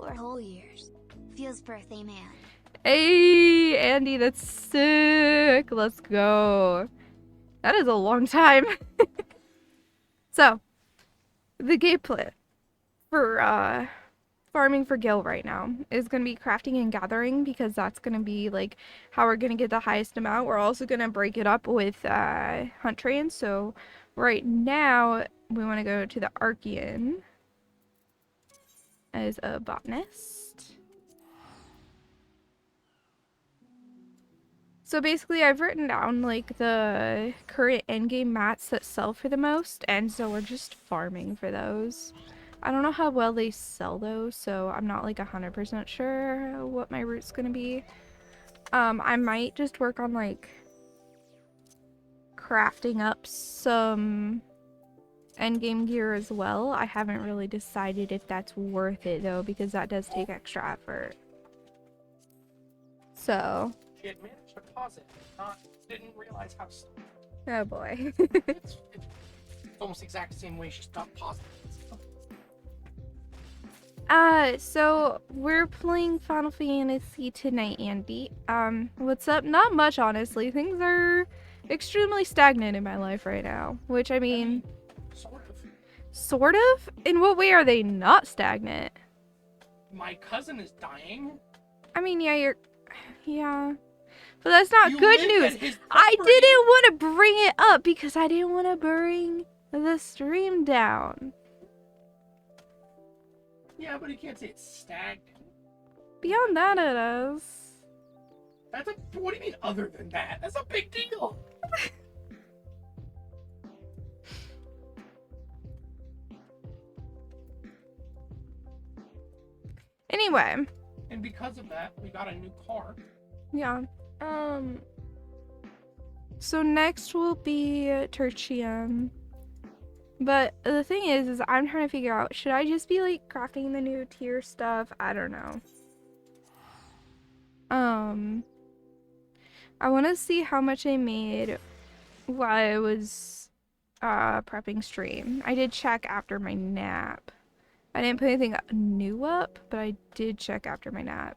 4 whole years. Feels birthday man. Hey, Andy, that's sick. Let's go. That is a long time. So, the game plan for farming for Gil right now is going to be crafting and gathering, because that's going to be like how we're going to get the highest amount. We're also going to break it up with hunt trains. So right now we want to go to the Archean as a botanist. So basically I've written down like the current endgame mats that sell for the most, and so we're just farming for those. I don't know how well they sell though, so I'm not like 100% sure what my route's gonna be. I might just work on like crafting up some endgame gear as well. I haven't really decided if that's worth it though, because that does take extra effort. So. She had managed to pause it, didn't realize how slow. Oh boy. It's almost the exact same way she stopped pausing. So we're playing Final Fantasy tonight, Andy. What's up? Not much, honestly. Things are extremely stagnant in my life right now, which I mean, Sort of. sort of? In what way are they not stagnant? My cousin is dying. I mean, yeah. But that's not You good live news. at his I property. didn't want to bring it up because I didn't want to bring the stream down. Yeah, but you can't say it's stagnant. Beyond that, it is. What do you mean other than that? That's a big deal. Anyway. And because of that, we got a new car. Yeah. So next will be Tertium. But the thing is I'm trying to figure out, should I just be like crafting the new tier stuff? I don't know. I want to see how much I made while I was prepping stream. I did check after my nap. I didn't put anything new up, but I did check after my nap.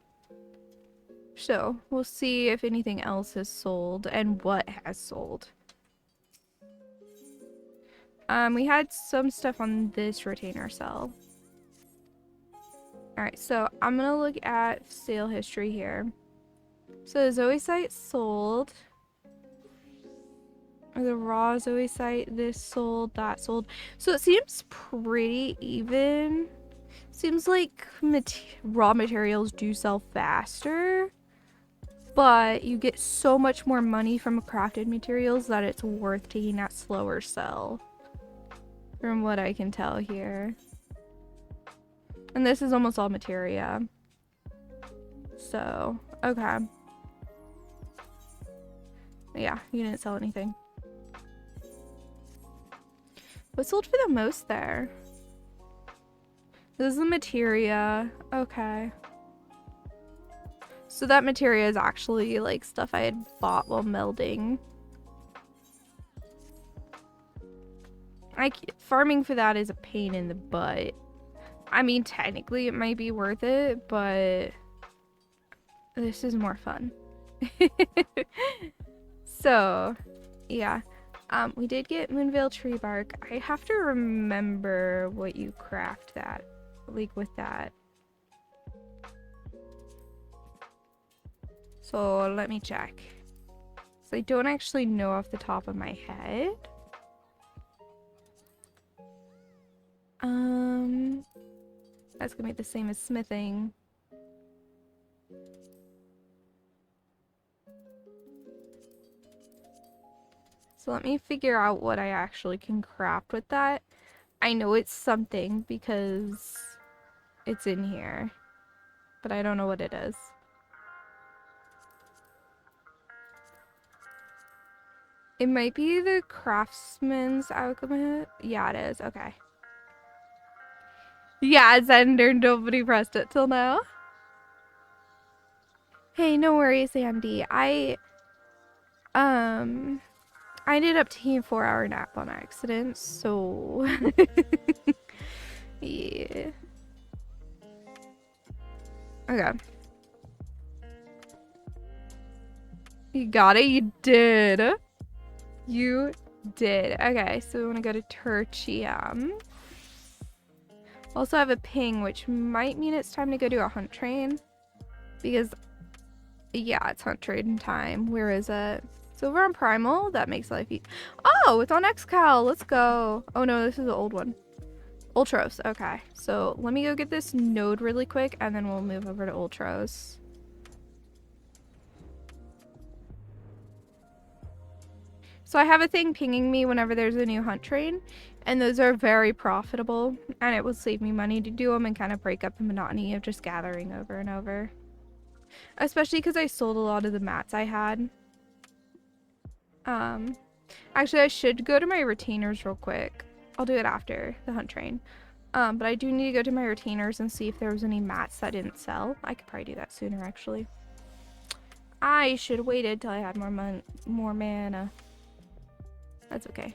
So we'll see if anything else has sold and what has sold. We had some stuff on this retainer cell. Alright, so I'm gonna look at sale history here. So the Zoe site sold. Or the raw Zoe site, this sold, that sold. So it seems pretty even. Seems like raw materials do sell faster, but you get so much more money from crafted materials that it's worth taking that slower sell. From what I can tell here. And this is almost all materia. So, okay. Yeah, you didn't sell anything. What sold for the most there? This is the materia. Okay. So that materia is actually like stuff I had bought while melding. Farming for that is a pain in the butt. I mean, technically it might be worth it, but this is more fun. So, yeah. We did get Moonveil tree bark. I have to remember what you craft that, like with that. So let me check. So I don't actually know off the top of my head. That's gonna be the same as smithing. So let me figure out what I actually can craft with that. I know it's something because it's in here, but I don't know what it is. It might be the craftsman's alchemy. Yeah, it is. Okay. Yeah, Zender, nobody pressed it till now. Hey, no worries, Andy. I ended up taking a 4-hour nap on accident, so yeah. Okay. You got it? You did. You did. Okay, so we want to go to Tertium. Also have a ping, which might mean it's time to go to a hunt train. Because, yeah, it's hunt train time. Where is it? So we're on Primal. That makes life easy. Oh, it's on XCal. Let's go. Oh no, this is the old one. Ultros. Okay, so let me go get this node really quick, and then we'll move over to Ultros. So I have a thing pinging me whenever there's a new hunt train, and those are very profitable, and it will save me money to do them and kind of break up the monotony of just gathering over and over. Especially because I sold a lot of the mats I had. Actually, I should go to my retainers real quick. I'll do it after the hunt train. But I do need to go to my retainers and see if there was any mats that didn't sell. I could probably do that sooner, actually. I should have waited till I had more mana. That's okay.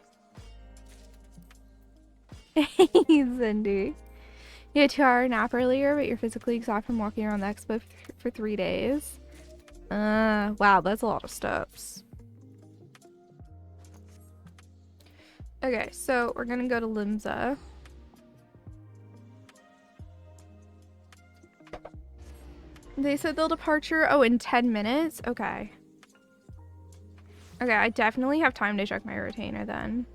Hey, Cindy. You had a 2-hour nap earlier, but you're physically exhausted from walking around the expo for 3 days. Wow, that's a lot of steps. Okay, so we're gonna go to Limsa. They said they'll departure, oh, in 10 minutes? Okay. Okay, I definitely have time to check my retainer then.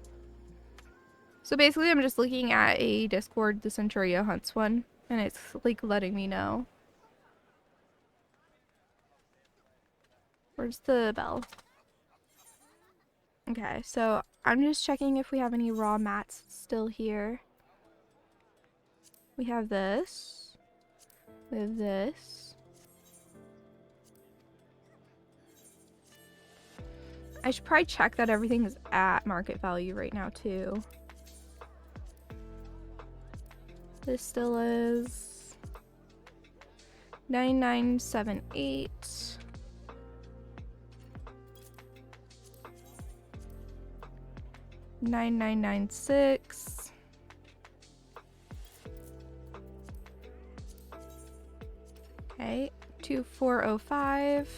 So basically I'm just looking at a Discord, the Centuria Hunts one, and it's like letting me know. Where's the bell? Okay, so I'm just checking if we have any raw mats still here. We have this. We have this. I should probably check that everything is at market value right now too. This still is 9978. $9,996. Okay, 2405.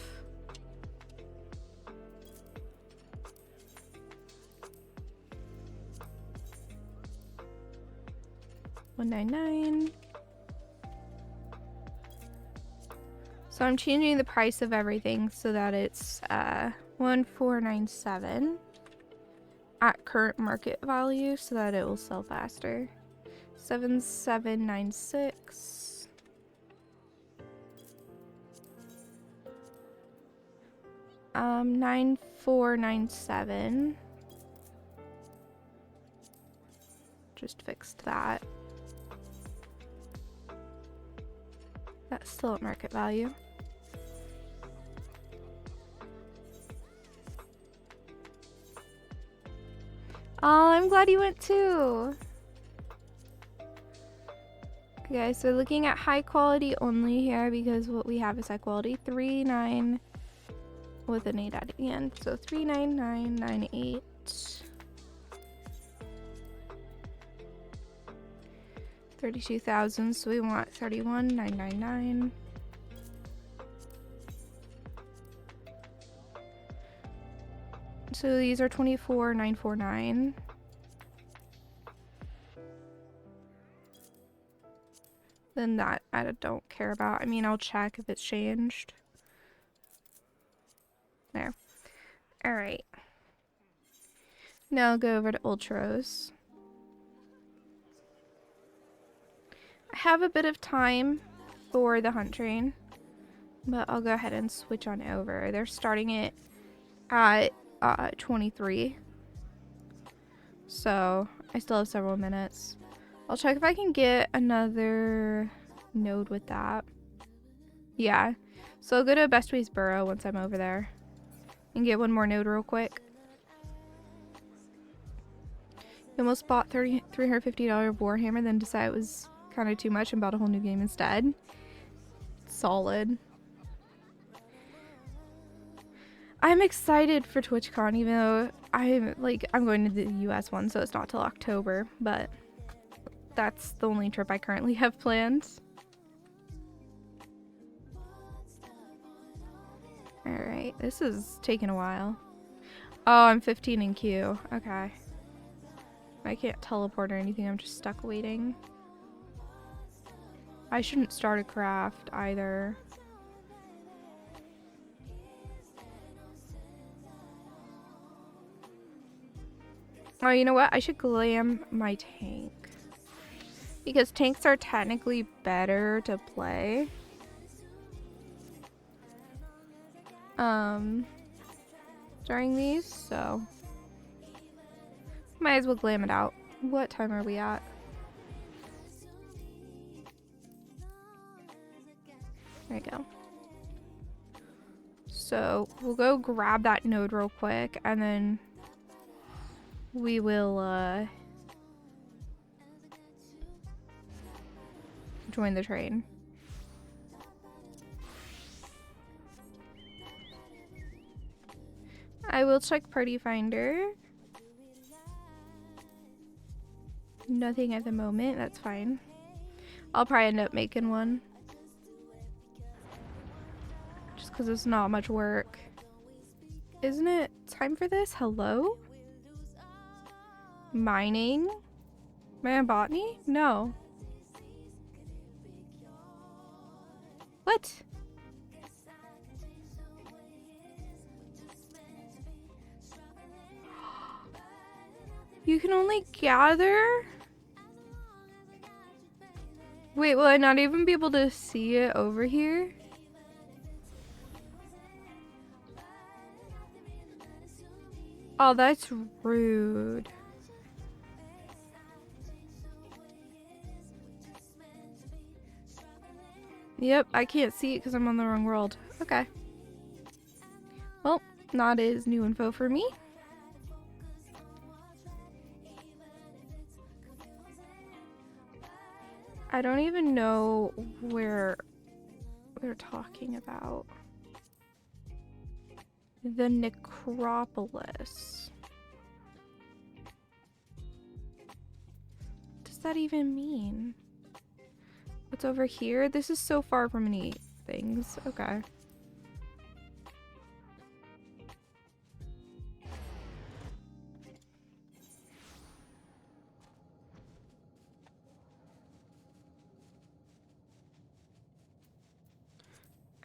$199. So I'm changing the price of everything so that it's 1497 at current market value so that it will sell faster. 7796. Um, 9497. Just fixed that. That's still at market value. Oh, I'm glad you went too. Okay, so looking at high quality only here because what we have is high quality 39 with an 8 at the end. So 39998. 32,000, so we want 31,999. So these are 24,949. Then that I don't care about. I mean, I'll check if it's changed. There. Alright. Now I'll go over to Ultros. I have a bit of time for the hunt train, but I'll go ahead and switch on over. They're starting it at 23, so I still have several minutes. I'll check if I can get another node with that. Yeah, so I'll go to Best Ways Burrow once I'm over there and get one more node real quick. I almost bought $350 Warhammer, then decided it was kind of too much and bought a whole new game instead. Solid. I'm excited for TwitchCon, even though I'm going to the US one, so it's not till October, but that's the only trip I currently have planned. Alright, this is taking a while. Oh, I'm 15 in queue. Okay. I can't teleport or anything, I'm just stuck waiting. I shouldn't start a craft either. Oh, you know what? I should glam my tank. Because tanks are technically better to play. During these, so might as well glam it out. What time are we at? There we go. So we'll go grab that node real quick and then we will join the train. I will check Party Finder. Nothing at the moment, that's fine. I'll probably end up making one. Just because it's not much work. Isn't it time for this? Hello? Mining? Am I on botany? No. What? You can only gather? Wait, will I not even be able to see it over here? Oh, that's rude. Yep, I can't see it because I'm on the wrong world. Okay. Well, not as new info for me. I don't even know where we're talking about. The necropolis. What does that even mean? What's over here? This is so far from any things. Okay.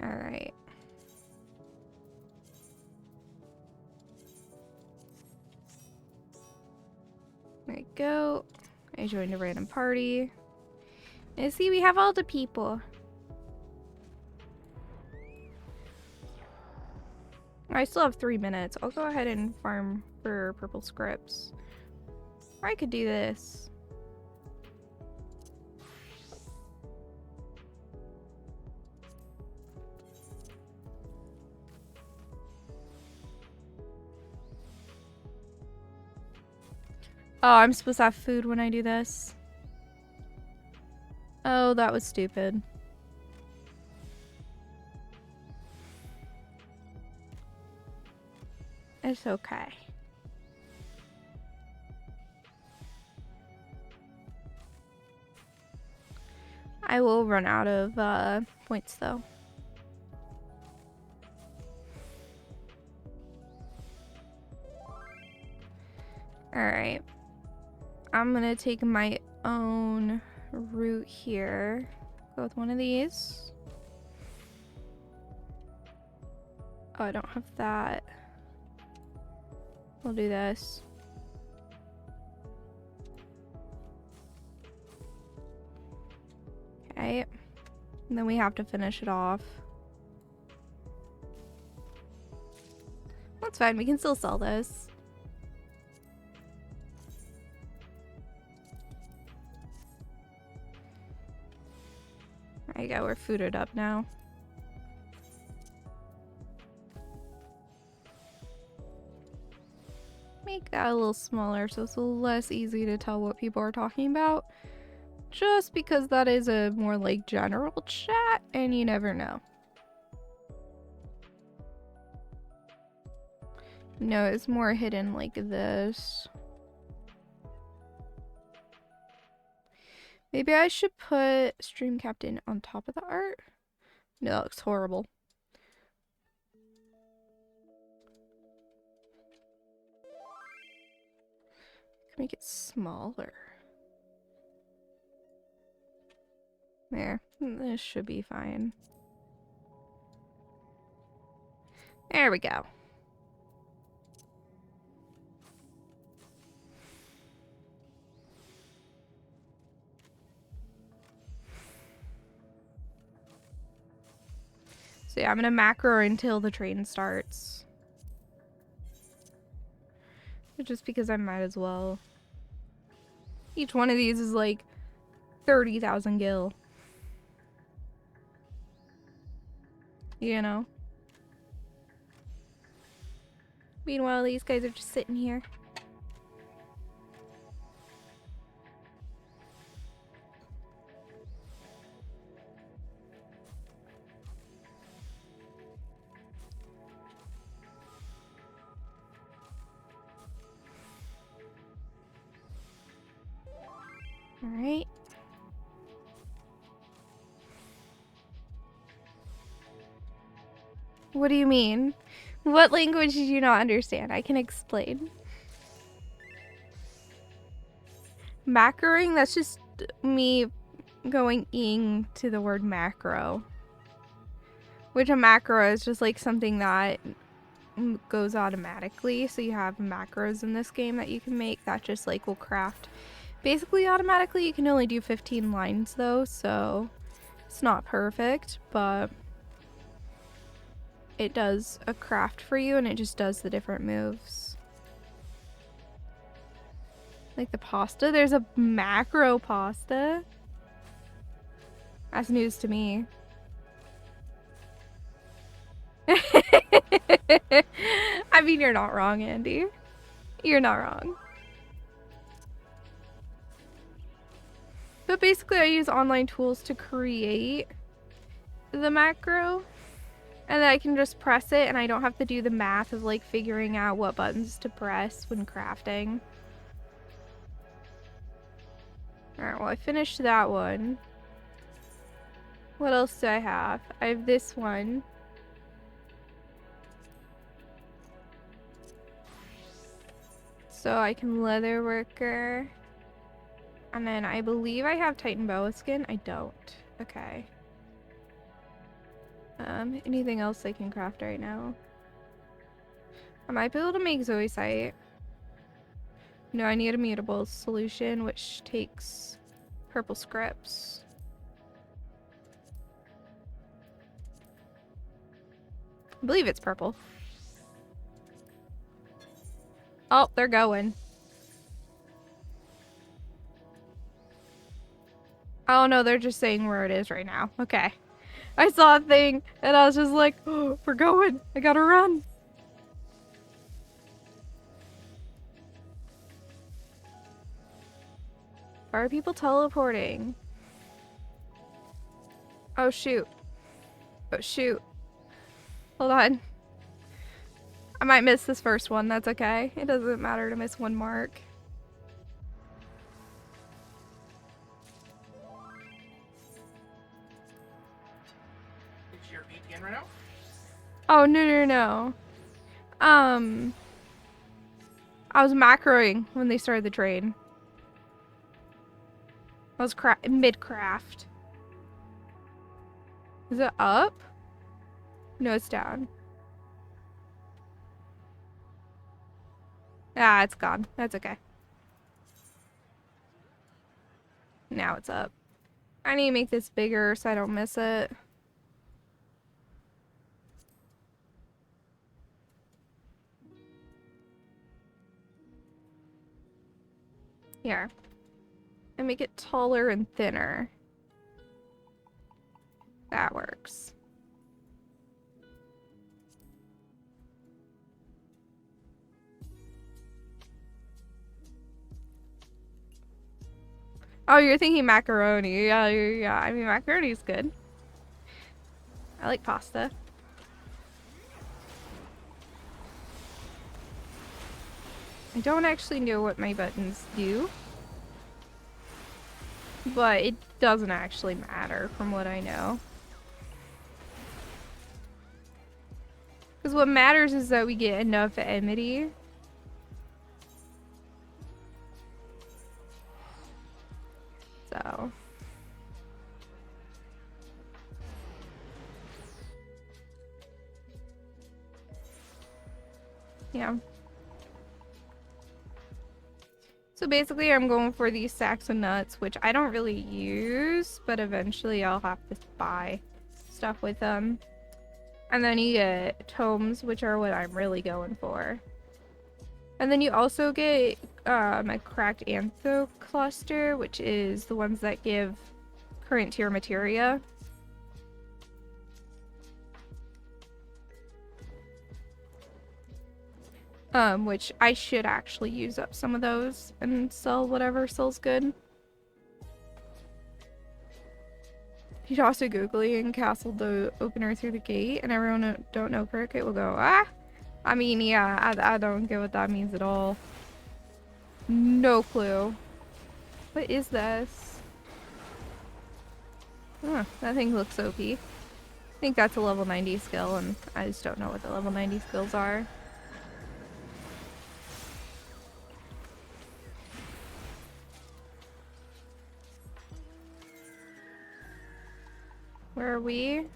Alright. There we go. I joined a random party. And see, we have all the people. I still have 3 minutes. I'll go ahead and farm for purple scripts. Or I could do this. Oh, I'm supposed to have food when I do this. Oh, that was stupid. It's okay. I will run out of points though. Alright. I'm gonna take my own route here. Go with one of these. Oh, I don't have that. We'll do this. Okay. And then we have to finish it off. That's fine, we can still sell this. There you go, we're fooded up now. Make that a little smaller so it's a little less easy to tell what people are talking about. Just because that is a more like general chat and you never know. No, it's more hidden like this. Maybe I should put Stream Captain on top of the art. No, that looks horrible. Make it smaller. There. This should be fine. There we go. So yeah, I'm gonna macro until the train starts. Just because I might as well. Each one of these is like 30,000 gil. You know? Meanwhile, these guys are just sitting here. Alright. What do you mean? What language did you not understand? I can explain. Macroing, that's just me going ing to the word macro. Which a macro is just like something that goes automatically. So you have macros in this game that you can make that just like will craft basically automatically. You can only do 15 lines though, so it's not perfect, but it does a craft for you and it just does the different moves. Like the pasta, there's a macro pasta. That's news to me. I mean, you're not wrong, Andy. You're not wrong. But basically, I use online tools to create the macro. And then I can just press it and I don't have to do the math of like figuring out what buttons to press when crafting. Alright, well I finished that one. What else do I have? I have this one. So I can leather worker. And then I believe I have Titan boa skin. I don't. Okay. Anything else I can craft right now? I might be able to make Zoe site. No, I need a mutable solution, which takes purple scripts. I believe it's purple. Oh, they're going. Oh no, they're just saying where it is right now. Okay. I saw a thing and I was just like, oh, we're going. I gotta run. Why are people teleporting? Oh shoot. Oh shoot. Hold on. I might miss this first one. That's okay. It doesn't matter to miss one mark. Is your VPN right now? Oh, no. I was macroing when they started the train. I was mid-craft. Is it up? No, it's down. Ah, it's gone. That's okay. Now it's up. I need to make this bigger so I don't miss it. Here. And make it taller and thinner. That works. Oh, you're thinking macaroni. Yeah. I mean, macaroni's good. I like pasta. I don't actually know what my buttons do. But it doesn't actually matter from what I know. Because what matters is that we get enough enmity. So. Yeah. So basically I'm going for these sacks of nuts, which I don't really use, but eventually I'll have to buy stuff with them. And then you get tomes, which are what I'm really going for. And then you also get a cracked antho cluster, which is the ones that give current tier materia. Which I should actually use up some of those and sell whatever sells good. You toss a googly and castle the opener through the gate, and everyone don't know cricket will go, ah! I mean, yeah, I don't get what that means at all. No clue. What is this? Huh, that thing looks OP. I think that's a level 90 skill, and I just don't know what the level 90 skills are. Where are we?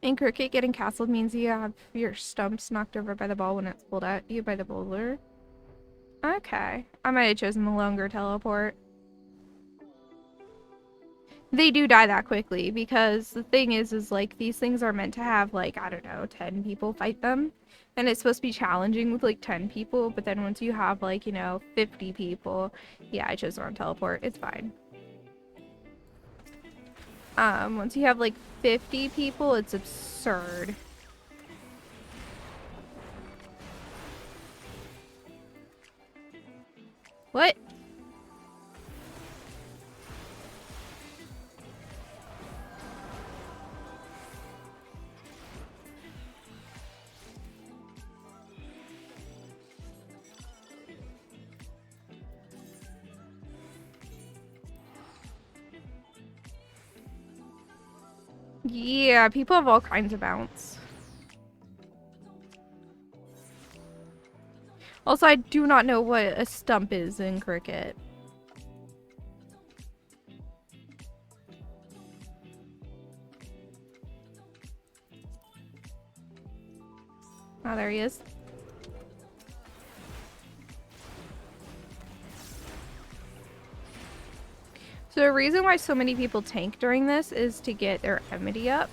In cricket, getting castled means you have your stumps knocked over by the ball when it's pulled at you by the bowler. Okay. I might have chosen the longer teleport. They do die that quickly because the thing is like these things are meant to have like, I don't know, 10 people fight them. And it's supposed to be challenging with like 10 people, but then once you have like, you know, 50 people, yeah, I chose the wrong teleport. It's fine. Once you have like 50 people, it's absurd. What? Yeah, people have all kinds of bounce. Also, I do not know what a stump is in cricket. Oh, there he is. So the reason why so many people tank during this is to get their enmity up,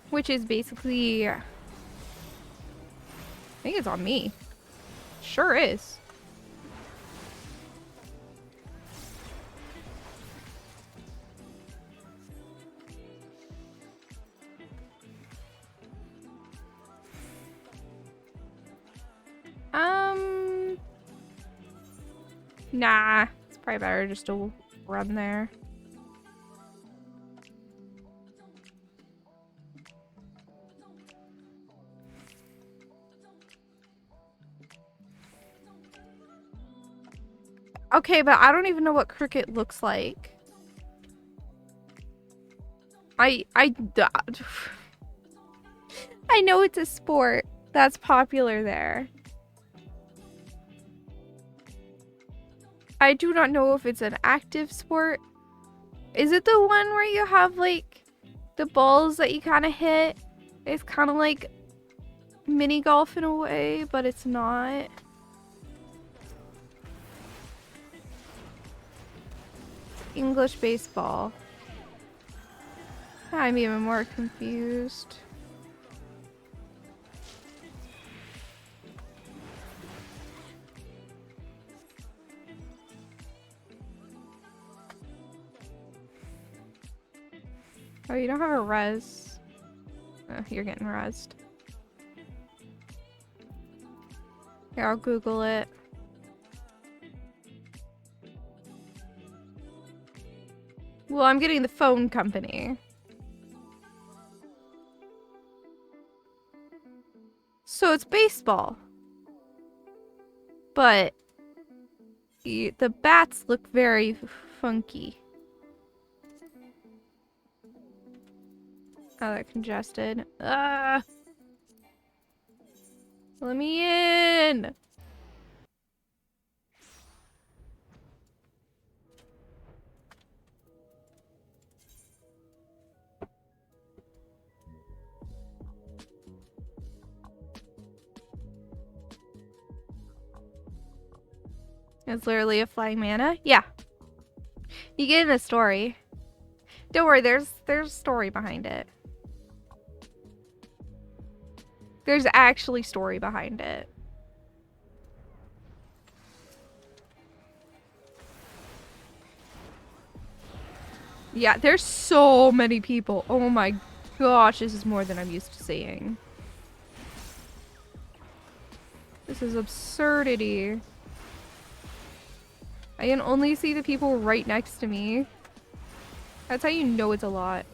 which is basically, I think it's on me. Sure is. Nah, it's probably better just to run there. Okay, but I don't even know what cricket looks like. I know it's a sport that's popular there. I do not know if it's an active sport. Is it the one where you have like the balls that you kind of hit? It's kind of like mini golf in a way, but it's not. English baseball. I'm even more confused. Oh, you don't have a res. Oh, you're getting resed. Here, I'll Google it. Well, I'm getting the phone company. So it's baseball. But the bats look very funky. Oh, that congested. Let me in! It's literally a flying mana? Yeah. You get in the story. Don't worry, there's a story behind it. There's actually story behind it. Yeah, there's so many people. Oh my gosh, this is more than I'm used to seeing. This is absurdity. I can only see the people right next to me. That's how you know it's a lot.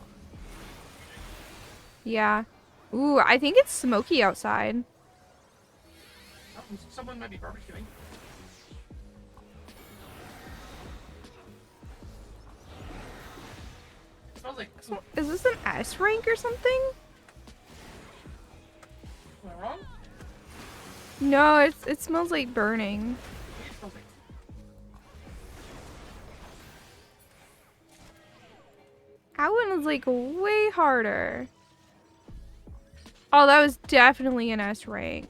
Yeah. Ooh, I think it's smoky outside. Oh, someone might be barbecuing. It smells like. Is this an S rank or something? Am I wrong? No, it smells like burning. It smells like. That one was like way harder. Oh, that was definitely an S rank.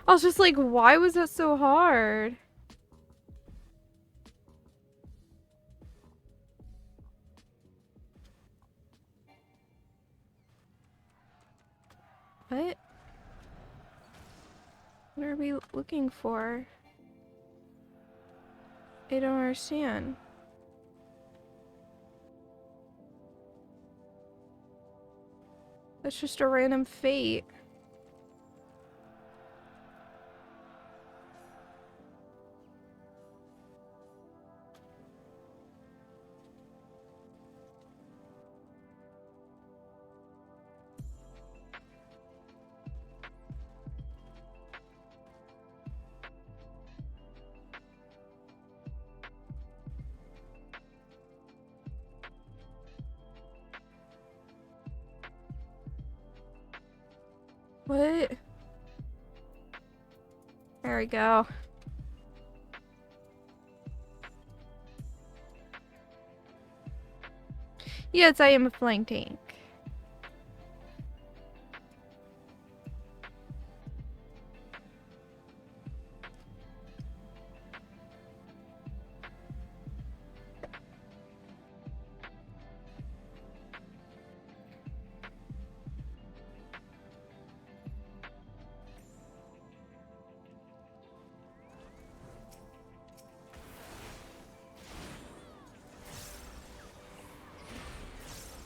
I was just like, why was that so hard? What? What are we looking for? I don't understand. That's just a random fate. What? There we go. Yes, I am a flank tank.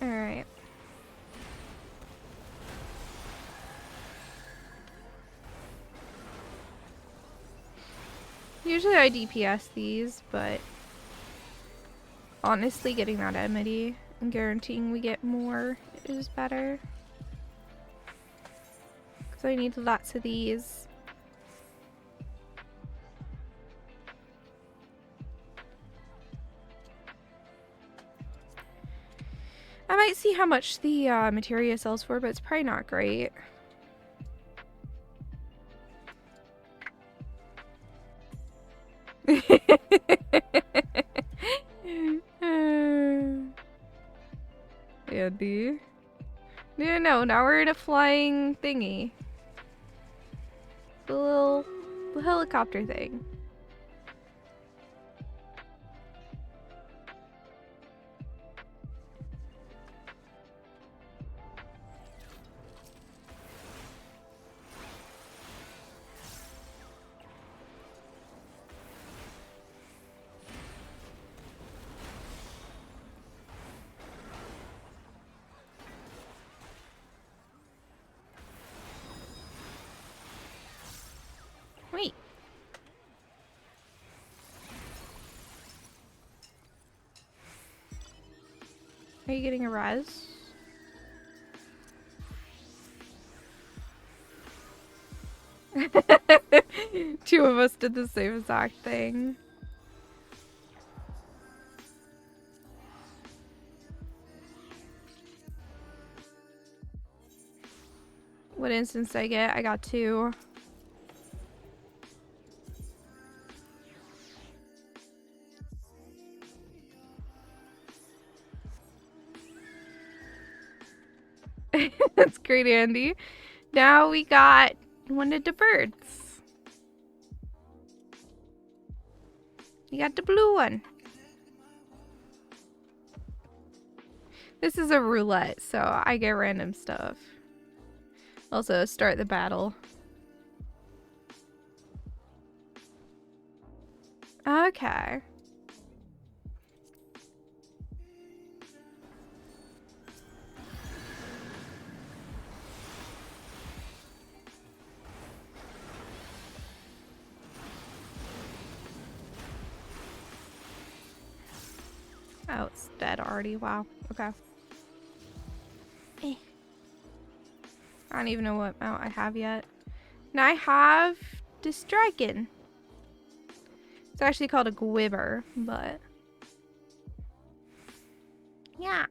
Alright. Usually I DPS these, but honestly getting that enmity and guaranteeing we get more is better. Because I need lots of these. I might see how much the materia sells for, but it's probably not great. Andy. Yeah, no, now we're in a flying thingy. The little helicopter thing. Wait. Are you getting a res? Two of us did the same exact thing. What instance did I get? I got 2. That's great, Andy. Now we got one of the birds. You got the blue one. This is a roulette, so I get random stuff. Also, start the battle. Okay. Oh, it's dead already. Wow. Okay. I don't even know what mount I have yet. Now I have this dragon. It's actually called a gwibber, but yeah.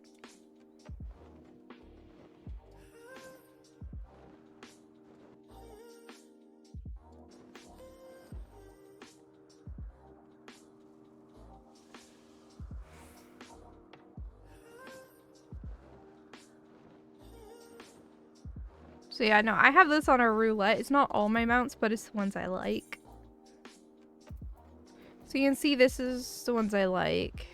So yeah, no, I have this on a roulette. It's not all my mounts, but it's the ones I like. So you can see this is the ones I like.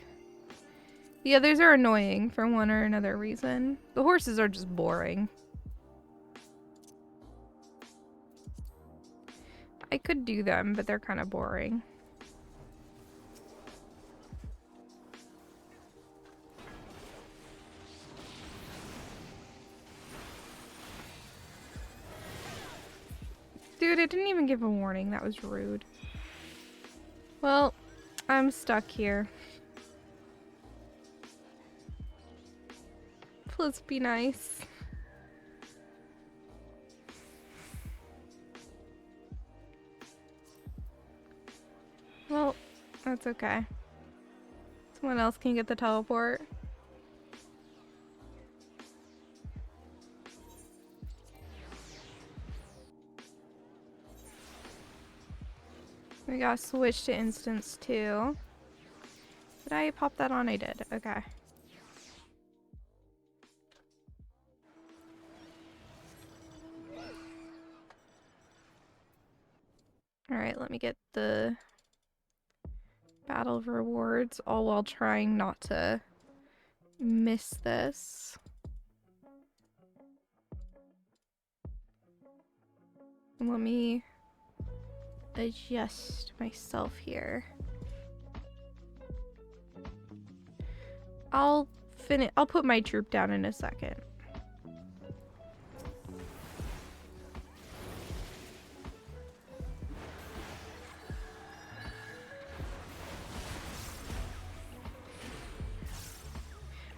The others are annoying for one or another reason. The horses are just boring. I could do them, but they're kind of boring. Dude, it didn't even give a warning. That was rude. Well, I'm stuck here. Please be nice. Well, that's okay. Someone else can get the teleport. We gotta switch to instance 2. Did I pop that on? I did. Okay. Alright, let me get the battle rewards, all while trying not to miss this. Let me adjust myself here. I'll put my troop down in a second.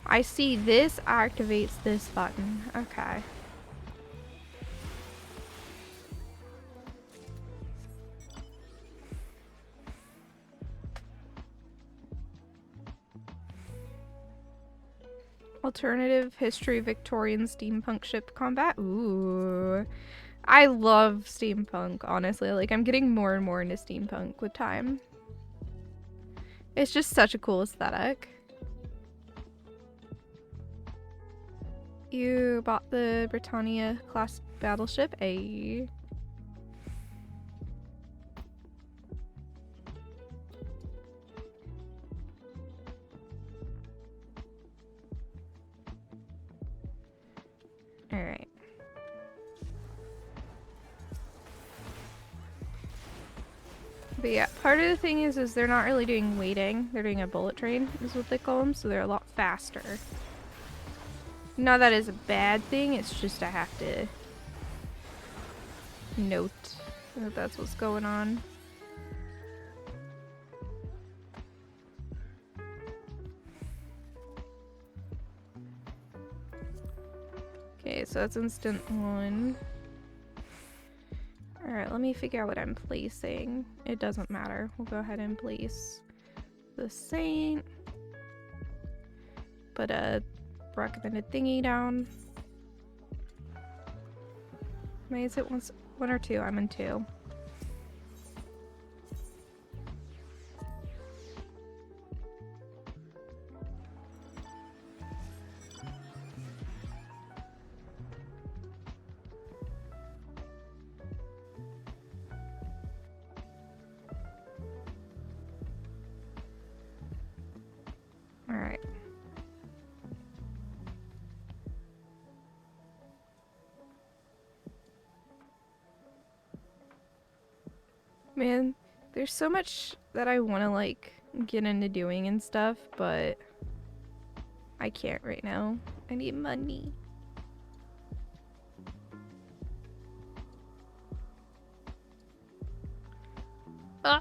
I see this activates this button. Okay. Alternative history Victorian steampunk ship combat. Ooh. I love steampunk, honestly. Like, I'm getting more and more into steampunk with time. It's just such a cool aesthetic. You bought the Britannia class battleship. A. Alright. But yeah, part of the thing is they're not really doing waiting. They're doing a bullet train, is what they call them, so they're a lot faster. Not that is a bad thing, it's just I have to note that that's what's going on. Okay, so that's instant 1. Alright, let me figure out what I'm placing. It doesn't matter. We'll go ahead and place the Saint. Put a recommended thingy down. Is it one or two? I'm in 2. Alright. Man, there's so much that I want to like get into doing and stuff, but I can't right now. I need money.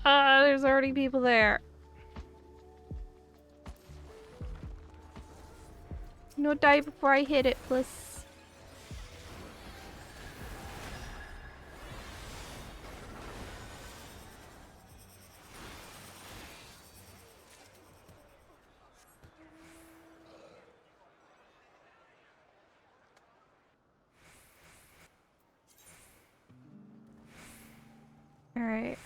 There's already people there. No, die before I hit it, please. All right.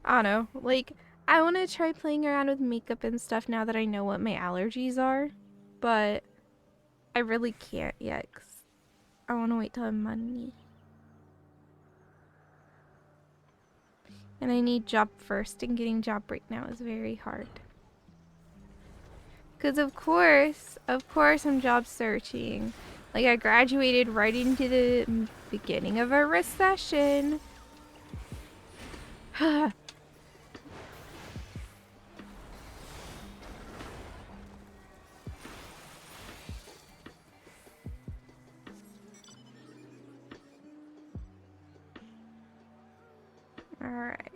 I don't know, like, I want to try playing around with makeup and stuff now that I know what my allergies are, but I really can't yet, 'cause I want to wait till I have money. And I need job first, and getting job right now is very hard. Because of course I'm job searching. Like, I graduated right into the beginning of a recession. Alright.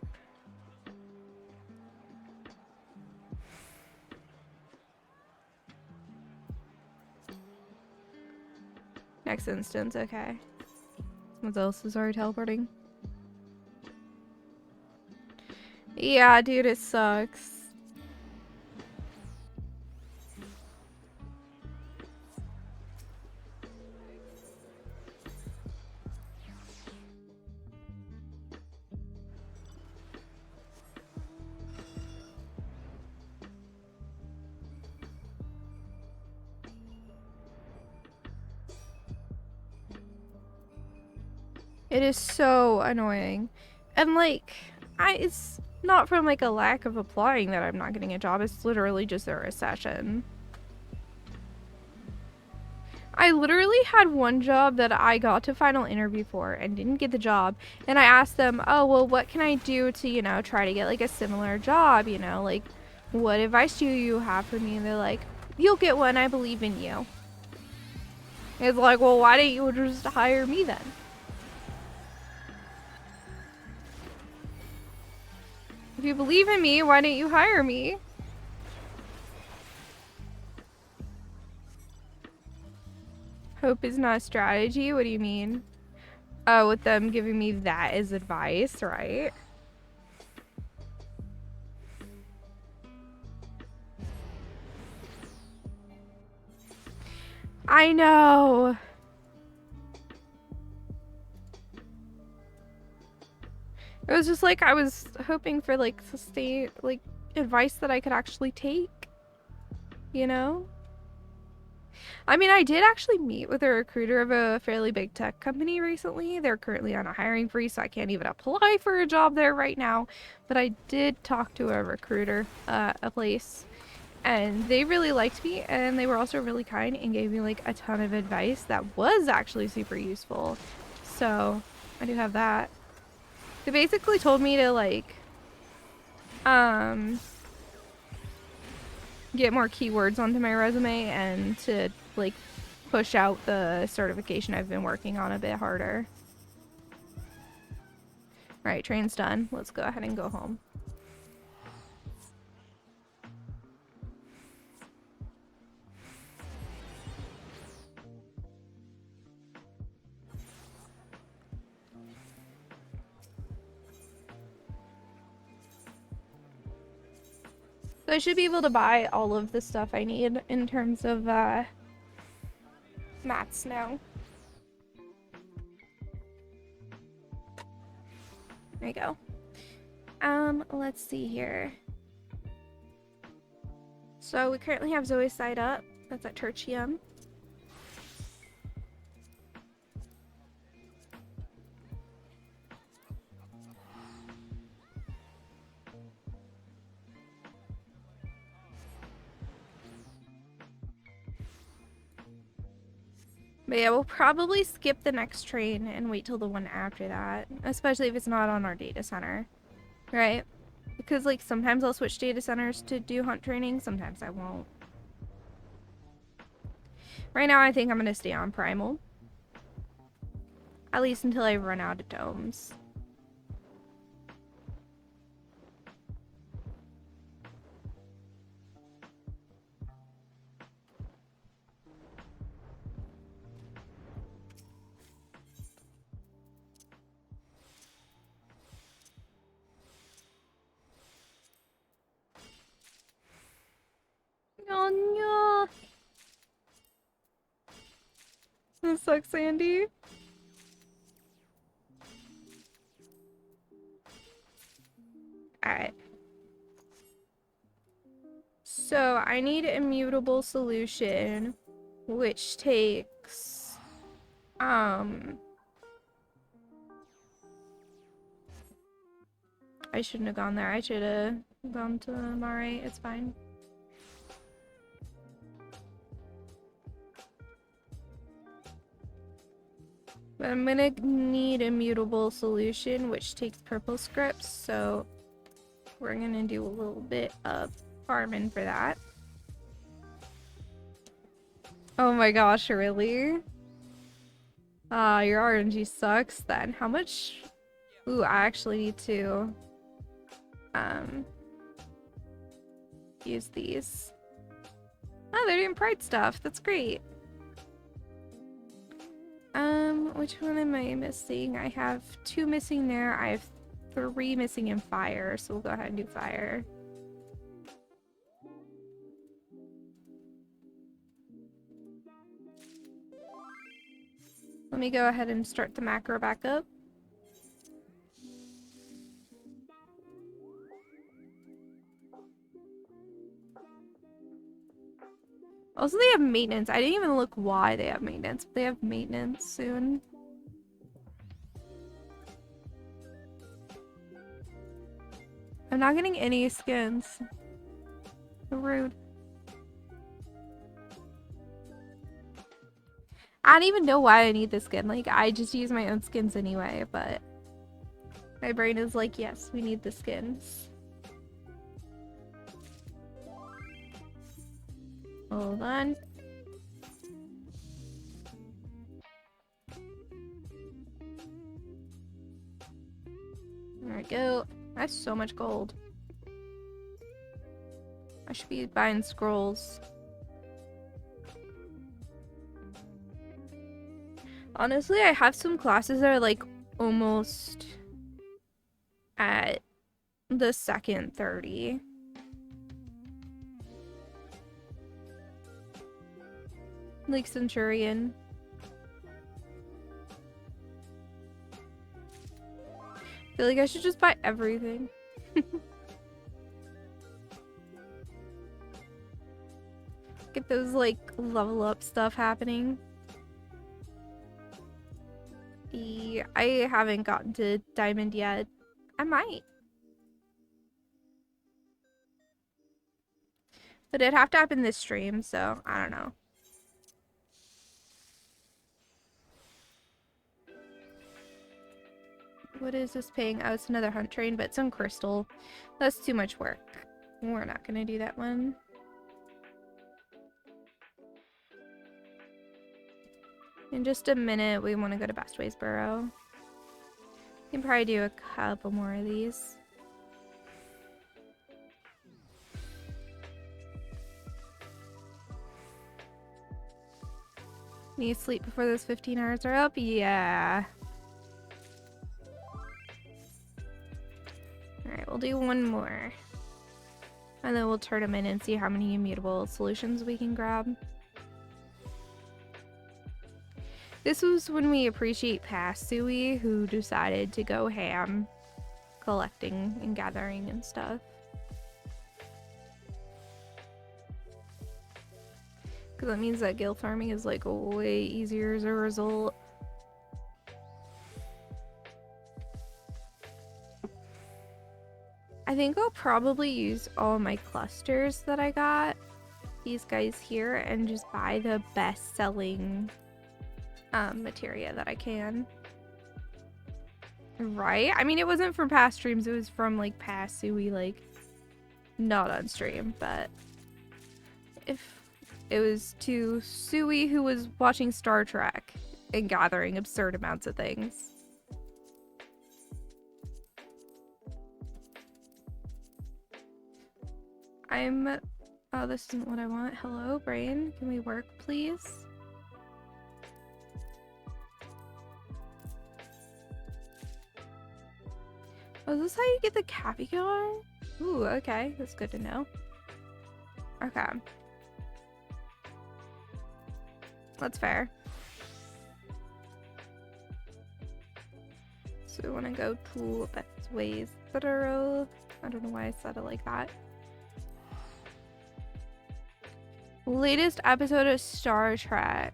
Next instance, okay. What else is already teleporting? Yeah, dude, it sucks. It is so annoying. And like, it's not from like a lack of applying that I'm not getting a job. It's literally just a recession. I literally had one job that I got to final interview for and didn't get the job. And I asked them, oh, well, what can I do to, you know, try to get like a similar job, you know, like, what advice do you have for me? And they're like, you'll get one, I believe in you. It's like, well, why didn't you just hire me then? If you believe in me, why didn't you hire me? Hope is not a strategy? What do you mean? Oh, with them giving me that as advice, right? I know. It was just like I was hoping for like sustain like advice that I could actually take, you know? I mean, I did actually meet with a recruiter of a fairly big tech company recently. They're currently on a hiring freeze, so I can't even apply for a job there right now. But I did talk to a recruiter at a place, and they really liked me, and they were also really kind and gave me like a ton of advice that was actually super useful. So I do have that. They basically told me to like get more keywords onto my resume and to like push out the certification I've been working on a bit harder. Alright, train's done. Let's go ahead and go home. So I should be able to buy all of the stuff I need in terms of mats now. There you go. Let's see here. So we currently have Zoe side up. That's at Tertium. But yeah, we'll probably skip the next train and wait till the one after that. Especially if it's not on our data center. Right? Because, like, sometimes I'll switch data centers to do hunt training. Sometimes I won't. Right now, I think I'm going to stay on Primal. At least until I run out of domes. Oh no. That sucks, Andy. Alright. So, I need a immutable solution, which takes, I shouldn't have gone there. I should have gone to Mare. It's fine. But I'm gonna need a mutable solution, which takes purple scripts, so we're gonna do a little bit of farming for that. Oh my gosh, really? Your RNG sucks then. How much? Ooh, I actually need to use these. Oh, they're doing pride stuff. That's great. Which one am I missing? I have 2 missing there. I have 3 missing in fire, so we'll go ahead and do fire. Let me go ahead and start the macro back up. Also, they have maintenance. I didn't even look why they have maintenance, but they have maintenance soon. I'm not getting any skins. So rude. I don't even know why I need this skin. Like, I just use my own skins anyway, but my brain is like, yes, we need the skins. Hold on. There we go. That's so much gold. I should be buying scrolls. Honestly, I have some classes that are like almost at the second 30. Like Centurion. I feel like I should just buy everything. Get those like level up stuff happening. I haven't gotten to Diamond yet. I might. But it'd have to happen this stream, so I don't know. What is this paying? Oh, it's another hunt train, but it's on Crystal. That's too much work. We're not gonna do that one. In just a minute, we want to go to Bestwaysboro. We can probably do a couple more of these. Need to sleep before those 15 hours are up? Yeah. Alright, we'll do one more. And then we'll turn them in and see how many immutable solutions we can grab. This was when we appreciate past Suwey, who decided to go ham collecting and gathering and stuff. Because that means that guild farming is like way easier as a result. I think I'll probably use all my clusters that I got, these guys here, and just buy the best selling materia that I can. Right? I mean, it wasn't from past streams, it was from like past Suwey, like not on stream, but if it was to Suwey who was watching Star Trek and gathering absurd amounts of things. Oh, this isn't what I want. Hello, brain. Can we work, please? Oh, is this how you get the Caviar? Ooh, okay. That's good to know. Okay. That's fair. So we want to go to Beth's Ways Thorough. I don't know why I said it like that. Latest episode of Star Trek.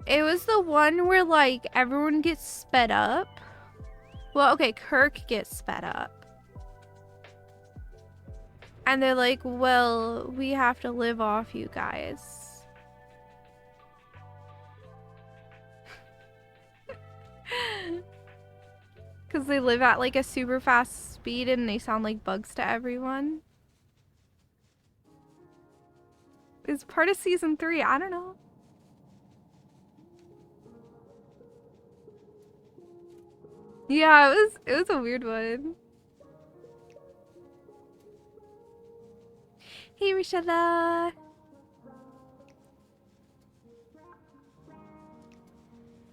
It was the one where like everyone gets sped up. Well, okay, Kirk gets sped up. And they're like, well, we have to live off you guys. Because they live at like a super fast speed and they sound like bugs to everyone. It's part of season 3. I don't know. Yeah, it was a weird one. Hey, Rishada.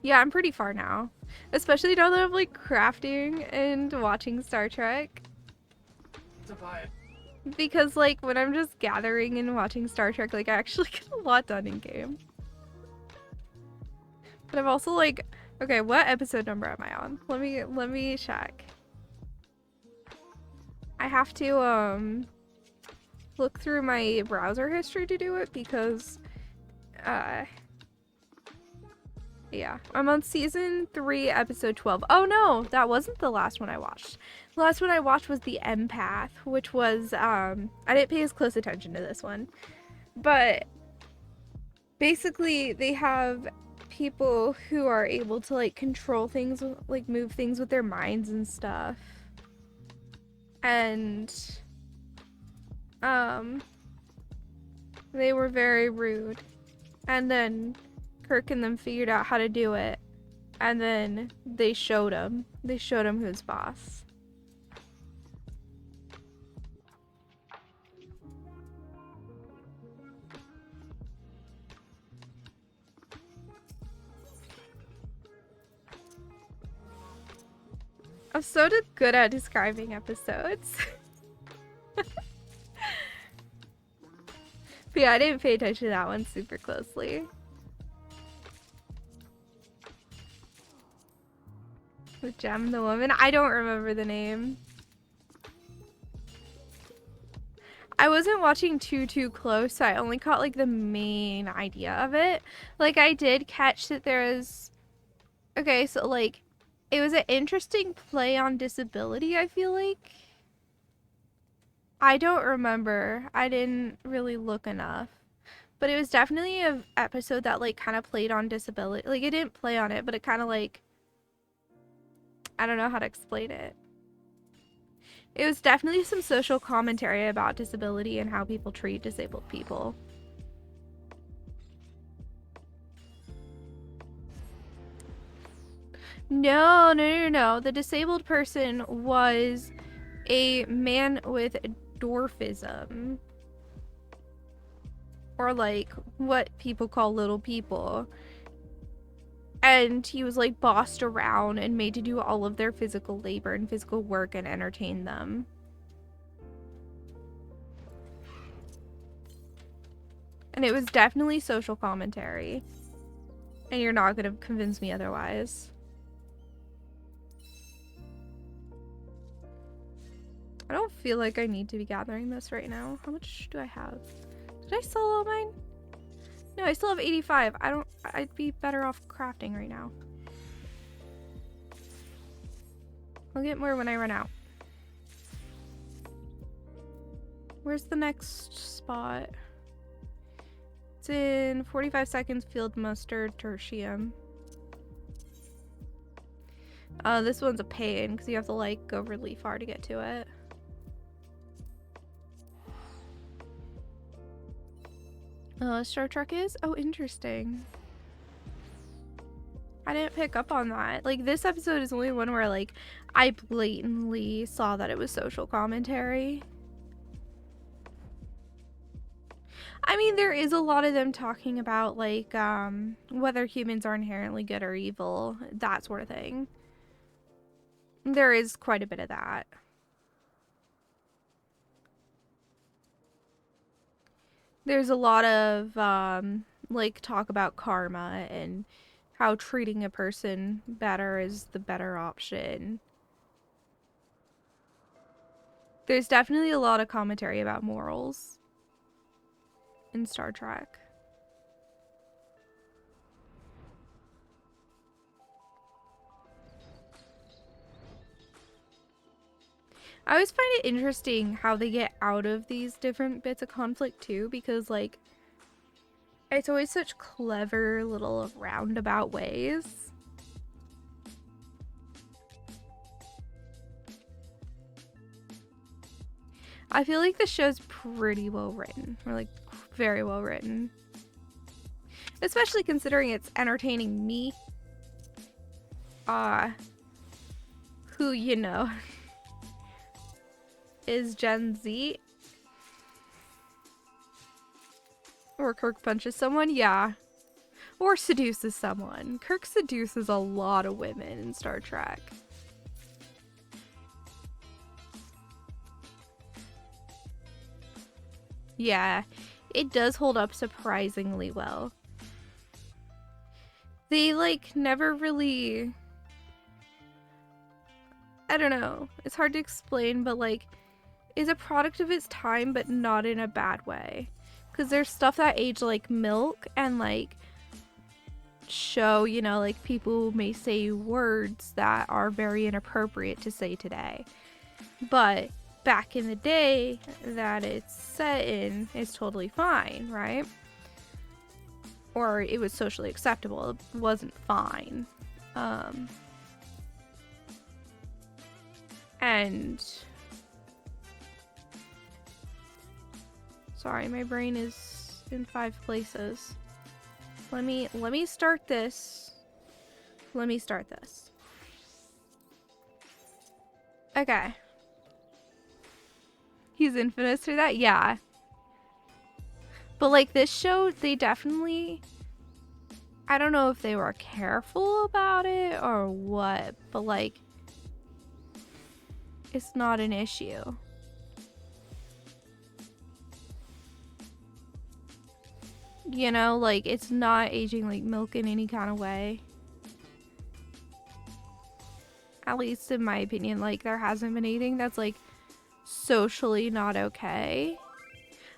Yeah, I'm pretty far now. Especially now that I'm like crafting and watching Star Trek. It's a vibe. Because like when I'm just gathering and watching Star Trek, like I actually get a lot done in game. But I'm also like, okay, what episode number am I on? Let me check. I have to look through my browser history to do it because yeah, I'm on season 3, episode 12. Oh no, that wasn't the last one I watched. The last one I watched was The Empath, which was, I didn't pay as close attention to this one. But basically they have people who are able to like control things, like move things with their minds and stuff. And, they were very rude. And then Kirk and them figured out how to do it, and then they showed him who's boss. I'm so good at describing episodes. But yeah, I didn't pay attention to that one super closely. The Gem, the woman? I don't remember the name. I wasn't watching too close, so I only caught like the main idea of it. Like I did catch that there is... Okay, so like it was an interesting play on disability, I feel like. I don't remember. I didn't really look enough. But it was definitely an episode that like kind of played on disability. Like it didn't play on it, but it kind of like... I don't know how to explain it. It was definitely some social commentary about disability and how people treat disabled people. No. The disabled person was a man with dwarfism. Or like what people call little people. And he was like bossed around and made to do all of their physical labor and physical work and entertain them. And it was definitely social commentary. And you're not going to convince me otherwise. I don't feel like I need to be gathering this right now. How much do I have? Did I sell all mine? No, I still have 85. I'd be better off crafting right now. I'll get more when I run out. Where's the next spot? It's in 45 seconds, field mustard, tertium. This one's a pain because you have to like go really far to get to it. Star Trek is? Oh, interesting. I didn't pick up on that. Like, this episode is the only one where, like, I blatantly saw that it was social commentary. I mean, there is a lot of them talking about, like, whether humans are inherently good or evil, that sort of thing. There is quite a bit of that. There's a lot of, like, talk about karma and how treating a person better is the better option. There's definitely a lot of commentary about morals in Star Trek. I always find it interesting how they get out of these different bits of conflict too, because like it's always such clever little roundabout ways. I feel like the show's pretty well written, or like very well written. Especially considering it's entertaining me. Who, you know, is Gen Z. Or Kirk punches someone, yeah. Or seduces someone. Kirk seduces a lot of women in Star Trek. Yeah, it does hold up surprisingly well. They, like, never really... I don't know. It's hard to explain, but, like, is a product of its time, but not in a bad way. Because there's stuff that age like milk and, like, show, you know, like, people may say words that are very inappropriate to say today. But back in the day that it's set in, it's totally fine, right? Or it was socially acceptable. It wasn't fine. And sorry, my brain is in 5 places. Let me start this. Let me start this. Okay. He's infamous for that? Yeah. But like this show, they definitely, I don't know if they were careful about it or what, but like, it's not an issue. You know, like, it's not aging like milk in any kind of way. At least in my opinion, like, there hasn't been anything that's like socially not okay.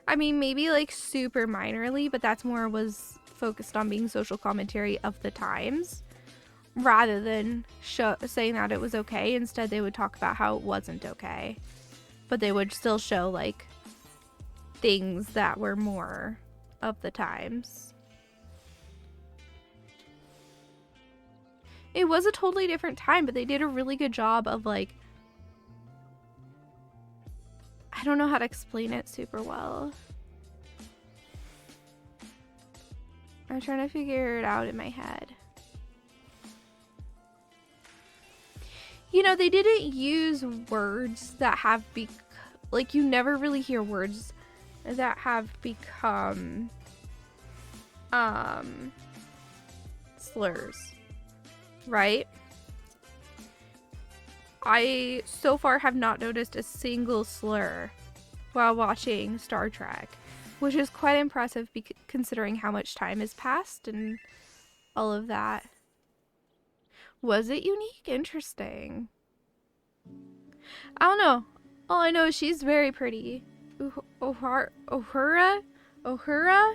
I mean, maybe like super minorly, but that's more was focused on being social commentary of the times rather than saying that it was okay. Instead, they would talk about how it wasn't okay, but they would still show like things that were more of the times. It was a totally different time, but they did a really good job of like, I don't know how to explain it super well. I'm trying to figure it out in my head. You know, they didn't use words that have like, you never really hear words that have become slurs, right? I so far have not noticed a single slur while watching Star Trek. which is quite impressive considering how much time has passed and all of that. Was it unique? Interesting. I don't know. All I know is she's very pretty. Uhura? Uhura. Uhura?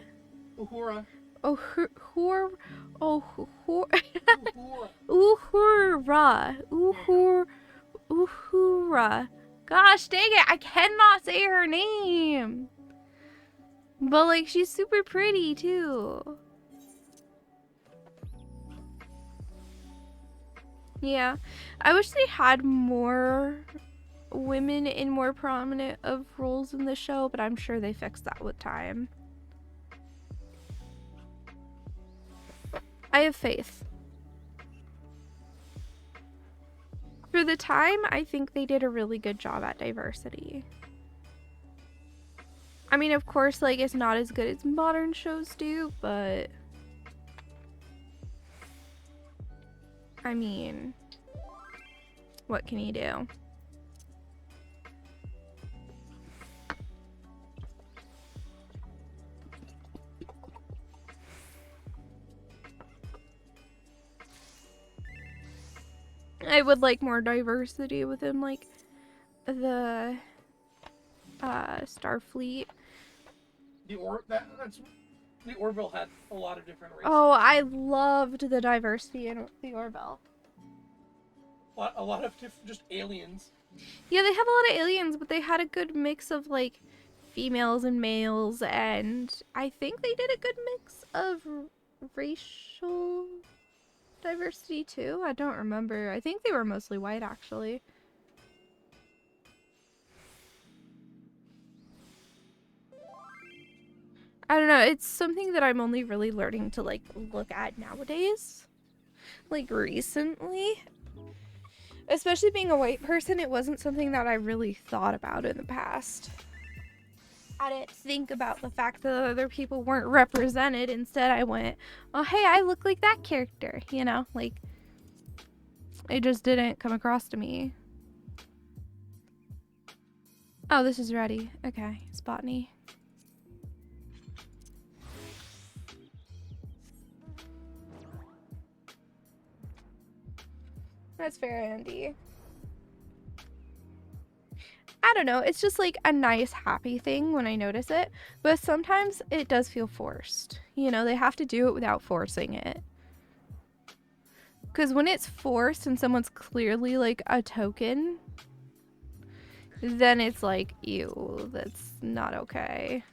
Uhura. Gosh dang it, I cannot say her name. But like, she's super pretty too. Yeah, I wish they had more women in more prominent of roles in the show, but I'm sure they fixed that with time. I have faith. For the time, I think they did a really good job at diversity. I mean, of course, like, it's not as good as modern shows do, but I mean, what can you do? I would like more diversity within, like, the Starfleet. The Orville had a lot of different races. Oh, I loved the diversity in the Orville. A lot of just aliens. Yeah, they had a lot of aliens, but they had a good mix of, like, females and males, and I think they did a good mix of racial diversity too. I don't remember. I think they were mostly white, actually. I don't know. It's something that I'm only really learning to, like, look at nowadays. Like, recently. Especially being a white person, it wasn't something that I really thought about in the past. I didn't think about the fact that other people weren't represented. Instead, I went, oh, hey, I look like that character, you know? Like, it just didn't come across to me. Oh, this is ready. Okay, it's botany. That's fair, Andy. I don't know, it's just like a nice, happy thing when I notice it, but sometimes it does feel forced. You know, they have to do it without forcing it. Because when it's forced and someone's clearly like a token, then it's like, ew, that's not okay.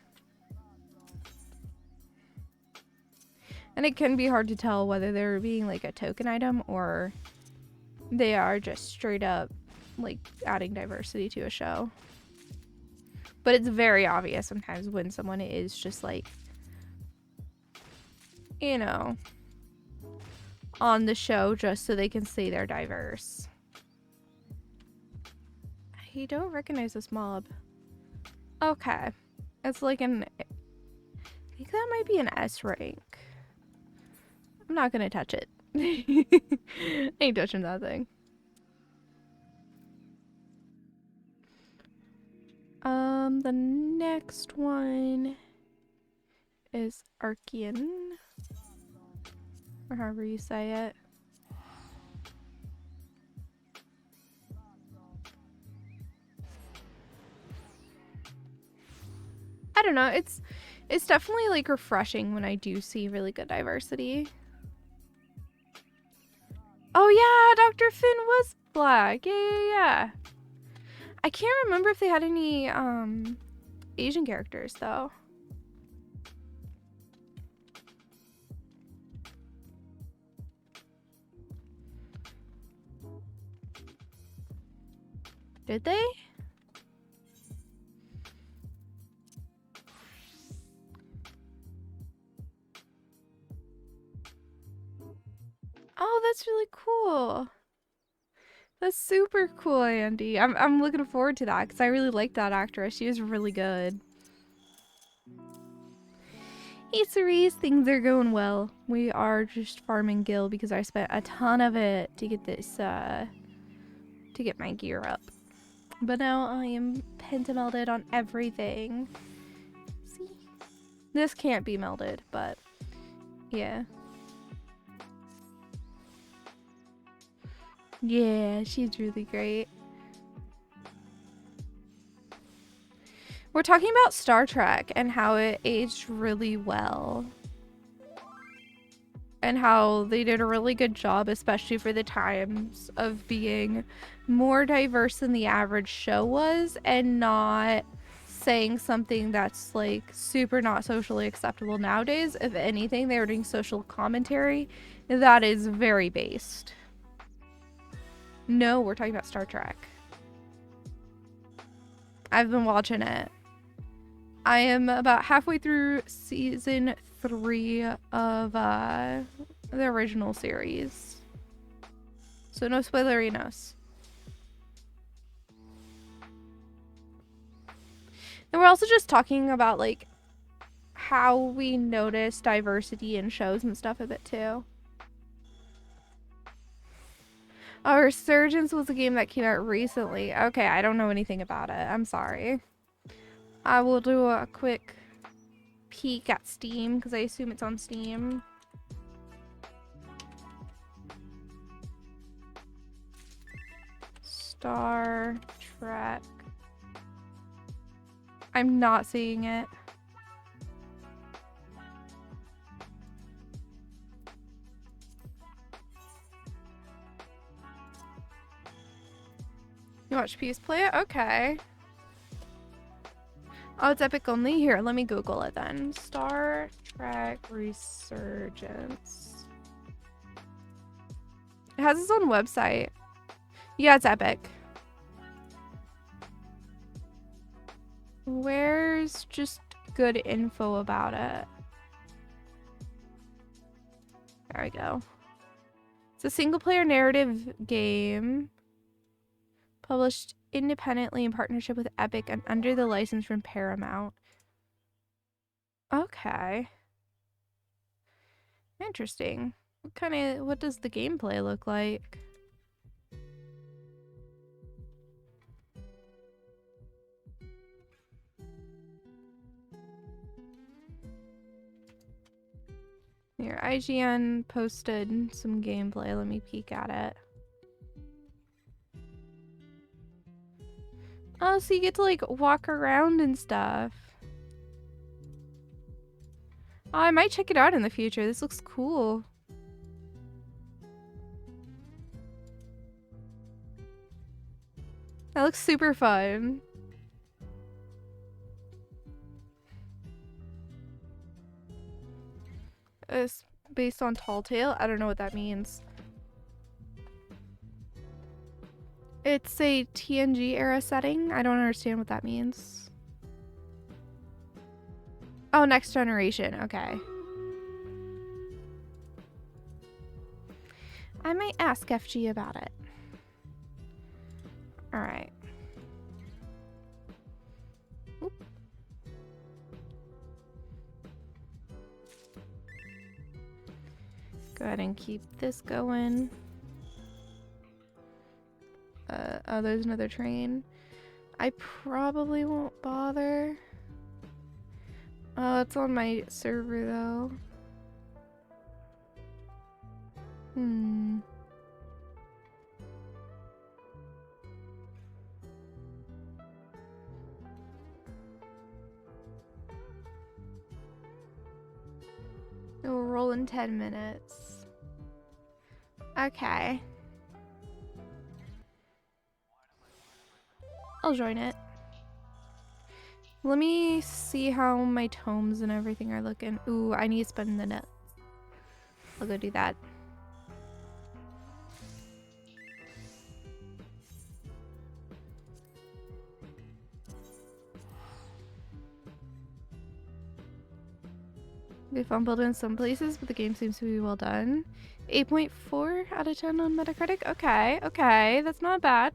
And it can be hard to tell whether they're being like a token item or they are just straight up like adding diversity to a show. But it's very obvious sometimes when someone is just like, you know, on the show just so they can say they're diverse. I don't recognize this mob. Okay. It's like I think that might be an S rank. I'm not gonna touch it. Ain't touching that thing. The next one is Archean, or however you say it. I don't know, it's definitely like refreshing when I do see really good diversity. Oh yeah, Dr. Finn was black. Yeah. I can't remember if they had any Asian characters though. Did they? Oh, that's really cool. That's super cool, Andy. I'm looking forward to that because I really like that actress. She was really good. Hey Cerise, things are going well. We are just farming Gil because I spent a ton of it to get this, to get my gear up. But now I am pentamelded on everything. See? This can't be melded, but yeah. Yeah, she's really great. We're talking about Star Trek and how it aged really well. And how they did a really good job, especially for the times, of being more diverse than the average show was and not saying something that's like super not socially acceptable nowadays. If anything, they were doing social commentary that is very based. No, we're talking about Star Trek. I've been watching it. I am about halfway through season 3 of the original series. So no spoilerinos. And we're also just talking about like how we notice diversity in shows and stuff a bit too. Oh, Resurgence was a game that came out recently. Okay, I don't know anything about it. I'm sorry. I will do a quick peek at Steam because I assume it's on Steam. Star Trek. I'm not seeing it. You watch Peace play it? Okay. Oh, it's Epic only? Here, let me Google it then. Star Trek Resurgence. It has its own website. Yeah, it's Epic. Where's just good info about it? There we go. It's a single-player narrative game published independently in partnership with Epic and under the license from Paramount. Okay. Interesting. What does the gameplay look like? Here, IGN posted some gameplay. Let me peek at it. Oh, so you get to like walk around and stuff. Oh, I might check it out in the future. This looks cool. That looks super fun. It's based on Tall Tale. I don't know what that means. It's a TNG era setting. I don't understand what that means. Oh, Next Generation. Okay. I might ask FG about it. Alright. Go ahead and keep this going. Oh, there's another train. I probably won't bother. Oh, it's on my server though. It will roll in 10 minutes. Okay. I'll join it. Let me see how my tomes and everything are looking. Ooh, I need to spend the net. I'll go do that. They fumbled in some places, but the game seems to be well done. 8.4 out of 10 on Metacritic. Okay, okay, that's not bad.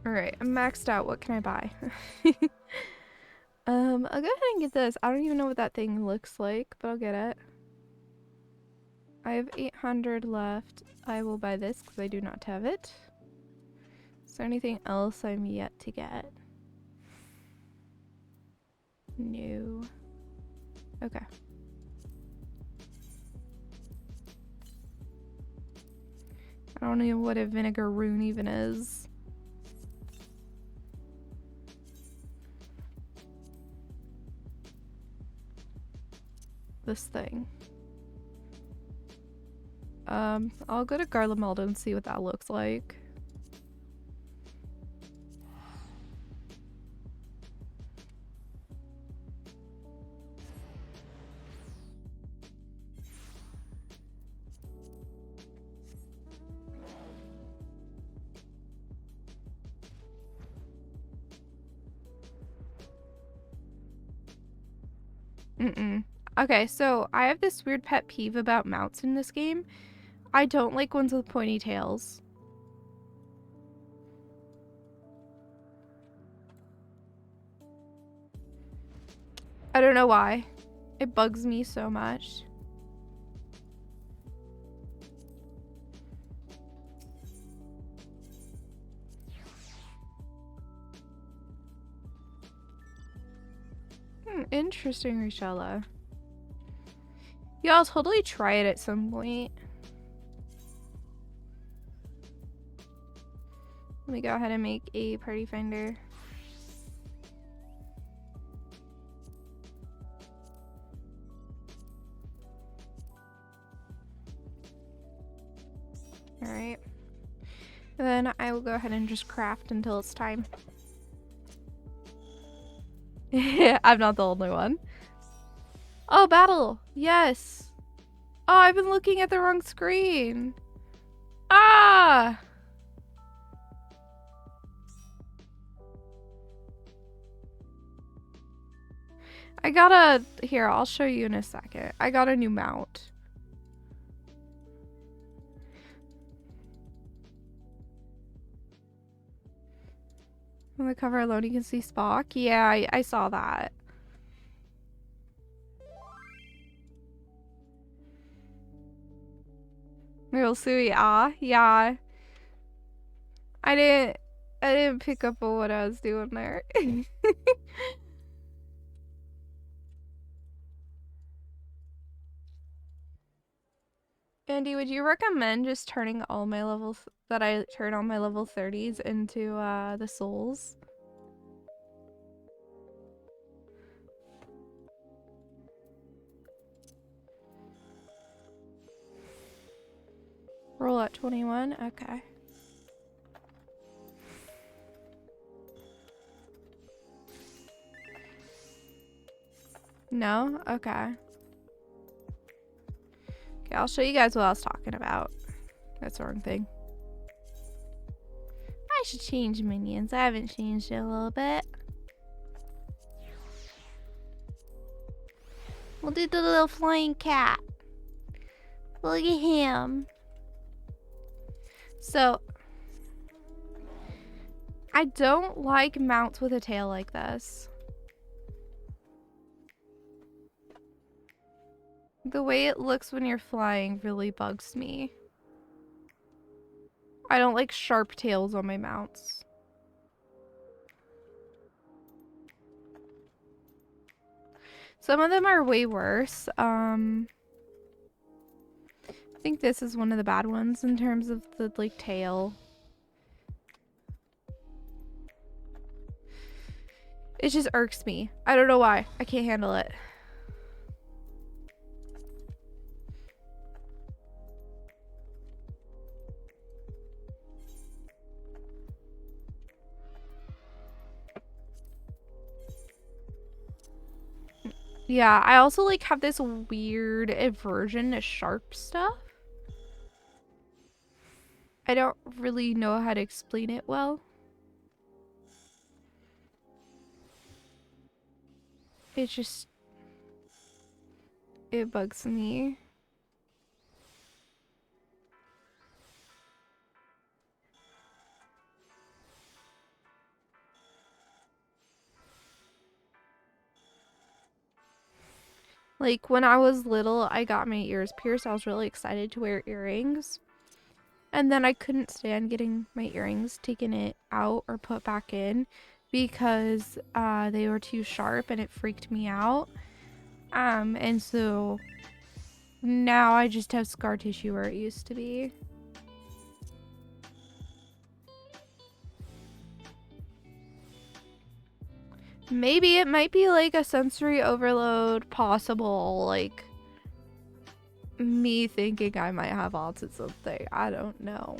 Alright, I'm maxed out. What can I buy? I'll go ahead and get this. I don't even know what that thing looks like, but I'll get it. I have 800 left. I will buy this because I do not have it. Is there anything else I'm yet to get? No. Okay. I don't know what a vinegar rune even is. This thing. I'll go to Garlemald and see what that looks like. Okay, so I have this weird pet peeve about mounts in this game. I don't like ones with pointy tails. I don't know why. It bugs me so much. Interesting, Richella. Yeah, I'll totally try it at some point. Let me go ahead and make a party finder. Alright. And then I will go ahead and just craft until it's time. I'm not the only one. Oh, battle! Yes! Oh, I've been looking at the wrong screen! Ah! I got a... Here, I'll show you in a second. I got a new mount. On the cover alone, you can see Spock. Yeah, I saw that. Real Suwey, yeah. I didn't pick up on what I was doing there. Andy, would you recommend just turning all my levels that I turn all my level 30s into the souls? Roll at 21. Okay. No? Okay. Okay, I'll show you guys what I was talking about. That's the wrong thing. I should change minions. I haven't changed it a little bit. We'll do the little flying cat. Look at him. So, I don't like mounts with a tail like this. The way it looks when you're flying really bugs me. I don't like sharp tails on my mounts. Some of them are way worse. I think this is one of the bad ones in terms of the like tail. It just irks me. I don't know why. I can't handle it. Yeah, I also like have this weird aversion to sharp stuff. I don't really know how to explain it well. It just... it bugs me. Like, when I was little, I got my ears pierced. I was really excited to wear earrings. And then I couldn't stand getting my earrings taken it out or put back in because they were too sharp and it freaked me out. And so now I just have scar tissue where it used to be. Maybe it might be like a sensory overload possible, like me thinking I might have autism thing. I don't know.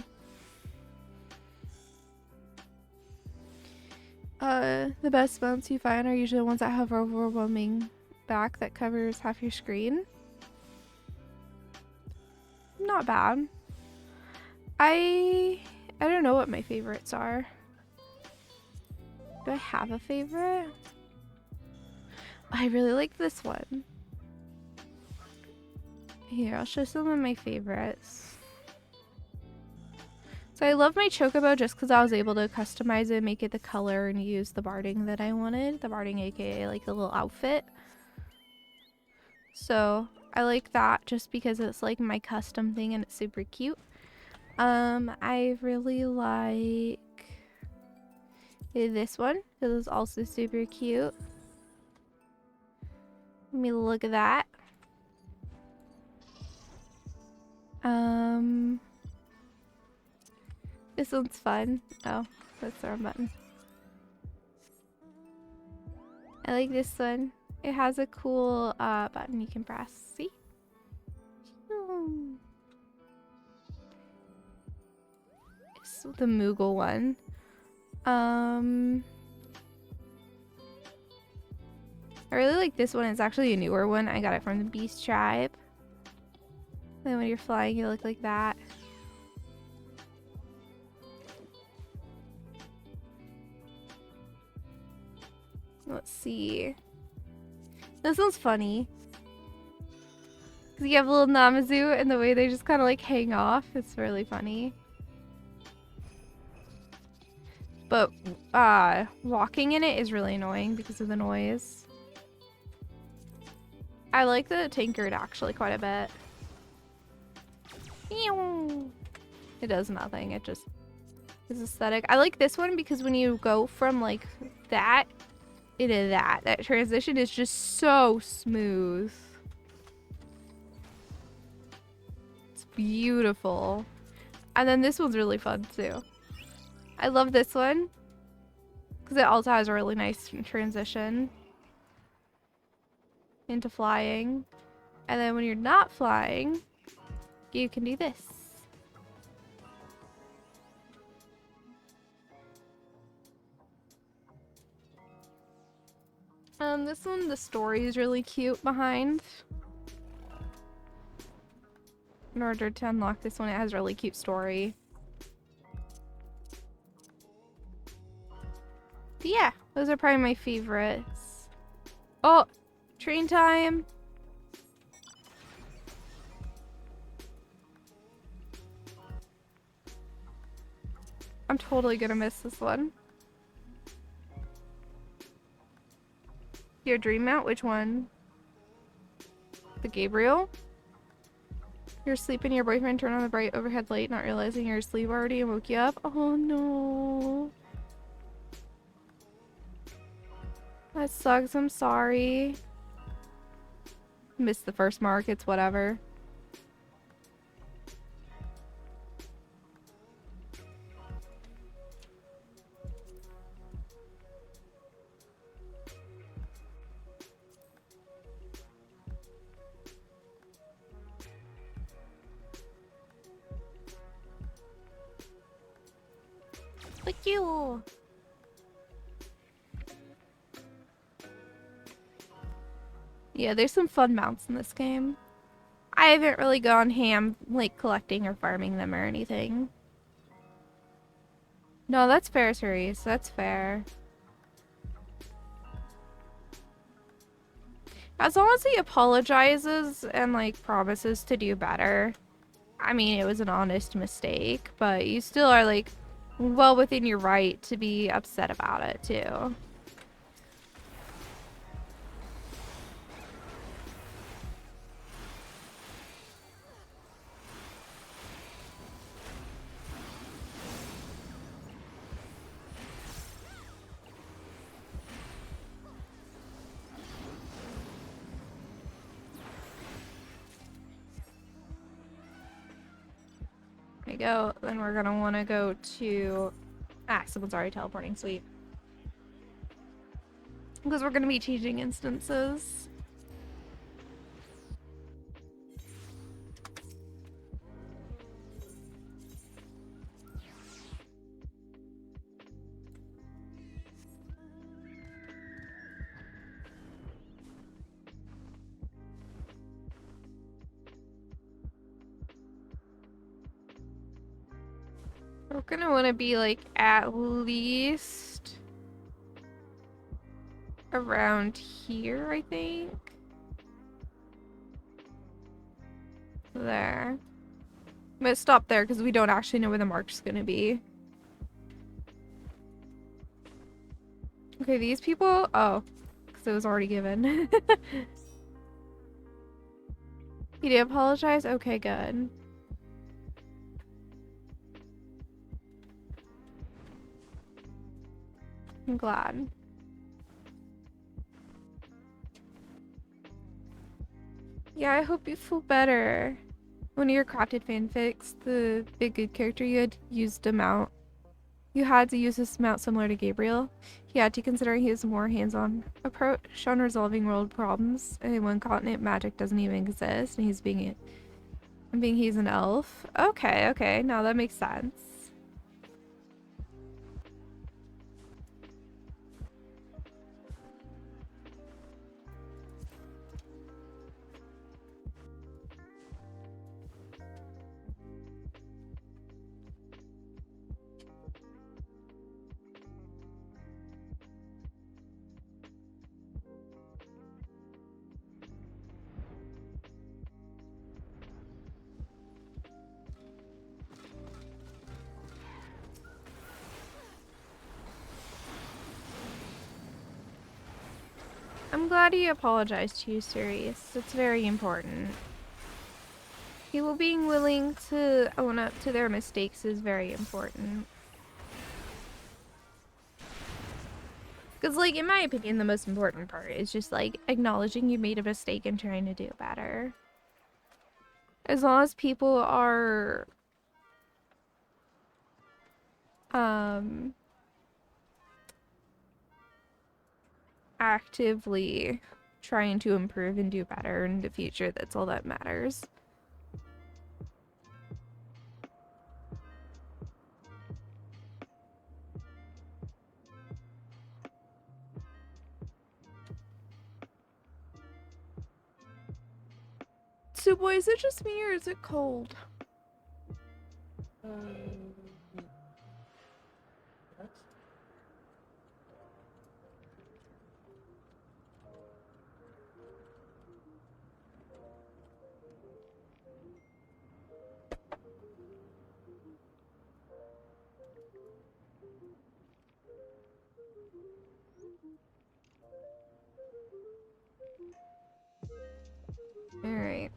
The best mounts you find are usually the ones that have overwhelming back that covers half your screen. Not bad. I don't know what my favorites are. Do I have a favorite? I really like this one. Here, I'll show some of my favorites. So I love my chocobo just because I was able to customize it, make it the color, and use the barding that I wanted. The barding, aka like the little outfit. So I like that just because it's like my custom thing and it's super cute. I really like this one because it's also super cute. Let me look at that. This one's fun. Oh, that's the wrong button. I like this one. It has a cool button you can press. See? It's the Moogle one. I really like this one. It's actually a newer one. I got it from the Beast Tribe. Then when you're flying, you look like that. Let's see. This one's funny. Because you have a little Namazu and the way they just kind of like hang off. It's really funny. But walking in it is really annoying because of the noise. I like the Tinkered actually quite a bit. It does nothing. It just is aesthetic. I like this one because when you go from like that into that transition is just so smooth. It's beautiful. And then this one's really fun too. I love this one because it also has a really nice transition into flying. And then when you're not flying, you can do this. This one, the story is really cute behind. In order to unlock this one, it has a really cute story. But yeah, those are probably my favorites. Oh, train time. I'm totally gonna miss this one. Your dream mount? Which one? The Gabriel? You're asleep and your boyfriend turned on the bright overhead light, not realizing you're asleep already and woke you up? Oh no. That sucks, I'm sorry. Missed the first mark, it's whatever. Look you. Yeah, there's some fun mounts in this game. I haven't really gone ham, like, collecting or farming them or anything. No, that's fair, Cerise. That's fair. As long as he apologizes and, like, promises to do better. I mean, it was an honest mistake, but you still are, like, well within your right to be upset about it, too. we go. Then we're gonna want to go to... Ah, someone's already teleporting. Sweet. Because we're gonna be changing instances. We're gonna want to be like at least around here, I think. There. I'm gonna stop there because we don't actually know where the mark's gonna be. Okay, these people. Oh, because it was already given. He did apologize? Okay, good. I'm glad. Yeah, I hope you feel better. One of your crafted fanfics, the big good character you had used a mount. You had to use this mount similar to Gabriel. He had to, considering he has a more hands-on approach on resolving world problems. And one continent magic doesn't even exist, and he's he's an elf. Okay, okay, now that makes sense. I'm glad he apologized to you, Sirius. It's very important. People being willing to own up to their mistakes is very important. Because, like, in my opinion, the most important part is just, like, acknowledging you made a mistake and trying to do better. As long as people are... actively trying to improve and do better in the future, that's all that matters. So, boy, is it just me or is it cold? Yes. Alright.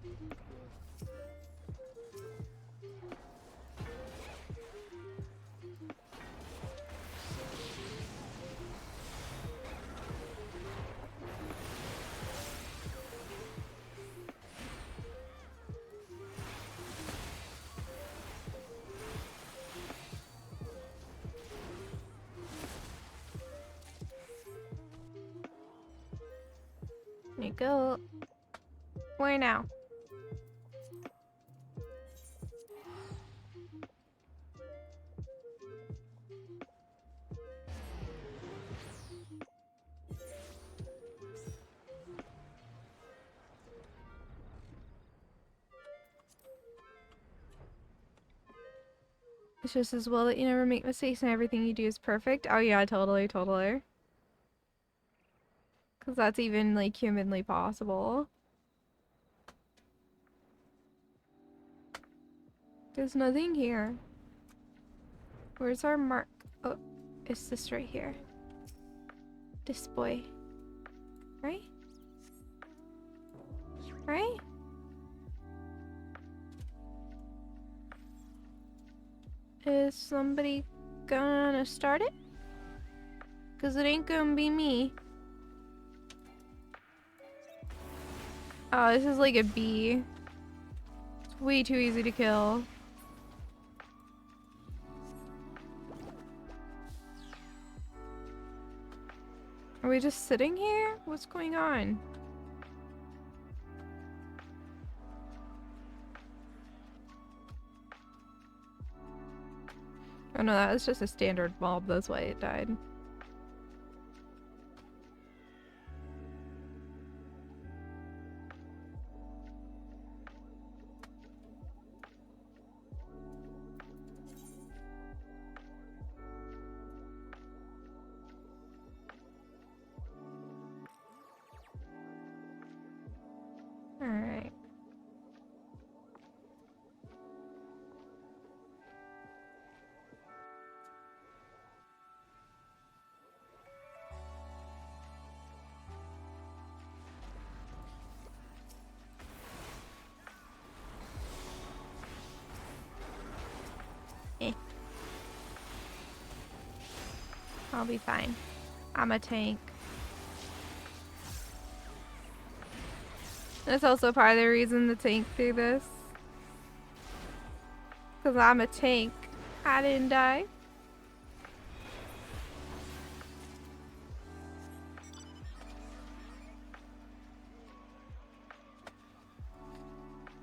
There you go. Where now? It's just as well that you never make mistakes and everything you do is perfect. Oh yeah, totally, totally. Because that's even, like, humanly possible. There's nothing here. Where's our mark? Oh, it's this right here. This boy. Right? Right? Is somebody gonna start it? Cause it ain't gonna be me. Oh, this is like a bee. It's way too easy to kill. Are we just sitting here? What's going on? Oh no, that was just a standard mob, that's why it died. Alright. I'll be fine. I'm a tank. That's also part of the reason the tank threw this. Because I'm a tank. I didn't die.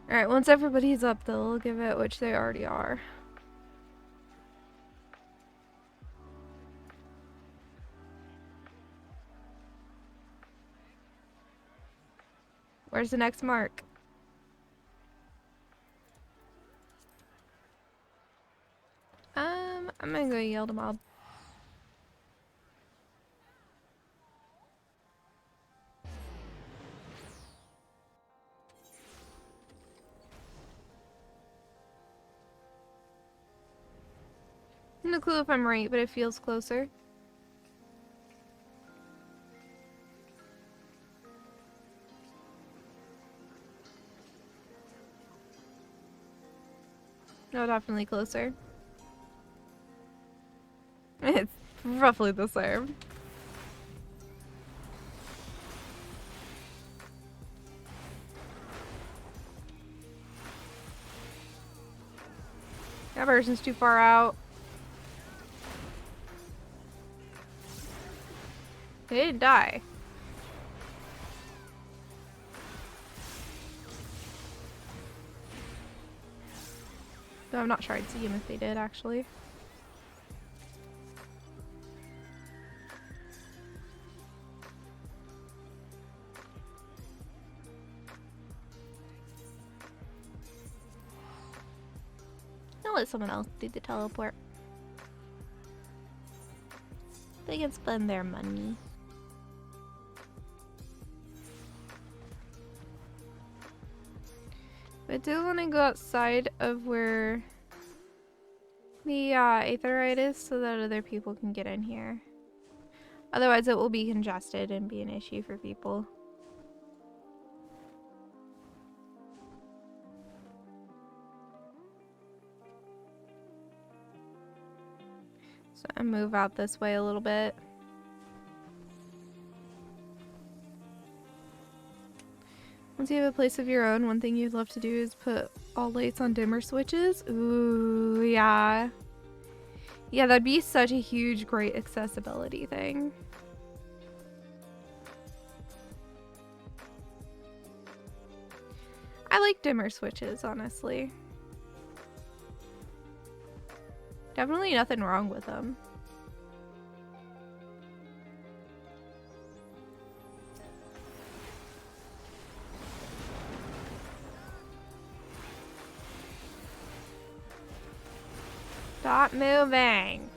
Alright, once everybody's up, they'll give it, which they already are. Where's the next mark? I'm gonna go yell to mob. No clue if I'm right, but it feels closer. No, definitely closer. It's roughly the same. That person's too far out. They didn't die. Though I'm not sure I'd see him if they did, actually. I'll let someone else do the teleport. They can spend their money. I do want to go outside of where the aetherite is so that other people can get in here. Otherwise it will be congested and be an issue for people. So I move out this way a little bit. Once you have a place of your own, one thing you'd love to do is put all lights on dimmer switches. Ooh, yeah. Yeah, that'd be such a huge, great accessibility thing. I like dimmer switches, honestly. Definitely nothing wrong with them. Stop moving.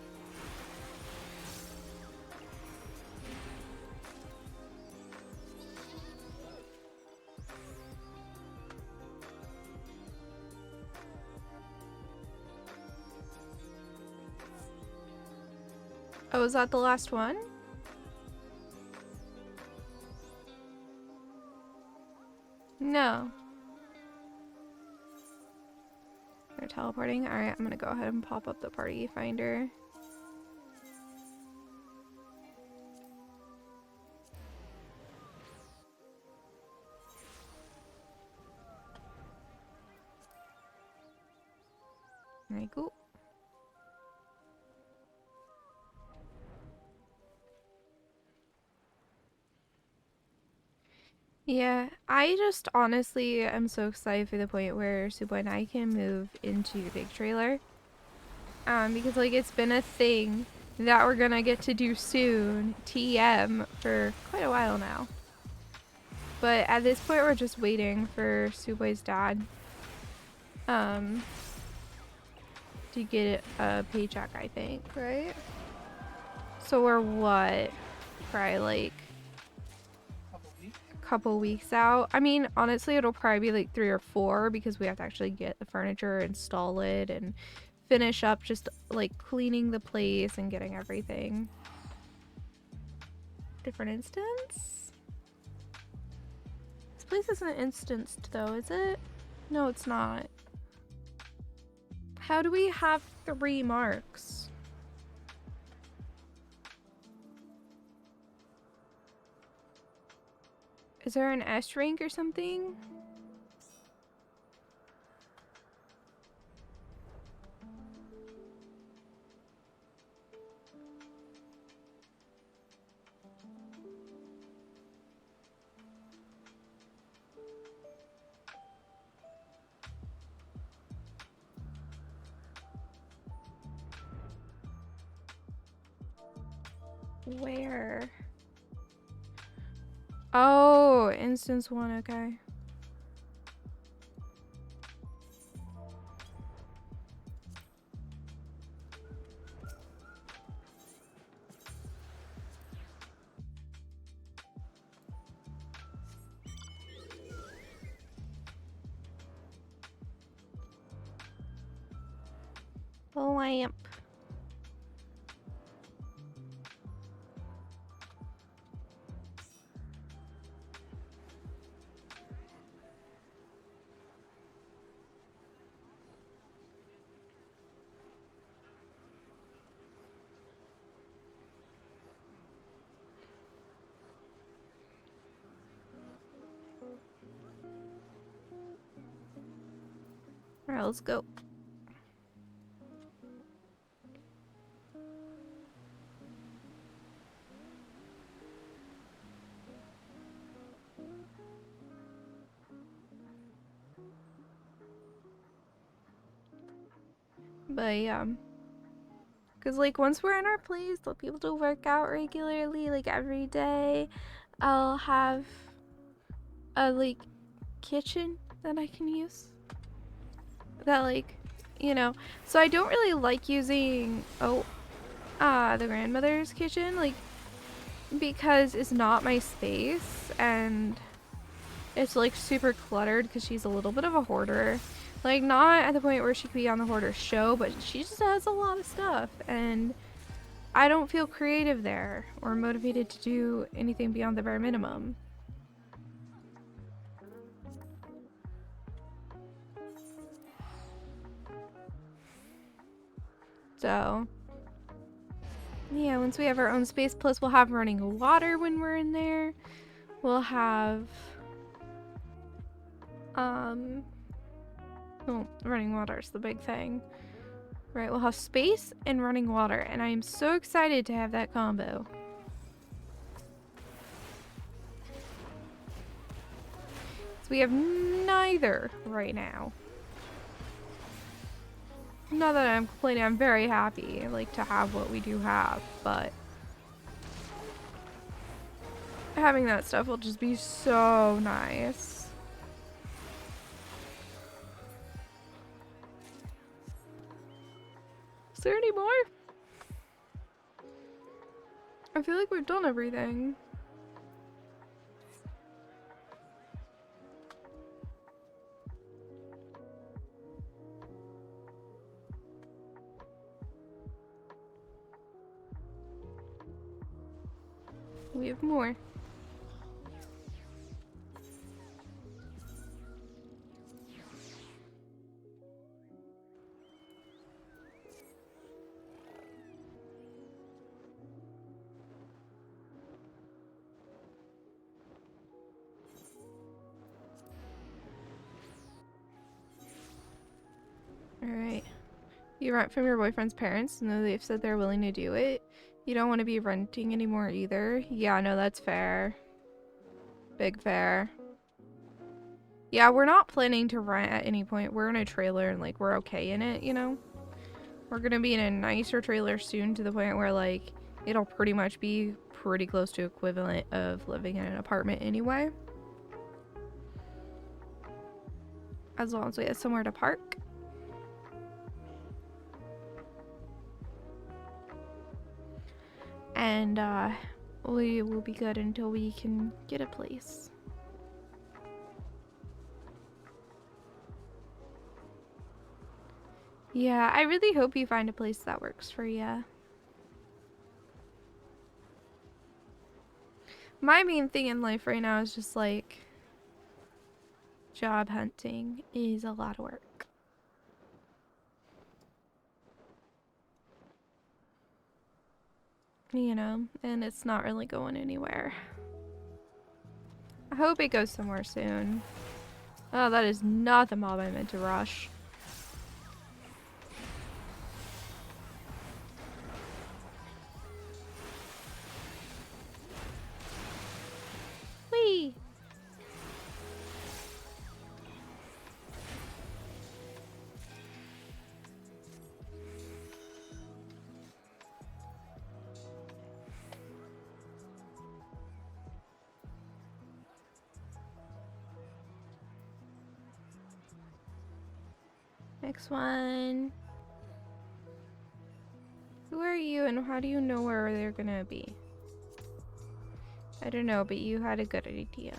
Oh, was that the last one? No. They're teleporting. Alright, I'm gonna go ahead and pop up the party finder. Alright, cool. Yeah, I just honestly am so excited for the point where Suwey and I can move into the big trailer. Because like it's been a thing that we're gonna get to do soon, TM, for quite a while now. But at this point we're just waiting for Suwey's dad to get a paycheck, I think, right? So we're what? Probably like a couple weeks out. I mean, honestly, it'll probably be like 3 or 4 because we have to actually get the furniture, install it, and finish up just like cleaning the place and getting everything. Different instance? This place isn't instanced though, is it? No, it's not. How do we have 3 marks? Is there an S rank or something? Where? Oh, instance 1, okay. The lamp. Alright, let's go. But yeah. Because like once we're in our place, I'll be able to work out regularly, like every day. I'll have a like kitchen that I can use. That like, you know. So I don't really like using the grandmother's kitchen, like, because it's not my space and it's like super cluttered because she's a little bit of a hoarder. Like, not at the point where she could be on the hoarder show, but she just has a lot of stuff and I don't feel creative there or motivated to do anything beyond the bare minimum. So yeah, once we have our own space, plus we'll have running water when we're in there. We'll have oh, running water is the big thing. Right, we'll have space and running water, and I am so excited to have that combo. So we have neither right now. Not that I'm complaining, I'm very happy, like, to have what we do have, but having that stuff will just be so nice. Is there any more? I feel like we've done everything. We have more. Alright. You rent from your boyfriend's parents, and though they've said they're willing to do it, you don't want to be renting anymore either. Yeah, no, that's fair. Big fair. Yeah, we're not planning to rent at any point. We're in a trailer and like we're okay in it, you know? We're gonna be in a nicer trailer soon to the point where like it'll pretty much be pretty close to equivalent of living in an apartment anyway. As long as we have somewhere to park. And we will be good until we can get a place. Yeah, I really hope you find a place that works for you. My main thing in life right now is just like job hunting is a lot of work. You know, and it's not really going anywhere. I hope it goes somewhere soon. Oh, that is not the mob I meant to rush. Whee! Next one. Who are you and how do you know where they're gonna be? I don't know, but you had a good idea.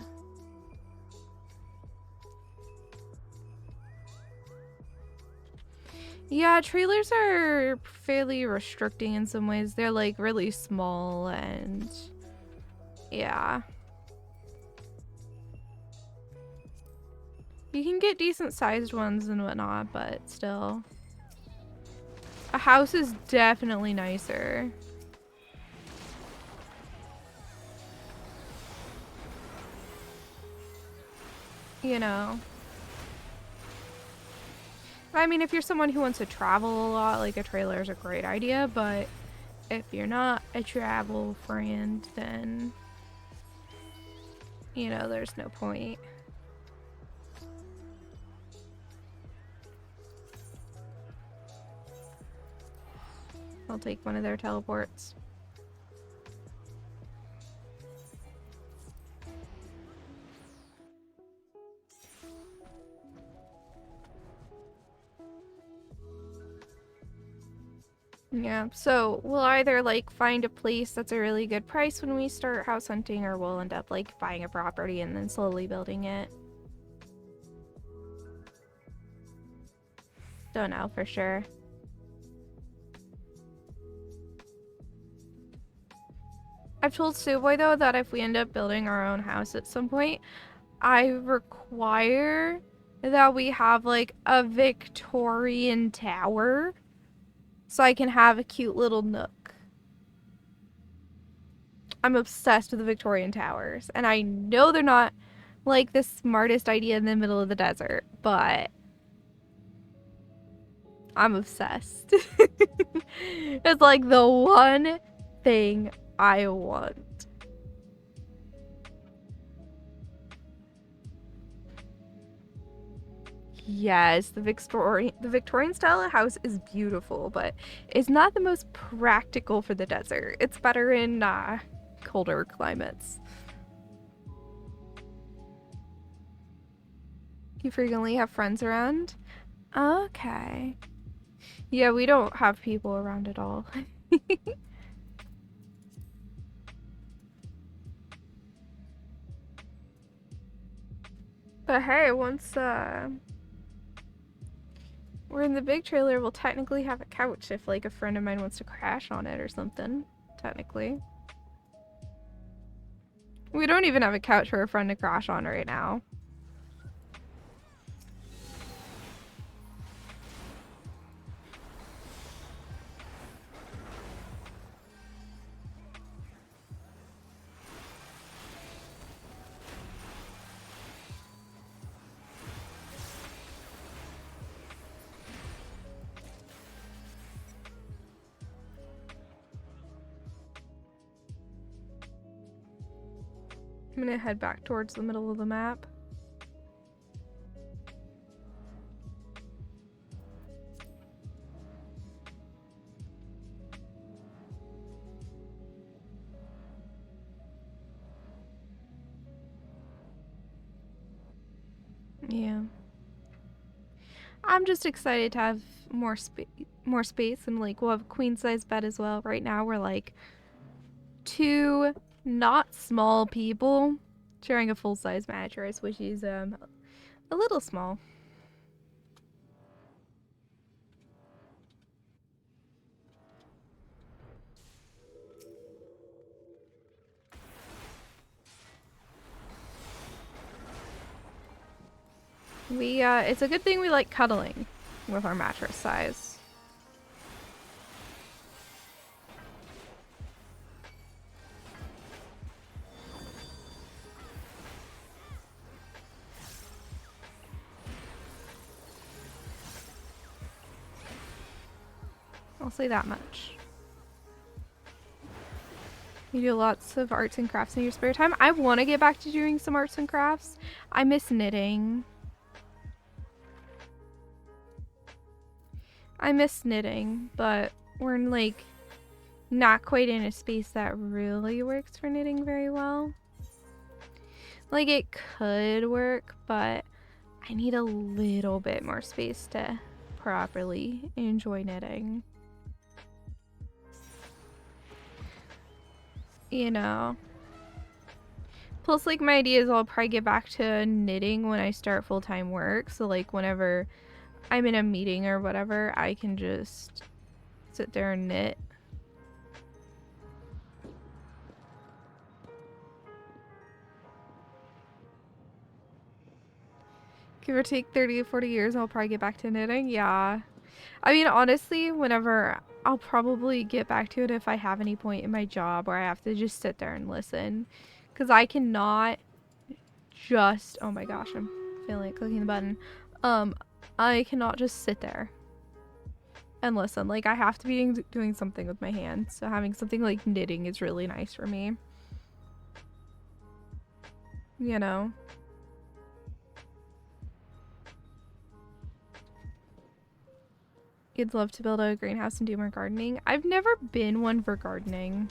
Yeah, trailers are fairly restricting in some ways. They're like really small and yeah. You can get decent sized ones and whatnot, but still. A house is definitely nicer. You know. I mean, if you're someone who wants to travel a lot, like a trailer is a great idea, but if you're not a travel friend, then, you know, there's no point. I'll take one of their teleports. Yeah, so we'll either like find a place that's a really good price when we start house hunting, or we'll end up like buying a property and then slowly building it. Don't know for sure. I've told Suwey though that if we end up building our own house at some point, I require that we have like a Victorian tower so I can have a cute little nook. I'm obsessed with the Victorian towers, and I know they're not like the smartest idea in the middle of the desert, but I'm obsessed. It's like the one thing I want. Yes, the Victorian style house is beautiful, but it's not the most practical for the desert. It's better in colder climates. You frequently have friends around? Okay. Yeah, we don't have people around at all. But hey, once we're in the big trailer, we'll technically have a couch if like a friend of mine wants to crash on it or something, technically. We don't even have a couch for a friend to crash on right now. I'm gonna head back towards the middle of the map. Yeah. I'm just excited to have more space, and like we'll have a queen size bed as well. Right now we're like two not small people sharing a full size mattress, which is a little small. It's a good thing we like cuddling with our mattress size. I'll say that much. You do lots of arts and crafts in your spare time. I want to get back to doing some arts and crafts. I miss knitting. But we're in like not quite in a space that really works for knitting very well. Like it could work, but I need a little bit more space to properly enjoy knitting. You know. Plus, like, my idea is I'll probably get back to knitting when I start full-time work. So, like, whenever I'm in a meeting or whatever, I can just sit there and knit. Give or take 30 to 40 years, I'll probably get back to knitting. Yeah. I mean, honestly, whenever I'll probably get back to it if I have any point in my job where I have to just sit there and listen. Because I cannot just... Oh my gosh, I'm feeling like clicking the button. I cannot just sit there and listen. Like, I have to be doing something with my hands. So having something like knitting is really nice for me. You know? You'd love to build a greenhouse and do more gardening. I've never been one for gardening.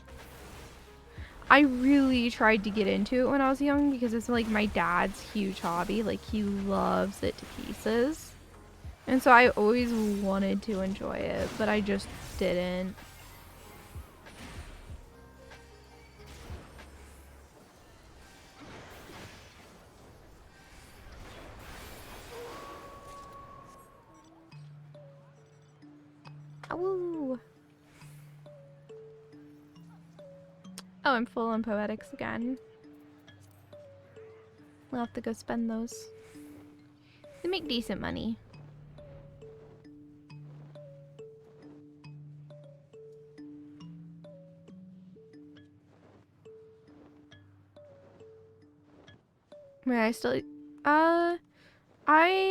I really tried to get into it when I was young because it's like my dad's huge hobby. Like, he loves it to pieces. And so I always wanted to enjoy it, but I just didn't. Ooh. Oh, I'm full on poetics again. We'll have to go spend those. They make decent money. Wait, I still... I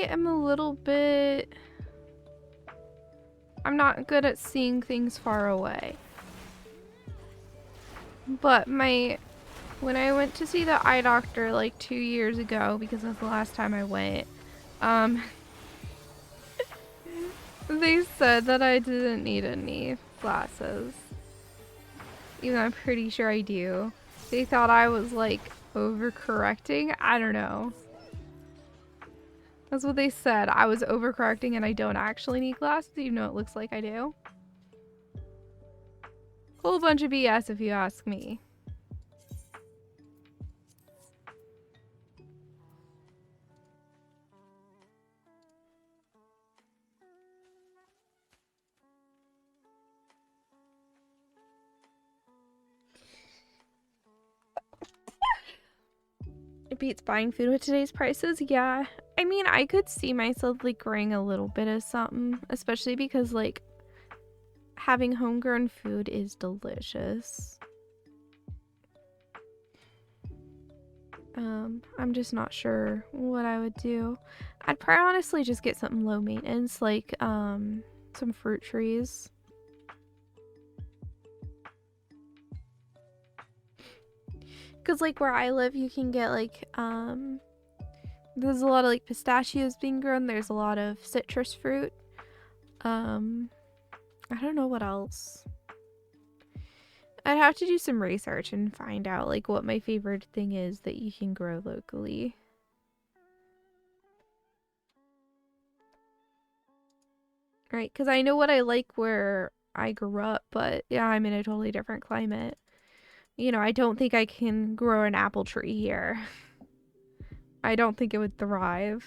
am a little bit... I'm not good at seeing things far away. But when I went to see the eye doctor like 2 years ago, because that's the last time I went, they said that I didn't need any glasses. Even though I'm pretty sure I do. They thought I was like overcorrecting. I don't know. That's what they said. I was overcorrecting and I don't actually need glasses, even though it looks like I do. Whole bunch of BS if you ask me. It beats buying food with today's prices. Yeah. I mean, I could see myself like growing a little bit of something, especially because like having homegrown food is delicious. I'm just not sure what I would do. I'd probably honestly just get something low maintenance, like some fruit trees. Because like where I live, you can get like there's a lot of like pistachios being grown. There's a lot of citrus fruit. I don't know what else. I'd have to do some research and find out like what my favorite thing is that you can grow locally. Right, because I know what I like where I grew up, but yeah, I'm in a totally different climate. You know, I don't think I can grow an apple tree here. I don't think it would thrive.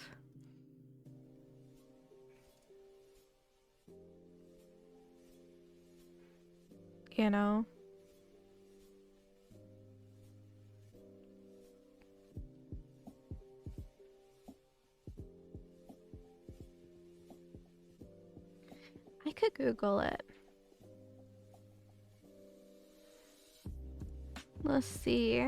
You know? I could Google it. Let's see.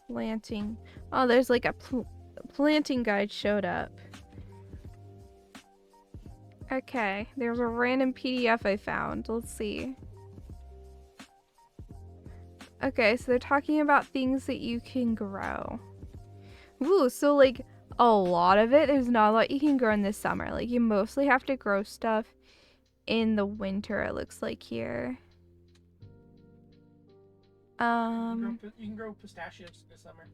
Planting. Oh, there's like a planting guide showed up. Okay, there's a random PDF I found. Let's see. Okay, so they're talking about things that you can grow. Ooh, so like a lot of it, there's not a lot you can grow in the summer. Like you mostly have to grow stuff in the winter, it looks like here. You can grow pistachios this summer.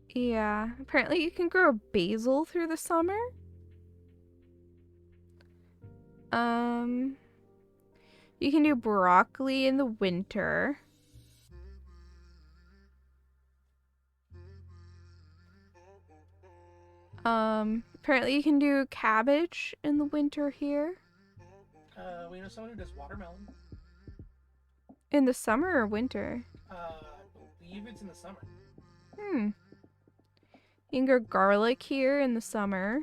Yeah, apparently you can grow basil through the summer. You can do broccoli in the winter. Apparently you can do cabbage in the winter here. We know someone who does watermelon. In the summer or winter? I believe it's in the summer. You can grow garlic here in the summer.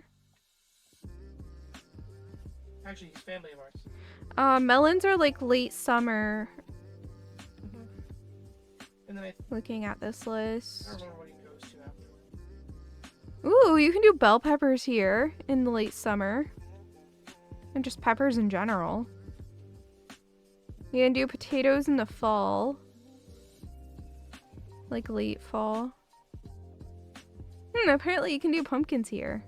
Actually, he's family of ours. Melons are like late summer. And then Looking at this list. I don't remember what he goes to afterward. Ooh, you can do bell peppers here in the late summer. And just peppers in general. You can do potatoes in the fall. Like late fall. Apparently you can do pumpkins here.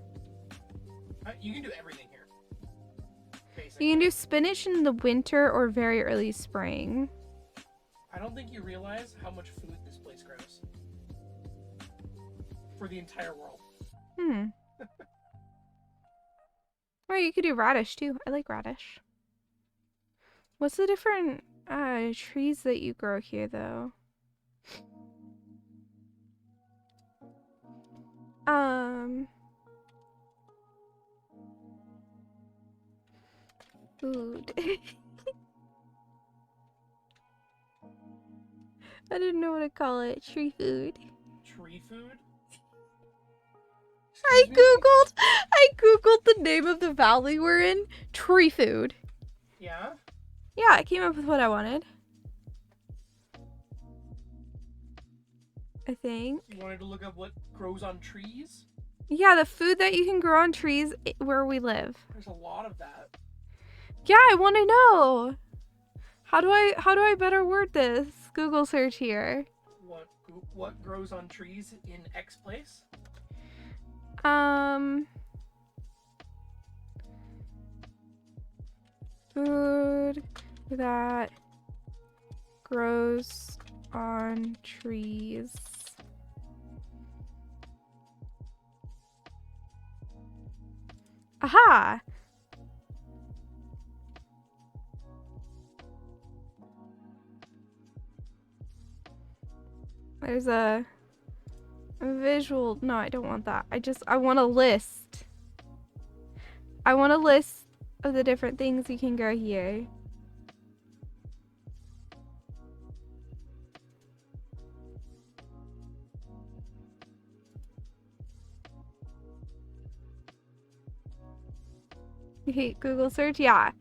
You can do everything here. Basically. You can do spinach in the winter or very early spring. I don't think you realize how much food this place grows. For the entire world. Or you could do radish too. I like radish. What's the different trees that you grow here though? Food. I didn't know what to call it. Tree food. Tree food? I googled the name of the valley we're in. Tree food. Yeah? Yeah, I came up with what I wanted. I think. You wanted to look up what grows on trees? Yeah, the food that you can grow on trees where we live. There's a lot of that. Yeah, I want to know. How do I better word this? Google search here. What grows on trees in X place? Food that grows on trees. Aha! There's a visual. No, I don't want that. I want a list. I want a list of the different things you can grow here. Okay, Google search, yeah.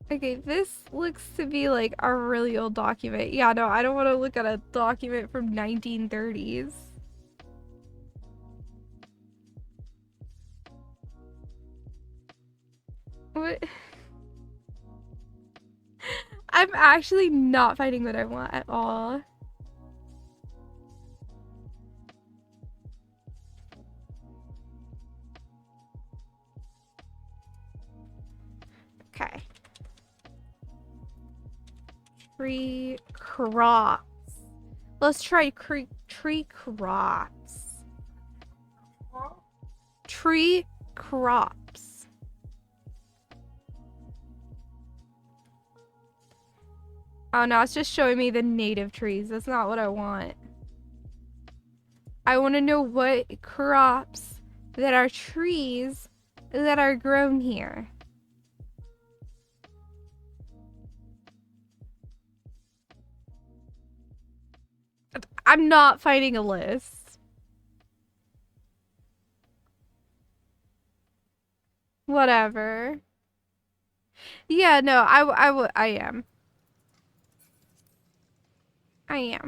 Okay, this looks to be like a really old document. Yeah, no, I don't want to look at a document from 1930s. What? I'm actually not finding what I want at all. Okay. Tree crops. Let's try tree crops. Tree crops. Oh no, it's just showing me the native trees. That's not what I want. I want to know what crops that are trees that are grown here. I'm not finding a list. Whatever. Yeah, no, I am. I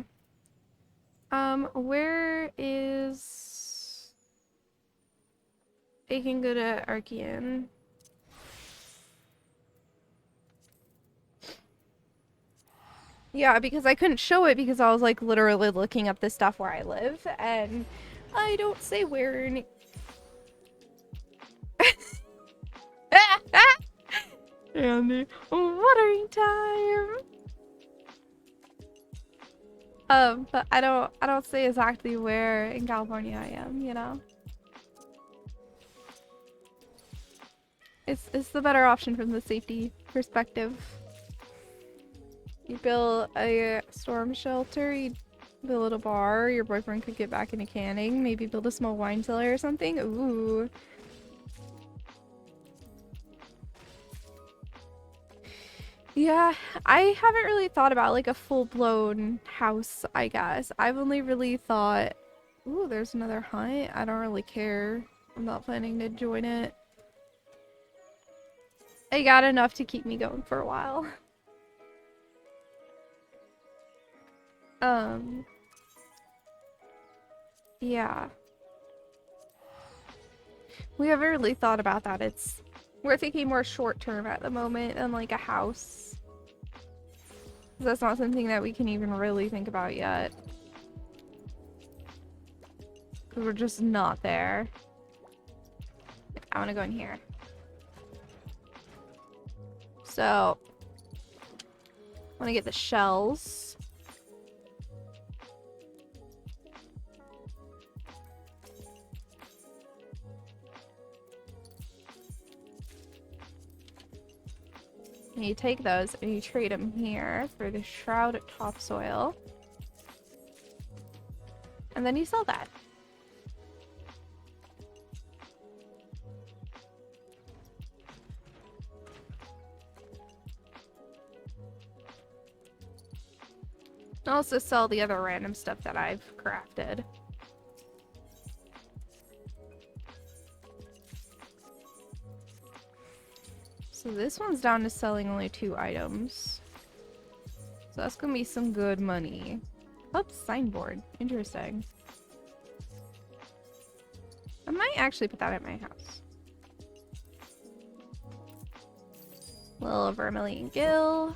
am. Where is... I can go to Archean. Yeah, because I couldn't show it because I was like literally looking up the stuff where I live, and I don't say where any... Andy, watering time. But I don't say exactly where in California I am, you know. It's the better option from the safety perspective. You build a storm shelter, you build a bar, your boyfriend could get back into canning, maybe build a small wine cellar or something. Ooh. Yeah, I haven't really thought about like a full-blown house, I guess. I've only really thought, ooh, there's another hunt. I don't really care. I'm not planning to join it. I got enough to keep me going for a while. Yeah. We haven't really thought about that. We're thinking more short term at the moment than like a house. That's not something that we can even really think about yet. Because we're just not there. I want to go in here. So, I want to get the shells. And you take those and you trade them here for the shroud topsoil. And then you sell that. Also sell the other random stuff that I've crafted. So this one's down to selling only 2 items. So that's gonna be some good money. Oh, signboard. Interesting. I might actually put that at my house. A little over 1,000,000 gil.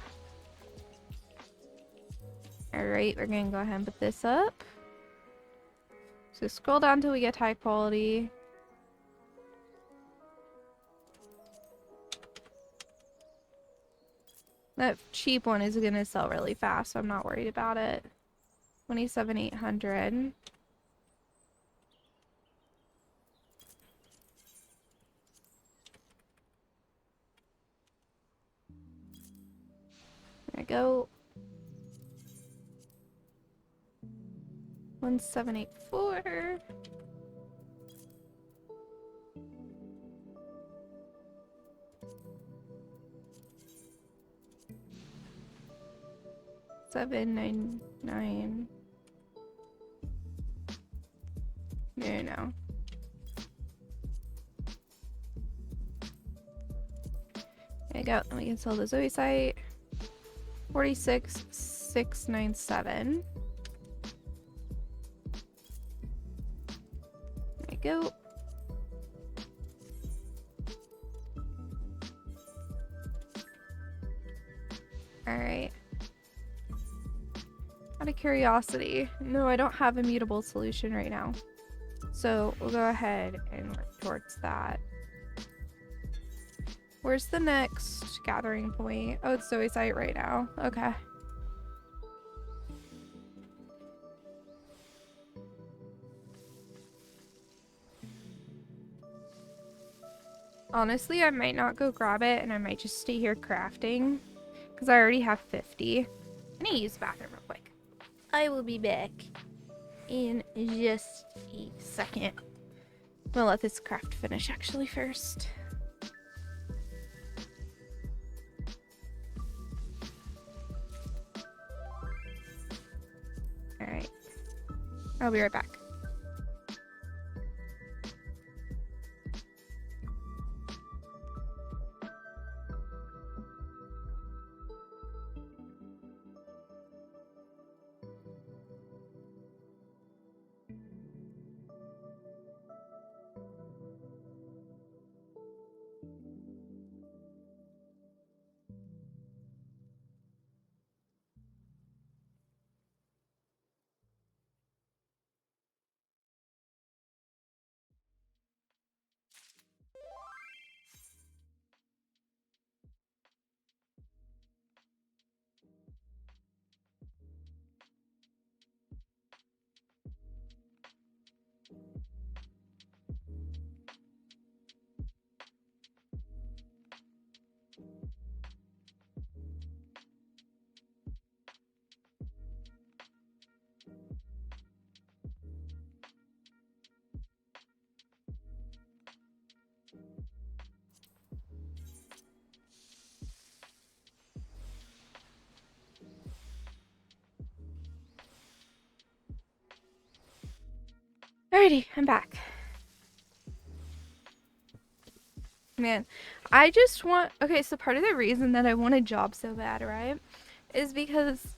Alright, we're gonna go ahead and put this up. So scroll down till we get high quality. That cheap one is gonna sell really fast, so I'm not worried about it. 27,800. There we go. 1784. $799. No. There you go. And we can sell the Zoe site. 46,697. There you go. Alright. Out of curiosity, no, I don't have a mutable solution right now. So we'll go ahead and work towards that. Where's the next gathering point? Oh, it's Suwey site right now. Okay. Honestly, I might not go grab it and I might just stay here crafting because I already have 50. I need to use the bathroom real quick. I will be back in just a second. I'm gonna let this craft finish actually first. Alright. I'll be right back. Alrighty, I'm back. Man, I just want... Okay, so part of the reason that I want a job so bad, right, is because...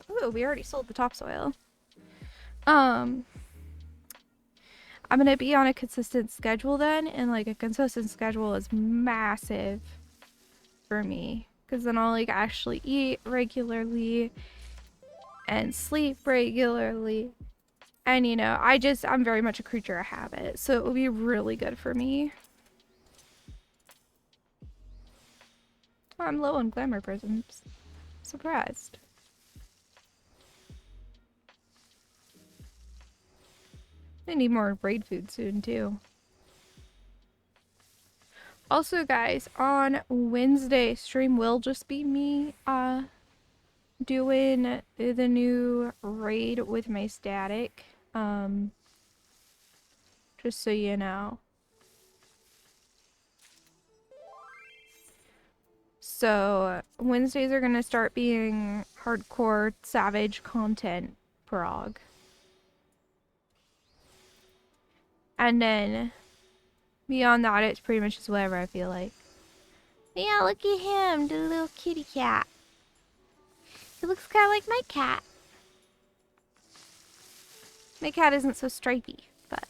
Ooh, we already sold the topsoil. I'm gonna be on a consistent schedule then, and like a consistent schedule is massive for me. Because then I'll like actually eat regularly and sleep regularly. And you know, I'm very much a creature of habit, so it will be really good for me. I'm low on glamour prisms. Surprised. I need more raid food soon too. Also guys, on Wednesday stream will just be me doing the new raid with my static. Just so you know. So Wednesdays are gonna start being hardcore savage content prog. And then beyond that, it's pretty much just whatever I feel like. Yeah, look at him, the little kitty cat. He looks kind of like my cat. My cat isn't so stripy, but...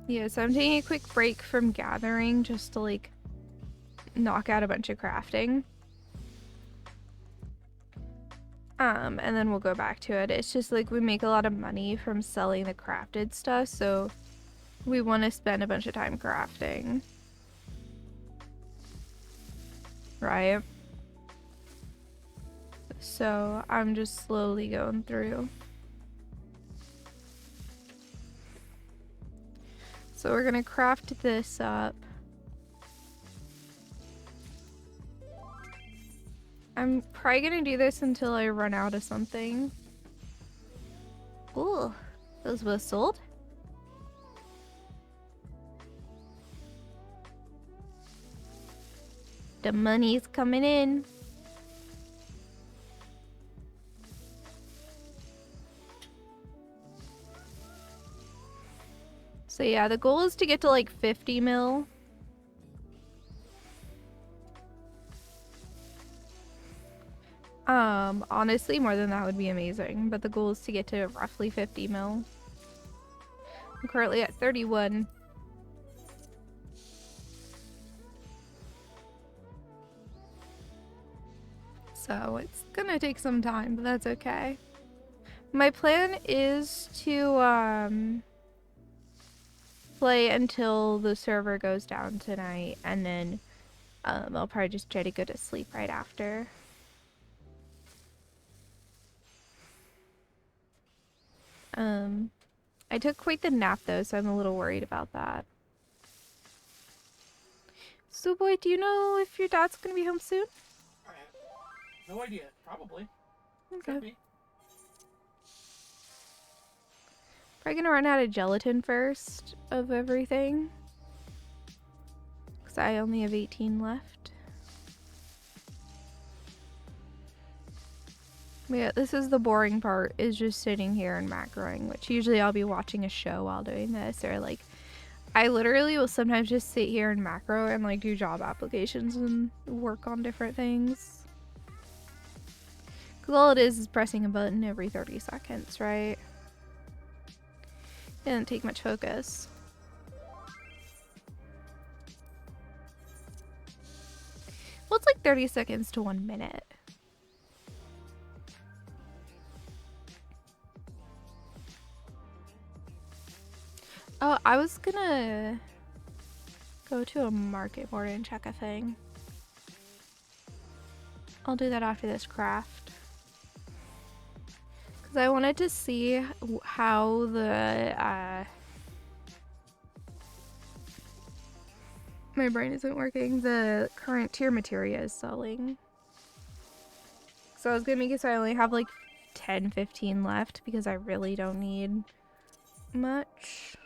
Yeah, so I'm taking a quick break from gathering just to like knock out a bunch of crafting. And then we'll go back to it. It's just like we make a lot of money from selling the crafted stuff, so we want to spend a bunch of time crafting. Right? So I'm just slowly going through. So we're gonna craft this up. I'm probably gonna do this until I run out of something. Ooh, those both sold. The money's coming in. So yeah, the goal is to get to like 50 mil. Honestly, more than that would be amazing, but the goal is to get to roughly 50 mil. I'm currently at 31. So it's gonna take some time, but that's okay. My plan is to play until the server goes down tonight, and then I'll probably just try to go to sleep right after. I took quite the nap though, so I'm a little worried about that. Suwey, do you know if your dad's gonna be home soon? I have no idea. Probably. Okay. Could be. Probably gonna run out of gelatin first of everything. Because I only have 18 left. But yeah, this is the boring part, is just sitting here and macroing, which usually I'll be watching a show while doing this, or like, I literally will sometimes just sit here and macro and like do job applications and work on different things. Because all it is pressing a button every 30 seconds, right? It doesn't take much focus. Well, it's like 30 seconds to 1 minute. Oh, I was gonna go to a market board and check a thing. I'll do that after this craft. Because I wanted to see how the, my brain isn't working, the current tier materia is selling. So I was gonna make it so I only have like 10, 15 left because I really don't need much.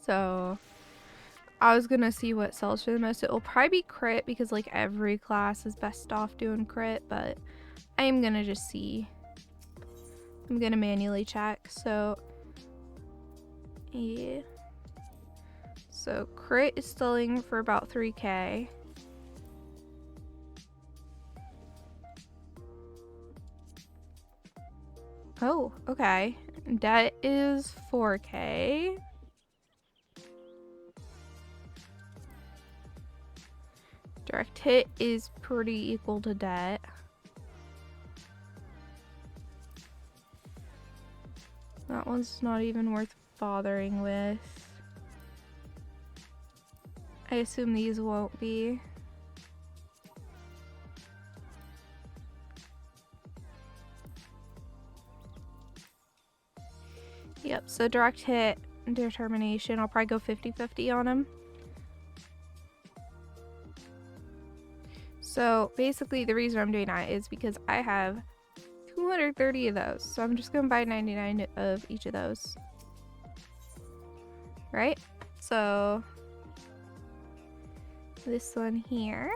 So I was gonna see what sells for the most. It will probably be crit because like every class is best off doing crit, but I am gonna just see. I'm gonna manually check. So yeah. So crit is selling for about 3k. Oh, okay. That is 4k. Direct hit is pretty equal to debt. That one's not even worth bothering with. I assume these won't be. Yep, so direct hit and determination, I'll probably go 50-50 on him. So basically the reason I'm doing that is because I have 230 of those. So I'm just gonna buy 99 of each of those. Right? So this one here.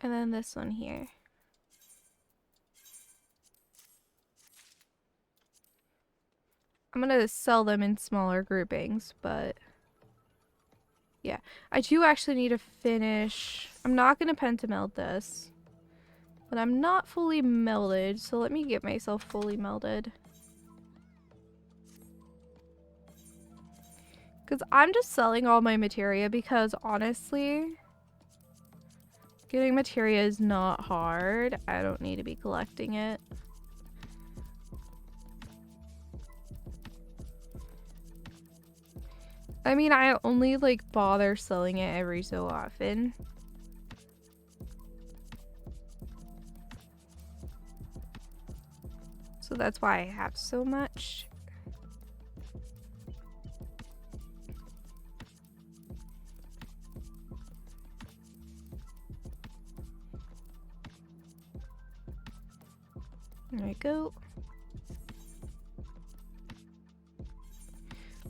And then this one here. I'm gonna sell them in smaller groupings, but yeah. I do actually need to finish. I'm not gonna pentameld this, but I'm not fully melded, so let me get myself fully melded. Because I'm just selling all my materia because honestly, getting materia is not hard. I don't need to be collecting it. I mean, I only like bother selling it every so often. So that's why I have so much. There we go.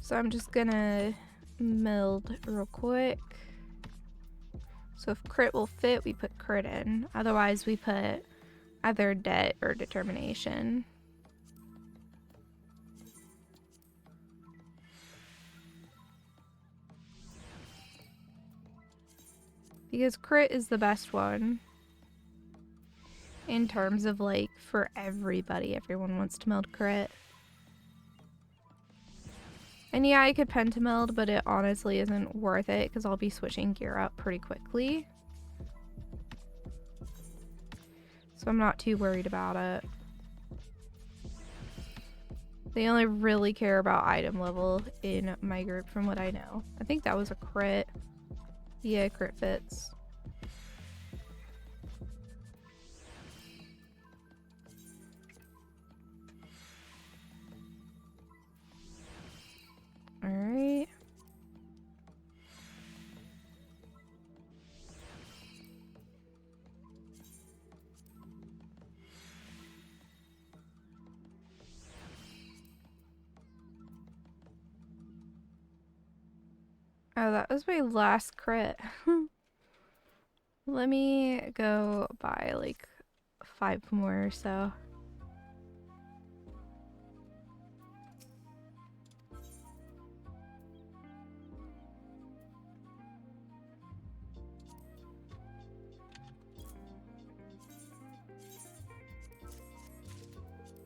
So I'm just gonna meld real quick. So if crit will fit, we put crit in. Otherwise we put either debt or determination. Because crit is the best one. In terms of like, for everybody, everyone wants to meld crit. And yeah, I could pentameld, but it honestly isn't worth it because I'll be switching gear up pretty quickly. So I'm not too worried about it. They only really care about item level in my group from what I know. I think that was a crit. Yeah, crit fits. Alright. Oh, that was my last crit. Let me go buy like 5 more or so.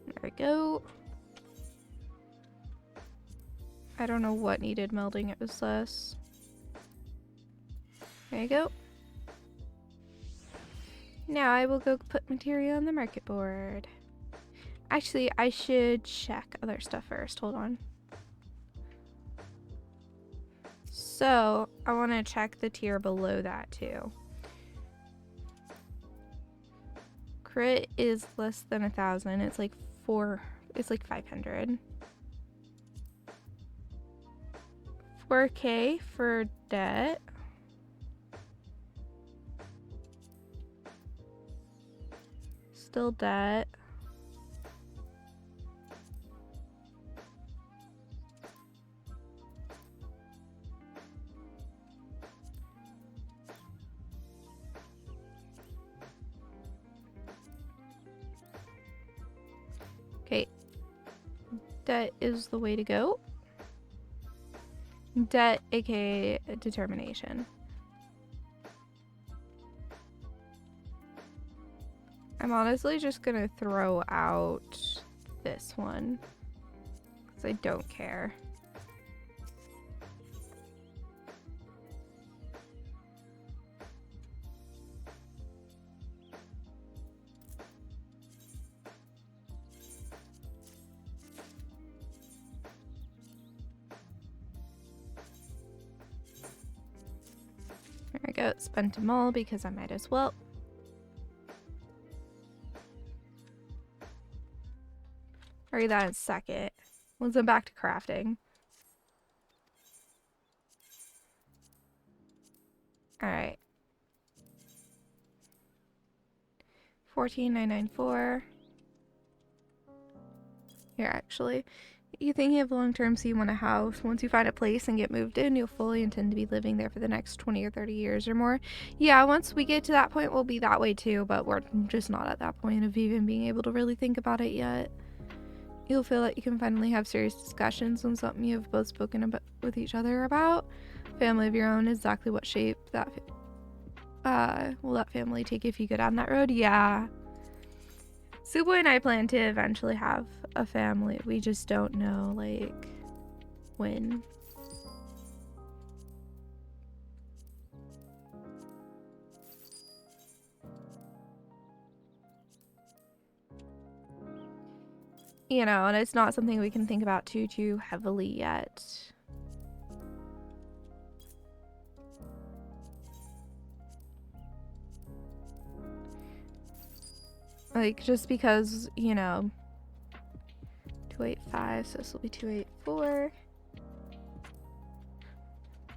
There we go. I don't know what needed melding, it was this. There you go. Now I will go put material on the market board. Actually, I should check other stuff first. Hold on. So, I want to check the tier below that too. Crit is less than 1,000. It's like 500. 4K for debt. Still debt. Okay. Debt is the way to go. Debt, aka determination. I'm honestly just gonna throw out this one because I don't care. There we go, spent them all because I might as well. I'll read that in a second. Once I'm back to crafting. Alright. 14,994. Here, actually. You thinking of long term, so you want a house. Once you find a place and get moved in, you'll fully intend to be living there for the next 20 or 30 years or more. Yeah, once we get to that point, we'll be that way too, but we're just not at that point of even being able to really think about it yet. You'll feel that you can finally have serious discussions on something you have both spoken about with each other about. Family of your own, exactly what shape that will that family take if you go down that road? Yeah. Suwey and I plan to eventually have a family. We just don't know, like, when. You know, and it's not something we can think about too heavily yet. Like, just because, you know, 285, so this will be 284.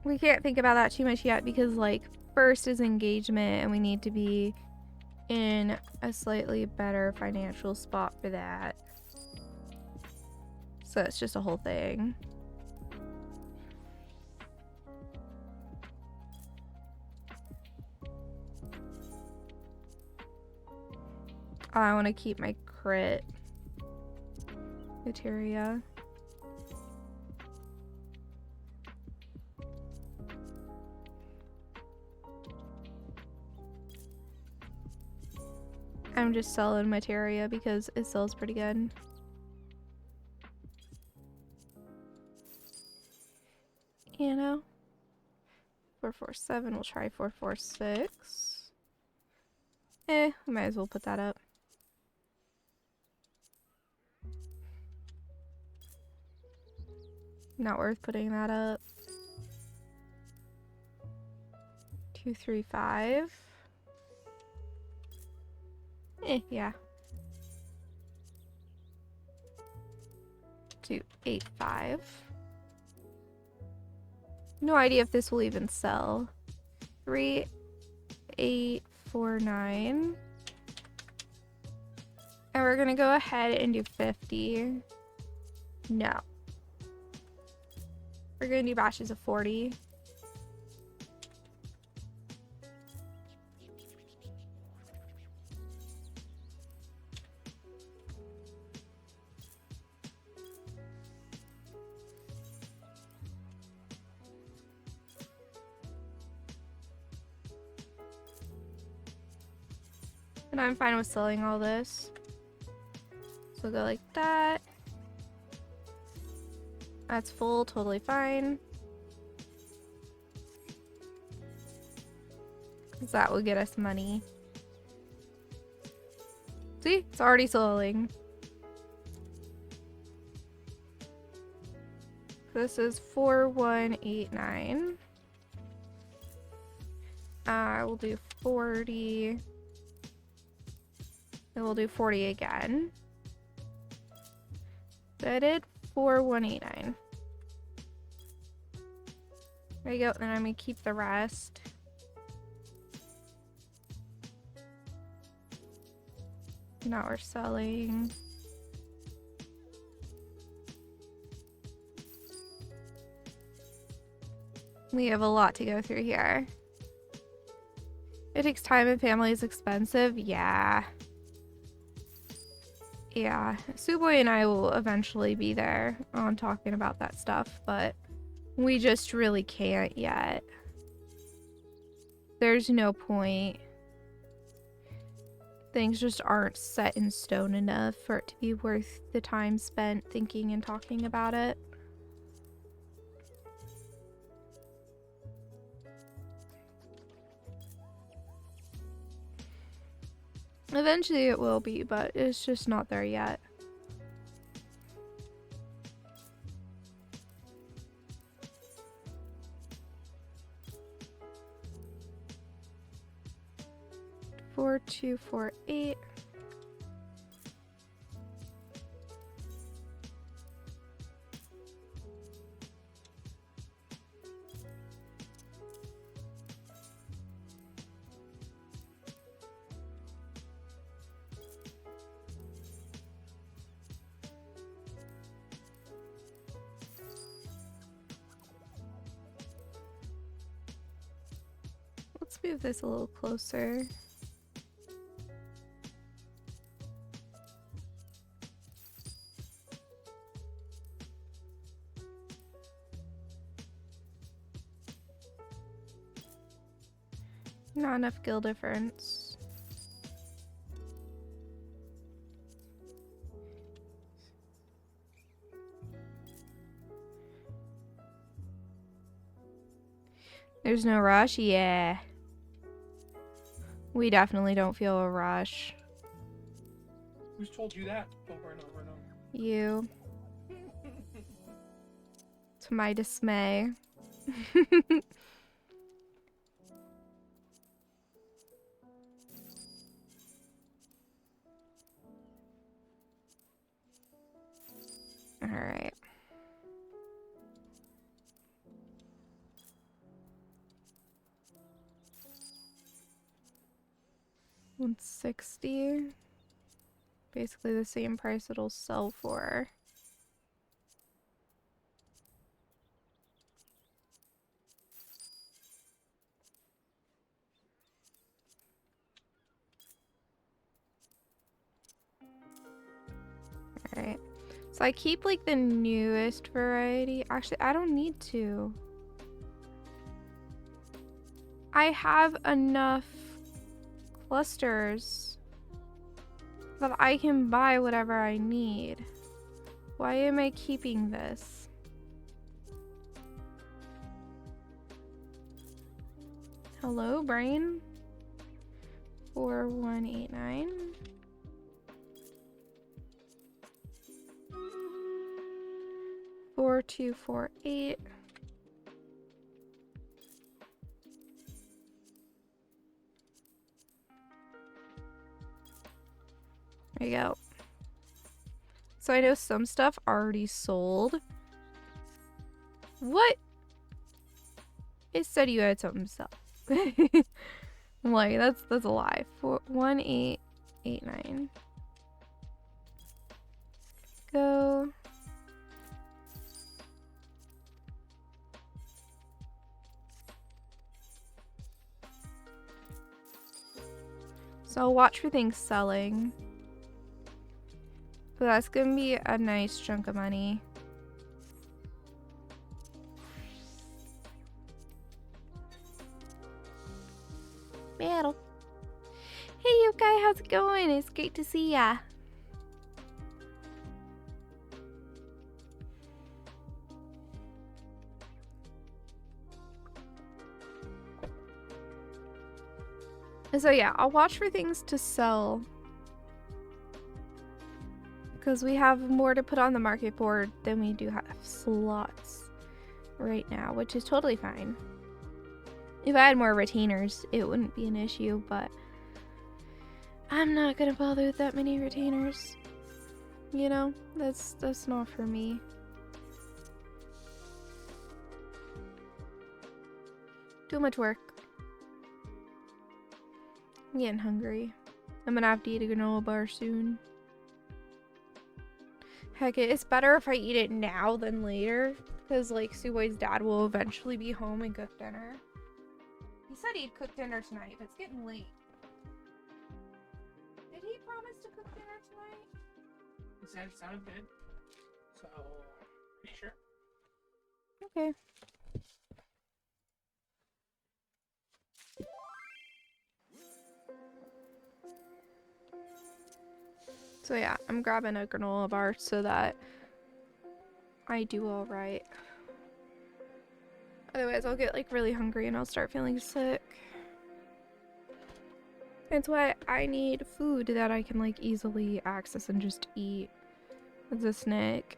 We can't think about that too much yet because, like, first is engagement and we need to be in a slightly better financial spot for that. So it's just a whole thing. I want to keep my crit materia. I'm just selling materia because it sells pretty good. You know? 447, we'll try 446. We might as well put that up. Not worth putting that up. 235. Yeah. 285. No idea if this will even sell. 3849. And we're gonna go ahead and do 50. No. We're gonna do batches of 40. And I'm fine with selling all this. So we'll go like that. That's full, totally fine. Because that will get us money. See? It's already selling. This is 4189. We'll do 40. And we'll do 40 again. So I did 4189. There you go. Then I'm gonna keep the rest. Now we're selling. We have a lot to go through here. It takes time and family is expensive. Yeah. Yeah. Suwey and I will eventually be there on talking about that stuff, but we just really can't yet. There's no point. Things just aren't set in stone enough for it to be worth the time spent thinking and talking about it. Eventually it will be, but it's just not there yet. Four, 2, 4, 8. Let's move this a little closer. Not enough gil difference. There's no rush? Yeah. We definitely don't feel a rush. Who's told you that over and over and over? You. To my dismay. All right. $160. Basically the same price it'll sell for. So I keep like the newest variety. Actually, I don't need to. I have enough clusters that I can buy whatever I need. Why am I keeping this? Hello, brain? 4189. Four, 2, 4, 8. There you go. So I know some stuff already sold. What? It said you had something to sell. I'm like, that's a lie. 1889. Go. So I'll watch for things selling. But that's gonna be a nice chunk of money. Battle. Hey, you guys, how's it going? It's great to see ya. So yeah, I'll watch for things to sell. Because we have more to put on the market board than we do have slots right now, which is totally fine. If I had more retainers, it wouldn't be an issue, but I'm not gonna bother with that many retainers. You know, that's not for me. Too much work. I'm getting hungry. I'm gonna have to eat a granola bar soon. Heck, it's better if I eat it now than later, because like Suwey's dad will eventually be home and cook dinner. He said he'd cook dinner tonight, but it's getting late. Did he promise to cook dinner tonight? He said it sounded good. So, pretty sure. Okay. So yeah, I'm grabbing a granola bar so that I do alright. Otherwise I'll get like really hungry and I'll start feeling sick. That's why I need food that I can like easily access and just eat as a snack.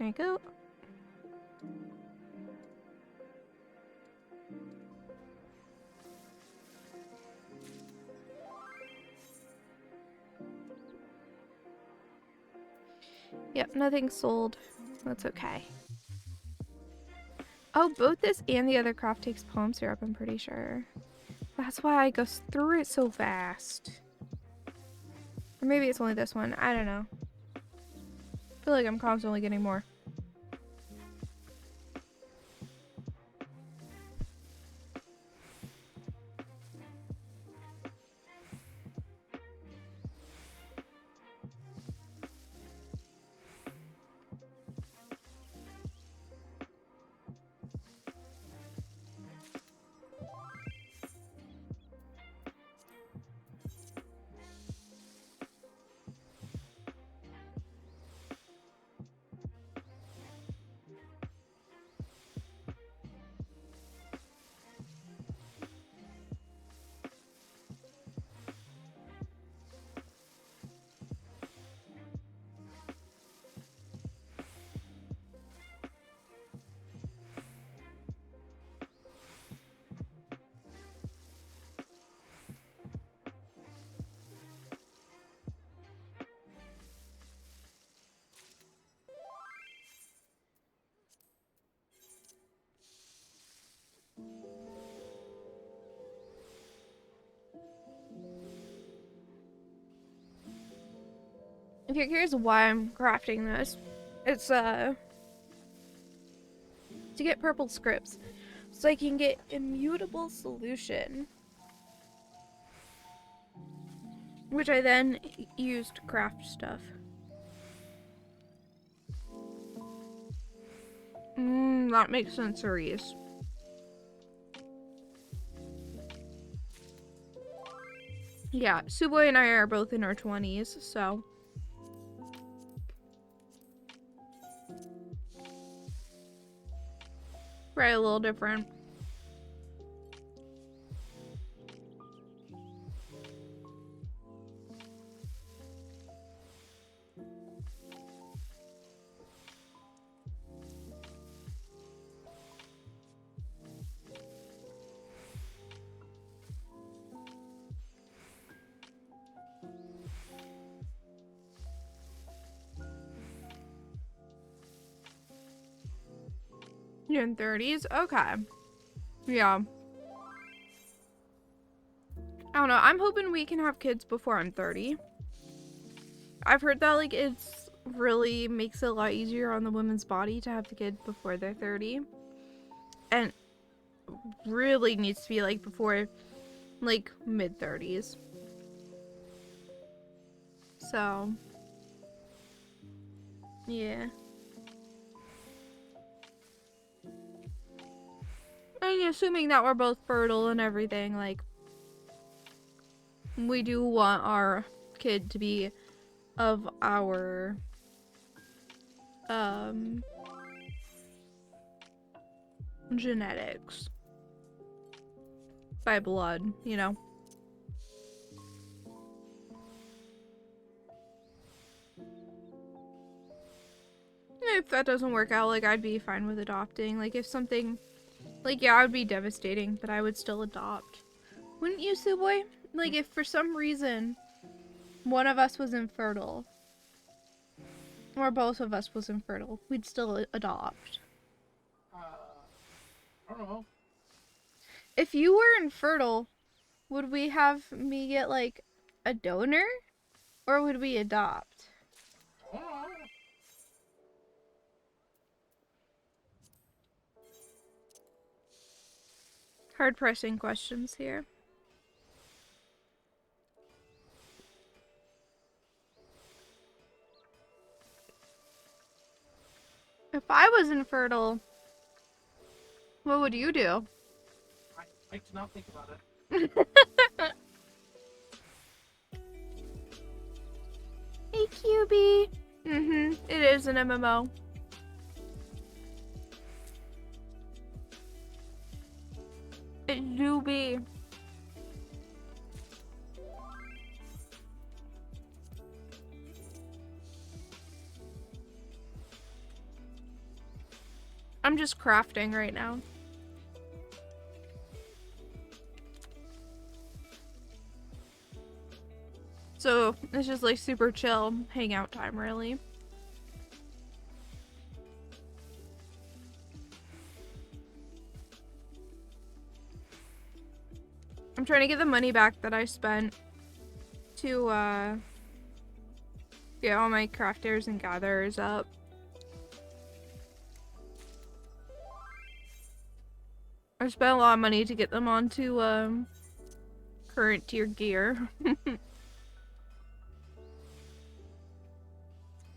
There you go. Yep, nothing sold. That's okay. Oh, both this and the other craft takes palm syrup, I'm pretty sure. That's why I go through it so fast. Or maybe it's only this one. I don't know. I feel like I'm constantly getting more. If you're curious why I'm crafting this, it's to get purple scripts. So I can get immutable solution. Which I then used to craft stuff. That makes sense, Reese. Yeah, Suwey and I are both in our 20s, so. Right, a little different. You're in 30s? Okay. Yeah. I don't know. I'm hoping we can have kids before I'm 30. I've heard that, like, it's really makes it a lot easier on the woman's body to have the kid before they're 30. And really needs to be, like, before, like, mid-30s. So. Yeah. And assuming that we're both fertile and everything, like, we do want our kid to be of our, genetics. By blood, you know? If that doesn't work out, like, I'd be fine with adopting. Like, if something, like, yeah, it would be devastating, but I would still adopt. Wouldn't you, Suboy? Like, if for some reason one of us was infertile, or both of us was infertile, we'd still adopt. I don't know. If you were infertile, would we have me get, like, a donor? Or would we adopt? I don't know. Hard pressing questions here. If I was infertile, what would you do? I like to not think about it. Hey, QB. It is an MMO. It do be. I'm just crafting right now. So it's just like super chill hangout time, really. I'm trying to get the money back that I spent to get all my crafters and gatherers up. I spent a lot of money to get them onto current tier gear.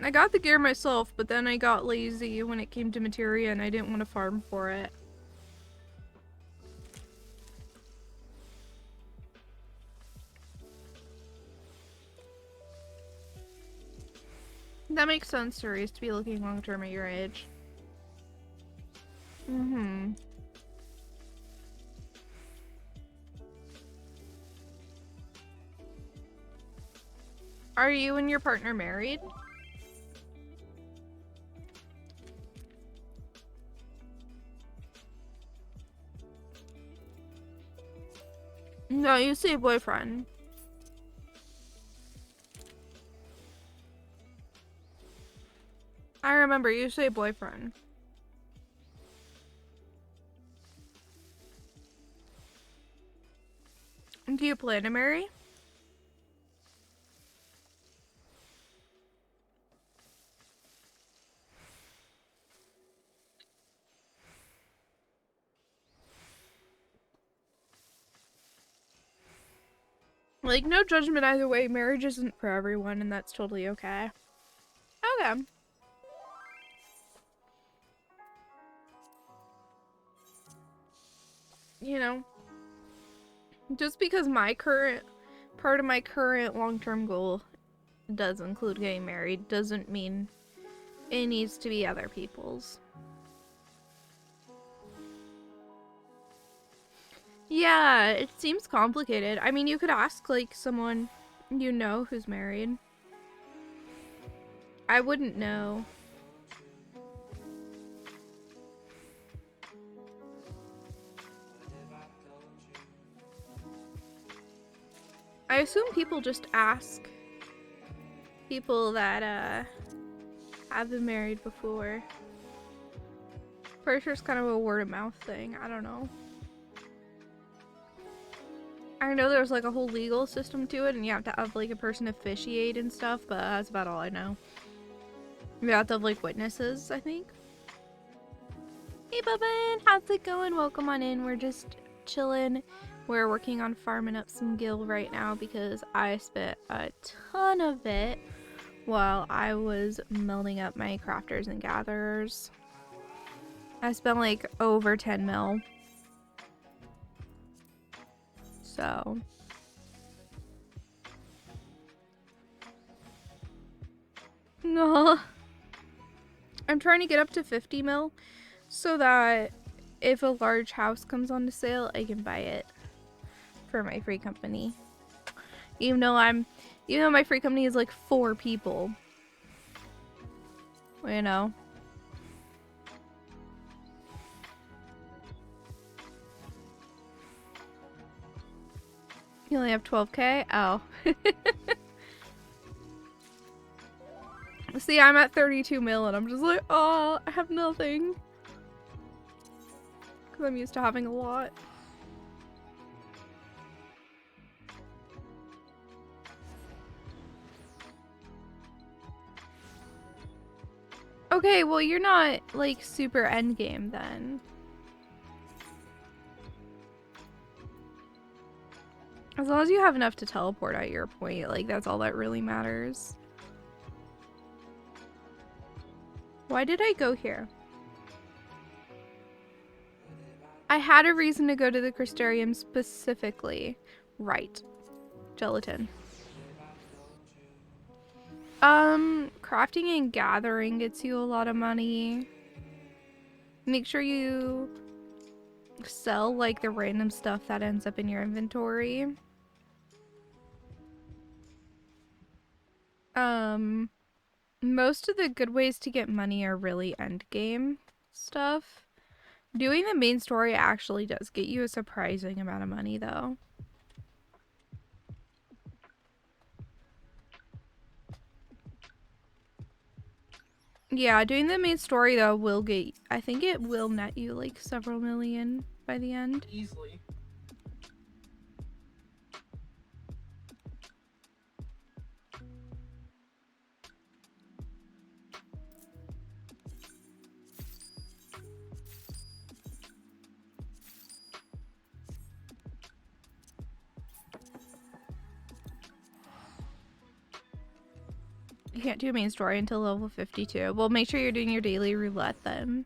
I got the gear myself, but then I got lazy when it came to materia and I didn't want to farm for it. That makes sense, Sirius, to be looking long term at your age. Are you and your partner married? No, you say boyfriend. I remember you say boyfriend. Do you plan to marry? Like, no judgment either way. Marriage isn't for everyone, and that's totally okay. Okay. You know, just because part of my current long-term goal does include getting married doesn't mean it needs to be other people's. Yeah, it seems complicated. I mean, you could ask, like, someone you know who's married. I wouldn't know. I assume people just ask people that, have been married before. Pretty sure it's kind of a word of mouth thing. I don't know. I know there's like a whole legal system to it and you have to have like a person officiate and stuff, but that's about all I know. You have to have like witnesses, I think. Hey Bubbin, how's it going? Welcome on in. We're just chilling. We're working on farming up some gil right now because I spent a ton of it while I was melting up my crafters and gatherers. I spent like over 10 mil. So no, I'm trying to get up to 50 mil so that if a large house comes on sale, I can buy it for my free company. Even though my free company is like 4 people. You know. You only have 12k? Oh. See, I'm at 32 mil and I'm just like, oh, I have nothing. Because I'm used to having a lot. Okay, well, you're not, like, super endgame then. As long as you have enough to teleport at your point, like, that's all that really matters. Why did I go here? I had a reason to go to the Crystarium specifically. Right. Gelatin. Crafting and gathering gets you a lot of money. Make sure you sell, like, the random stuff that ends up in your inventory. Most of the good ways to get money are really endgame stuff. Doing the main story actually does get you a surprising amount of money, though. Yeah, doing the main story, though, will get... I think it will net you, like, several million by the end. Easily. You can't do a main story until level 52. Well, make sure you're doing your daily roulette then.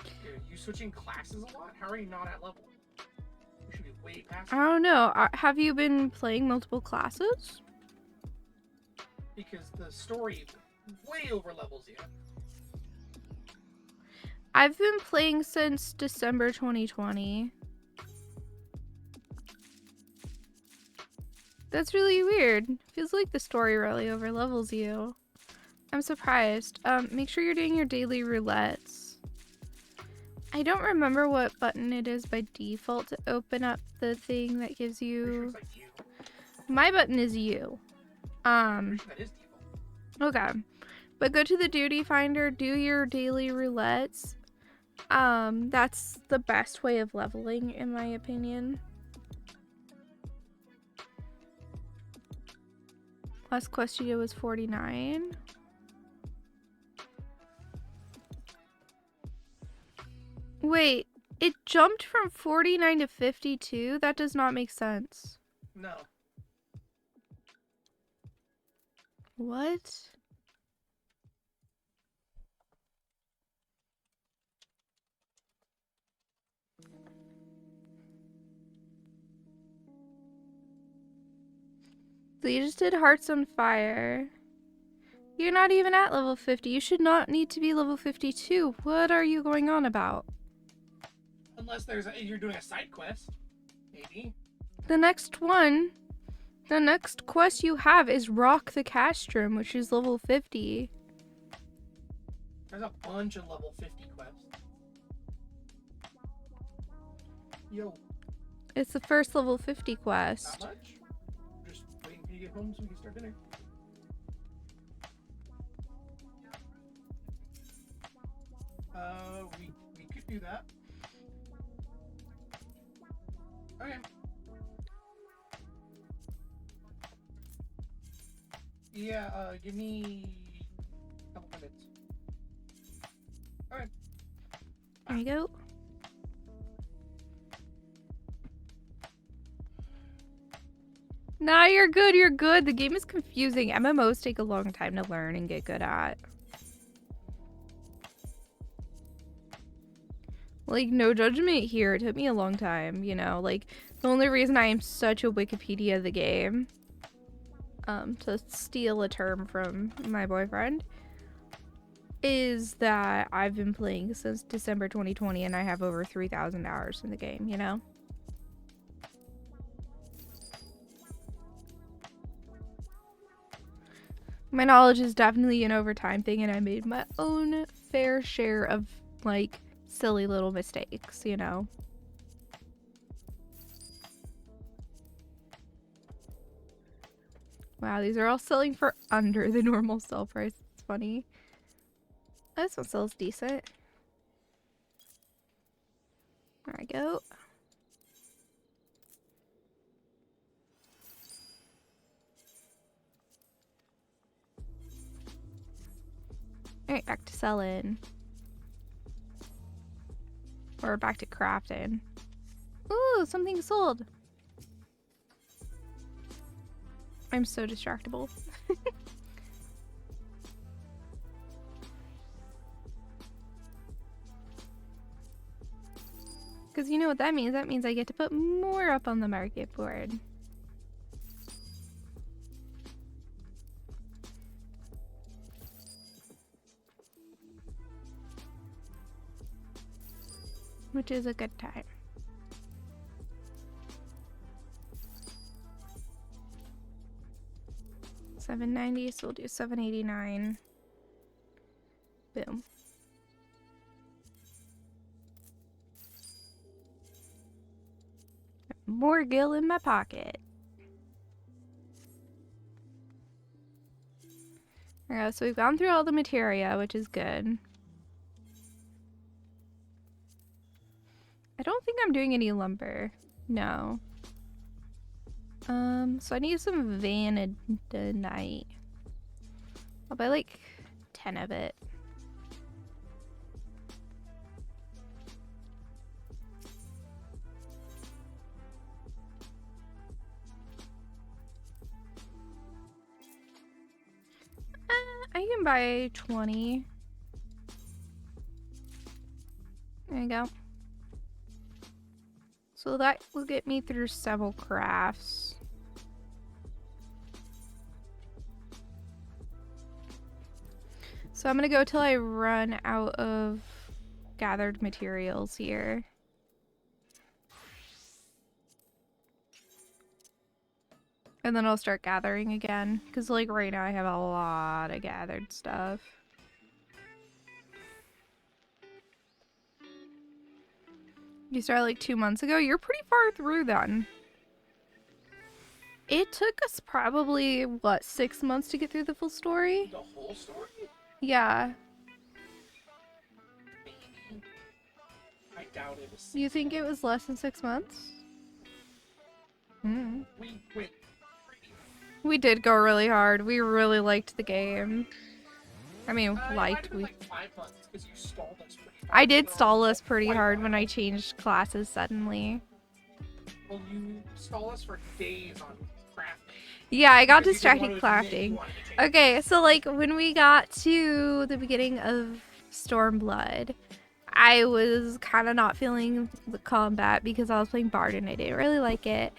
Dude, you switching classes a lot? How are you not at level? You should be way past. I don't know. Have you been playing multiple classes? Because the story way over levels you. I've been playing since December 2020. That's really weird. Feels like the story really over levels you. I'm surprised. Make sure you're doing your daily roulettes. I don't remember what button it is by default to open up the thing that gives you... Sure it's like you. My button is you. That is default. Okay. But go to the duty finder, do your daily roulettes. That's the best way of leveling, in my opinion. Last quest you did was 49. Wait, It jumped from 49 to 52? That does not make sense. No. What? So you just did Hearts on Fire. You're not even at level 50. You should not need to be level 52. What are you going on about? Unless you're doing a side quest. Maybe. The next quest you have is Rock the Castrum, which is level 50. There's a bunch of level 50 quests. Yo. It's the first level 50 quest. Not much. Just waiting for you to get home so we can start dinner. We could do that. Okay. Yeah, give me a couple minutes. Alright. There you go. Nah, you're good, you're good. The game is confusing. MMOs take a long time to learn and get good at. Like, no judgment here. It took me a long time, you know? Like, the only reason I am such a Wikipedia of the game, to steal a term from my boyfriend, is that I've been playing since December 2020 and I have over 3,000 hours in the game, you know? My knowledge is definitely an overtime thing, and I made my own fair share of, like, silly little mistakes, you know? Wow, these are all selling for under the normal sell price. It's funny. This one sells decent. There I go. Alright, back to selling. Or back to crafting. Ooh, something sold. I'm so distractible. Because you know what that means? That means I get to put more up on the market board. Which is a good time. $7.90, so we'll do $7.89. Boom. More gil in my pocket. Alright, so we've gone through all the materia, which is good. I don't think I'm doing any lumber. No. So I need some vanadinite. I'll buy like 10 of it. I can buy 20. There you go. So that will get me through several crafts. So I'm gonna go till I run out of gathered materials here. And then I'll start gathering again. Because like right now I have a lot of gathered stuff. You started like 2 months ago? You're pretty far through then. It took us probably, what, 6 months to get through the full story? The whole story? Yeah. Maybe. I doubt it was. You think it was less than 6 months? Hmm. We went. We did go really hard. We really liked the game. I mean, It liked. might have been like 5 months because you stalled us pretty fast. I did stall us pretty hard when I changed classes suddenly. Well, you stall us for days on crafting. Yeah, I got Because you didn't distracted want to admit you crafting. wanted to change. Okay, so like when we got to the beginning of Stormblood, I was kind of not feeling the combat because I was playing Bard and I didn't really like it.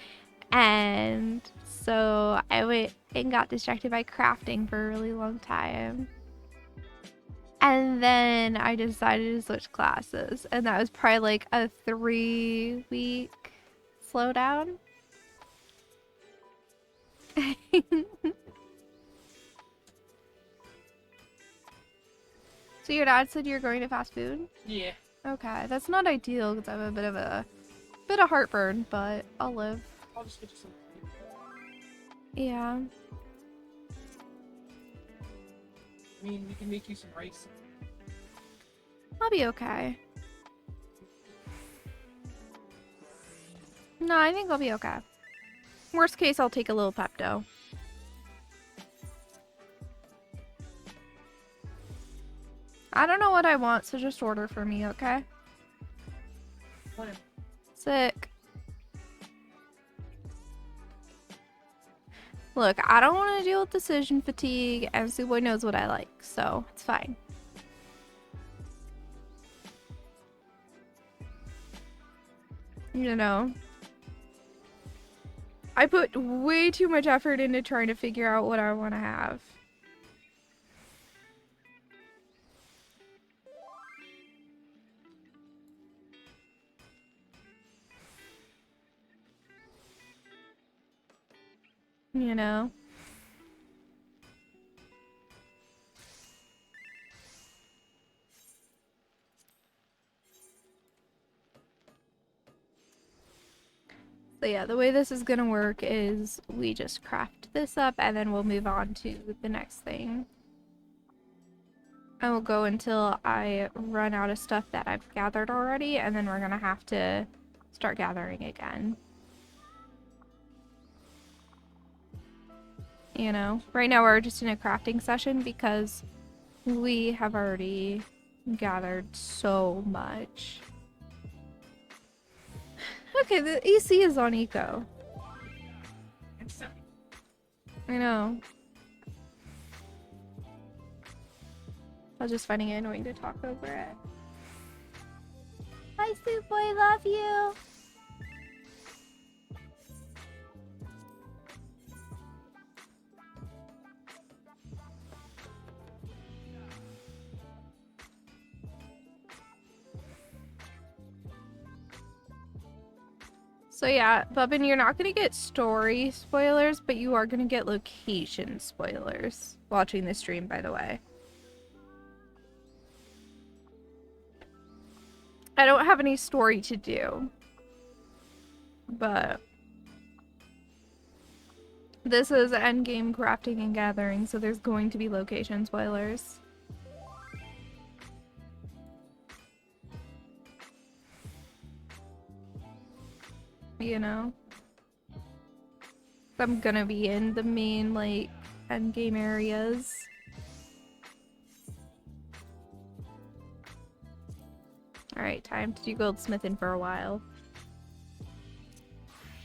And so I went and got distracted by crafting for a really long time. And then I decided to switch classes. And that was probably like a 3-week slowdown. So your dad said you're going to fast food? Yeah. Okay, that's not ideal because I have a bit of heartburn, but I'll live. I'll just get you some. Yeah. I mean, we can make you some rice. I'll be okay. No, I think I'll be okay. Worst case, I'll take a little Pepto. I don't know what I want, so just order for me, okay? Plan. Sick. Look, I don't want to deal with decision fatigue, and Suwey knows what I like, so it's fine. You know, I put way too much effort into trying to figure out what I want to have. You know? So yeah, the way this is gonna work is we just craft this up and then we'll move on to the next thing. I will go until I run out of stuff that I've gathered already, and then we're gonna have to start gathering again. You know, right now we're just in a crafting session because we have already gathered so much. Okay, the AC is on eco. I know. I was just finding it annoying to talk over it. Hi, Soup Boy, love you. So yeah, Bubbin, you're not gonna get story spoilers, but you are gonna get location spoilers. Watching this stream, by the way. I don't have any story to do, but this is endgame crafting and gathering, so there's going to be location spoilers. You know? I'm gonna be in the main, like, endgame areas. Alright, time to do goldsmithing for a while.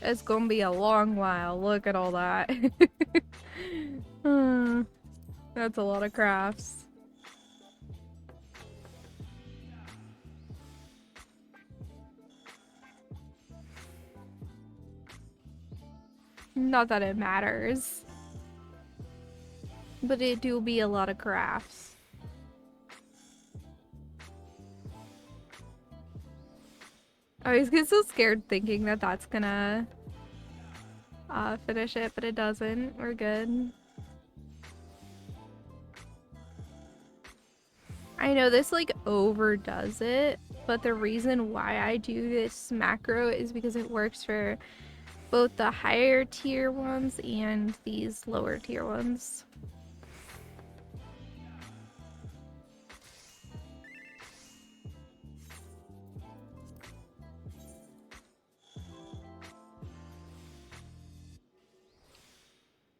It's gonna be a long while. Look at all that. That's a lot of crafts. Not that it matters. But it do be a lot of crafts. I always get so scared thinking that that's gonna finish it, but it doesn't. We're good. I know this like overdoes it, but the reason why I do this macro is because it works for both the higher tier ones and these lower tier ones.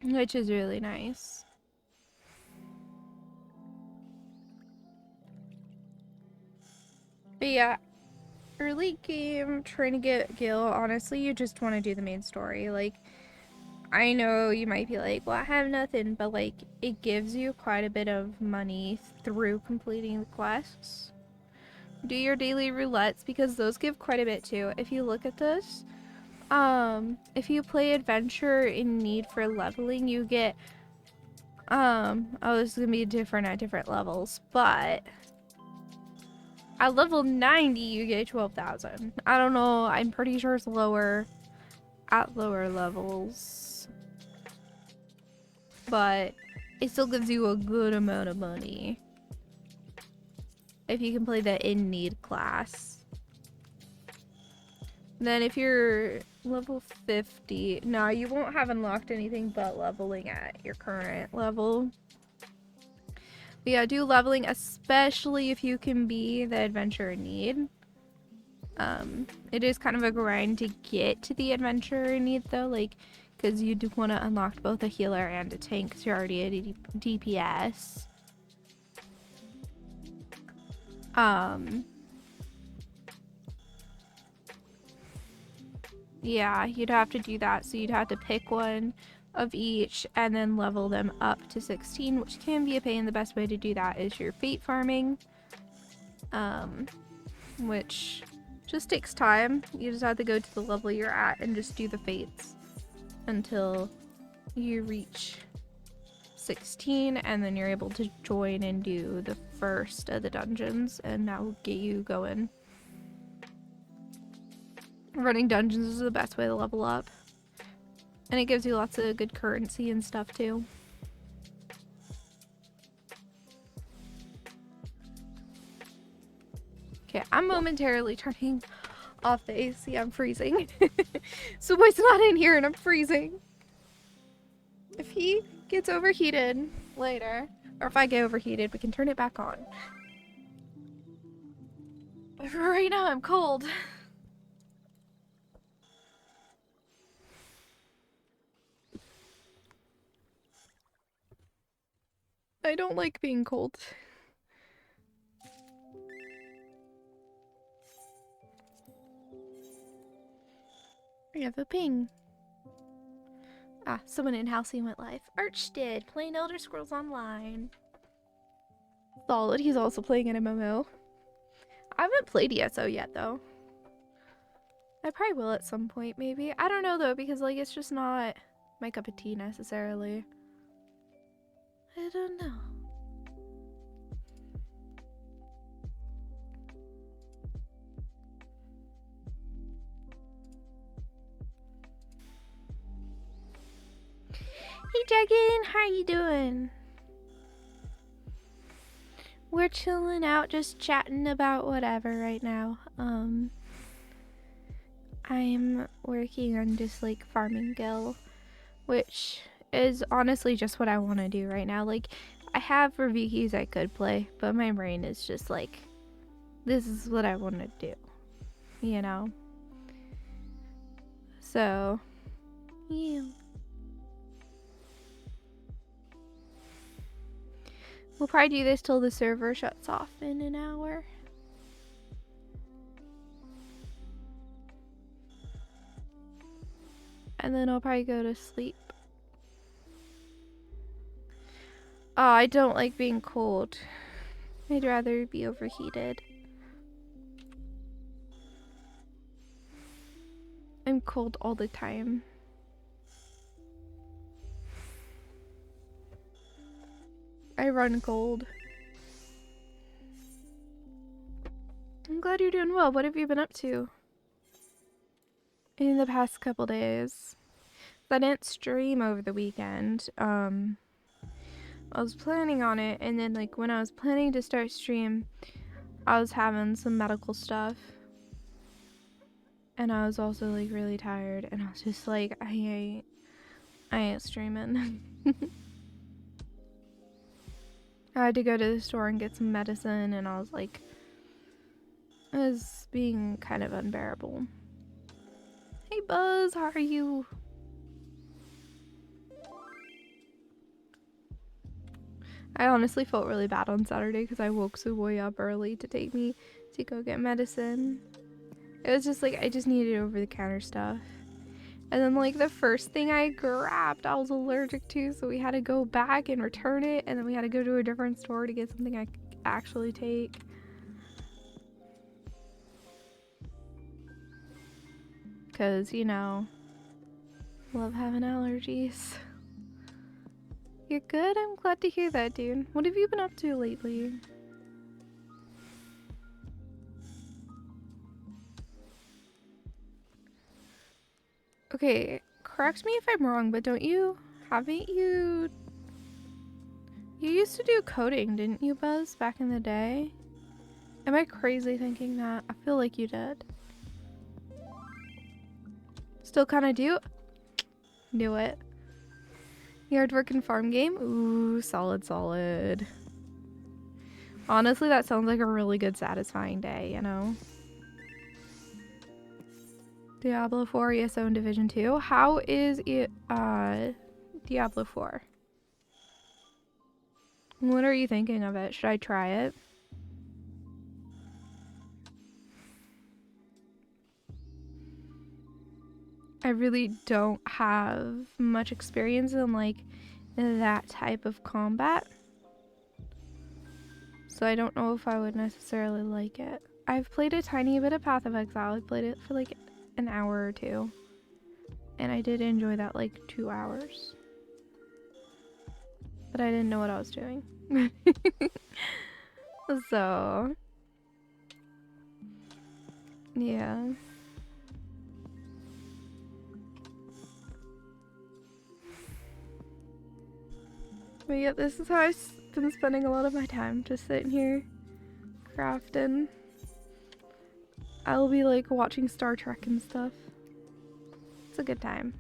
Which is really nice. But yeah, early game, trying to get Gil, honestly, you just want to do the main story. Like, I know you might be like, well, I have nothing, but like, it gives you quite a bit of money through completing the quests. Do your daily roulettes, because those give quite a bit too. If you look at this, if you play adventure in need for leveling, you get, oh, this is gonna be different at different levels, but at level 90, you get 12,000. I don't know, I'm pretty sure it's lower at lower levels, but it still gives you a good amount of money if you can play the in need class. Then if you're level 50, no, you won't have unlocked anything but leveling at your current level. But yeah, do leveling, especially if you can be the adventure in need. It is kind of a grind to get to the adventure in need though, like, because you do want to unlock both a healer and a tank because you're already a DPS. Yeah, you'd have to do that, so you'd have to pick one of each and then level them up to 16, which can be a pain. The best way to do that is your fate farming, which just takes time. You just have to go to the level you're at and just do the fates until you reach 16, and then you're able to join and do the first of the dungeons, and that will get you going. Running dungeons is the best way to level up, and it gives you lots of good currency and stuff too. Okay, I'm momentarily turning off the AC. I'm freezing. Suwey's not in here and I'm freezing. If he gets overheated later, or if I get overheated, we can turn it back on. But for right now, I'm cold. I don't like being cold. We have a ping. Ah, someone in Halcyon went live. Arch did, playing Elder Scrolls Online. Solid, he's also playing an MMO. I haven't played ESO yet, though. I probably will at some point, maybe. I don't know, though, because, like, it's just not my cup of tea, necessarily. I don't know. Hey, Dragon! How are you doing? We're chilling out, just chatting about whatever right now. I'm working on just, like, farming Gil, which is honestly just what I want to do right now. Like, I have review keys I could play, but my brain is just like, this is what I want to do, you know? So, yeah. We'll probably do this till the server shuts off in an hour. And then I'll probably go to sleep. Oh, I don't like being cold. I'd rather be overheated. I'm cold all the time. I run cold. I'm glad you're doing well. What have you been up to in the past couple days? I didn't stream over the weekend. I was planning on it, and then like when I was planning to start stream, I was having some medical stuff. And I was also like really tired, and I was just like, I ain't streaming. I had to go to the store and get some medicine, and I was like, it was being kind of unbearable. Hey Buzz, how are you? I honestly felt really bad on Saturday because I woke Suwey up early to take me to go get medicine. It was just like, I just needed over-the-counter stuff. And then like the first thing I grabbed I was allergic to, so we had to go back and return it, and then we had to go to a different store to get something I could actually take. Because, you know, love having allergies. You're good? I'm glad to hear that, dude. What have you been up to lately? Okay, correct me if I'm wrong, but haven't you used to do coding, didn't you, Buzz, back in the day? Am I crazy thinking that? I feel like you did. Still kind of do? Knew it. Yard work and farm game? Ooh, solid, solid. Honestly, that sounds like a really good, satisfying day, you know? Diablo 4 ESO in Division 2. How is it, Diablo 4? What are you thinking of it? Should I try it? I really don't have much experience in like that type of combat, so I don't know if I would necessarily like it. I've played a tiny bit of Path of Exile. I played it for like an hour or two, and I did enjoy that like 2 hours, but I didn't know what I was doing. So yeah. But yeah, this is how I've been spending a lot of my time, just sitting here crafting. I'll be like watching Star Trek and stuff. It's a good time.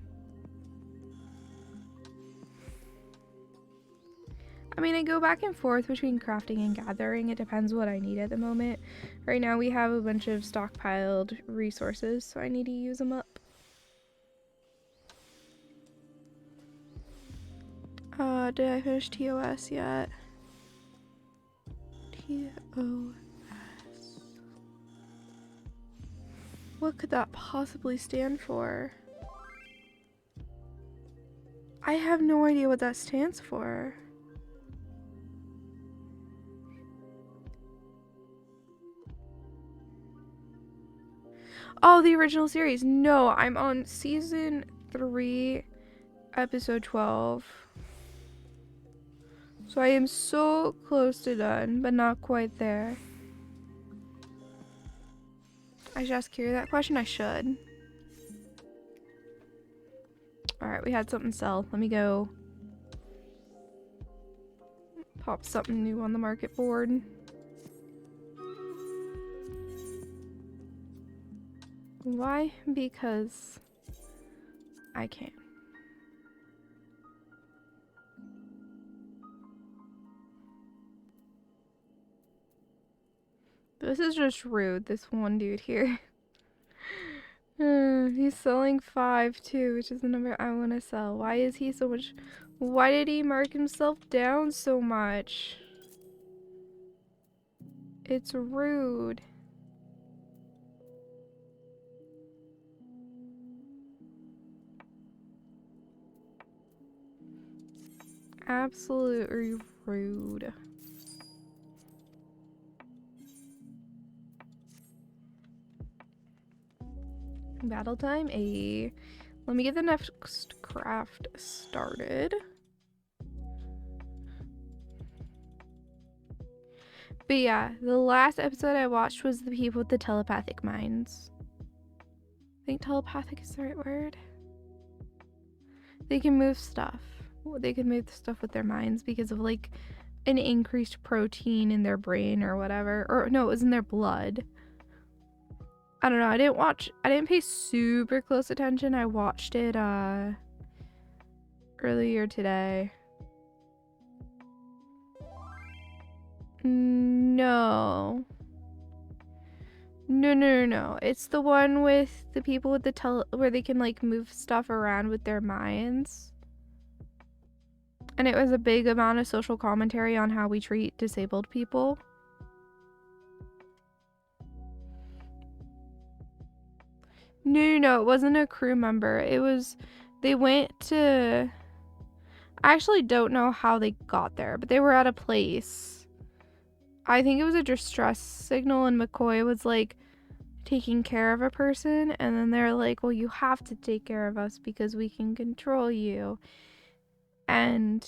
I mean, I go back and forth between crafting and gathering. It depends what I need at the moment. Right now we have a bunch of stockpiled resources, so I need to use them up. Did I finish TOS yet? TOS. What could that possibly stand for? I have no idea what that stands for. Oh, the original series. No, I'm on season 3, episode 12. So I am so close to done, but not quite there. I should ask Kira that question. I should. Alright, we had something sell. Let me go pop something new on the market board. Why? Because I can. This is just rude, this one dude here. He's selling 5 too, which is the number I want to sell. Why is he so much? Why did he mark himself down so much? It's rude. Absolutely rude. Battle time. Let me get the next craft started. But yeah, the last episode I watched was the people with the telepathic minds. I think telepathic is the right word. They can move stuff. They can move stuff with their minds because of like an increased protein in their brain or whatever. Or no, it was in their blood. I don't know. I didn't pay super close attention. I watched it earlier today. No. No. It's the one with the people with the where they can like move stuff around with their minds. And it was a big amount of social commentary on how we treat disabled people. No, it wasn't a crew member. It was, they went to, I actually don't know how they got there, but they were at a place. I think it was a distress signal, and McCoy was like taking care of a person, and then they're like, well, you have to take care of us because we can control you. And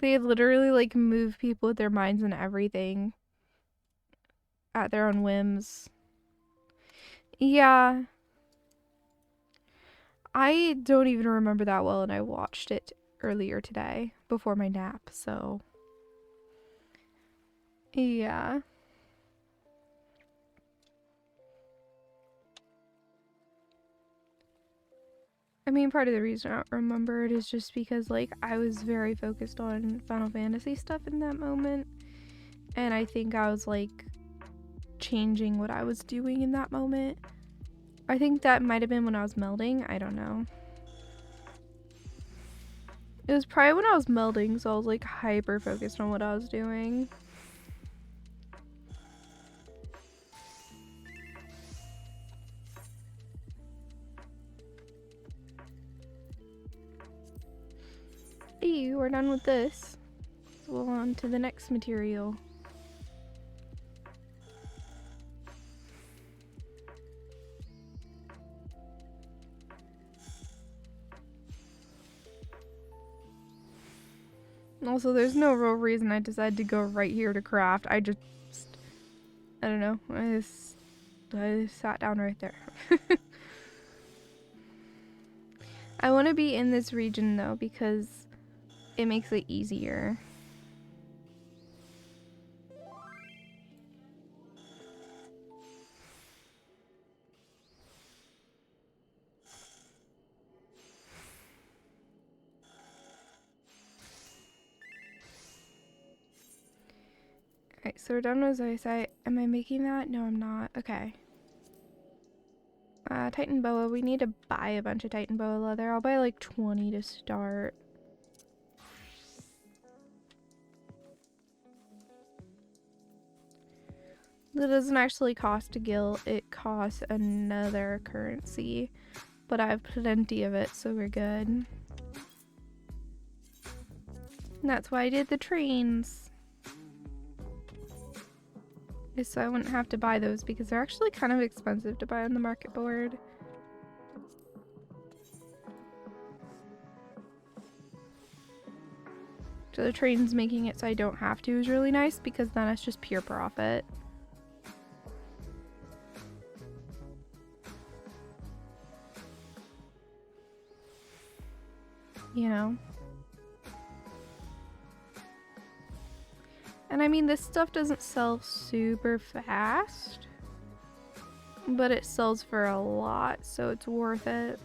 they literally like move people with their minds and everything at their own whims. Yeah. I don't even remember that well, and I watched it earlier today before my nap, so yeah. I mean, part of the reason I don't remember it is just because, like, I was very focused on Final Fantasy stuff in that moment, and I think I was, like, changing what I was doing in that moment. I think that might have been when I was melding. I don't know. It was probably when I was melding, so I was, like, hyper focused on what I was doing. Hey, we're done with this. So we'll on to the next material. Also, there's no real reason I decided to go right here to craft. I don't know. I just sat down right there. I want to be in this region though because it makes it easier. Alright, so we're done with Zoe site. Am I making that? No, I'm not. Okay. Titan boa. We need to buy a bunch of Titan boa leather. I'll buy like 20 to start. That doesn't actually cost a gil. It costs another currency. But I have plenty of it, so we're good. And that's why I did the trains. So I wouldn't have to buy those because they're actually kind of expensive to buy on the market board. So the trains making it so I don't have to is really nice because then it's just pure profit. You know? And I mean, this stuff doesn't sell super fast, but it sells for a lot, so it's worth it.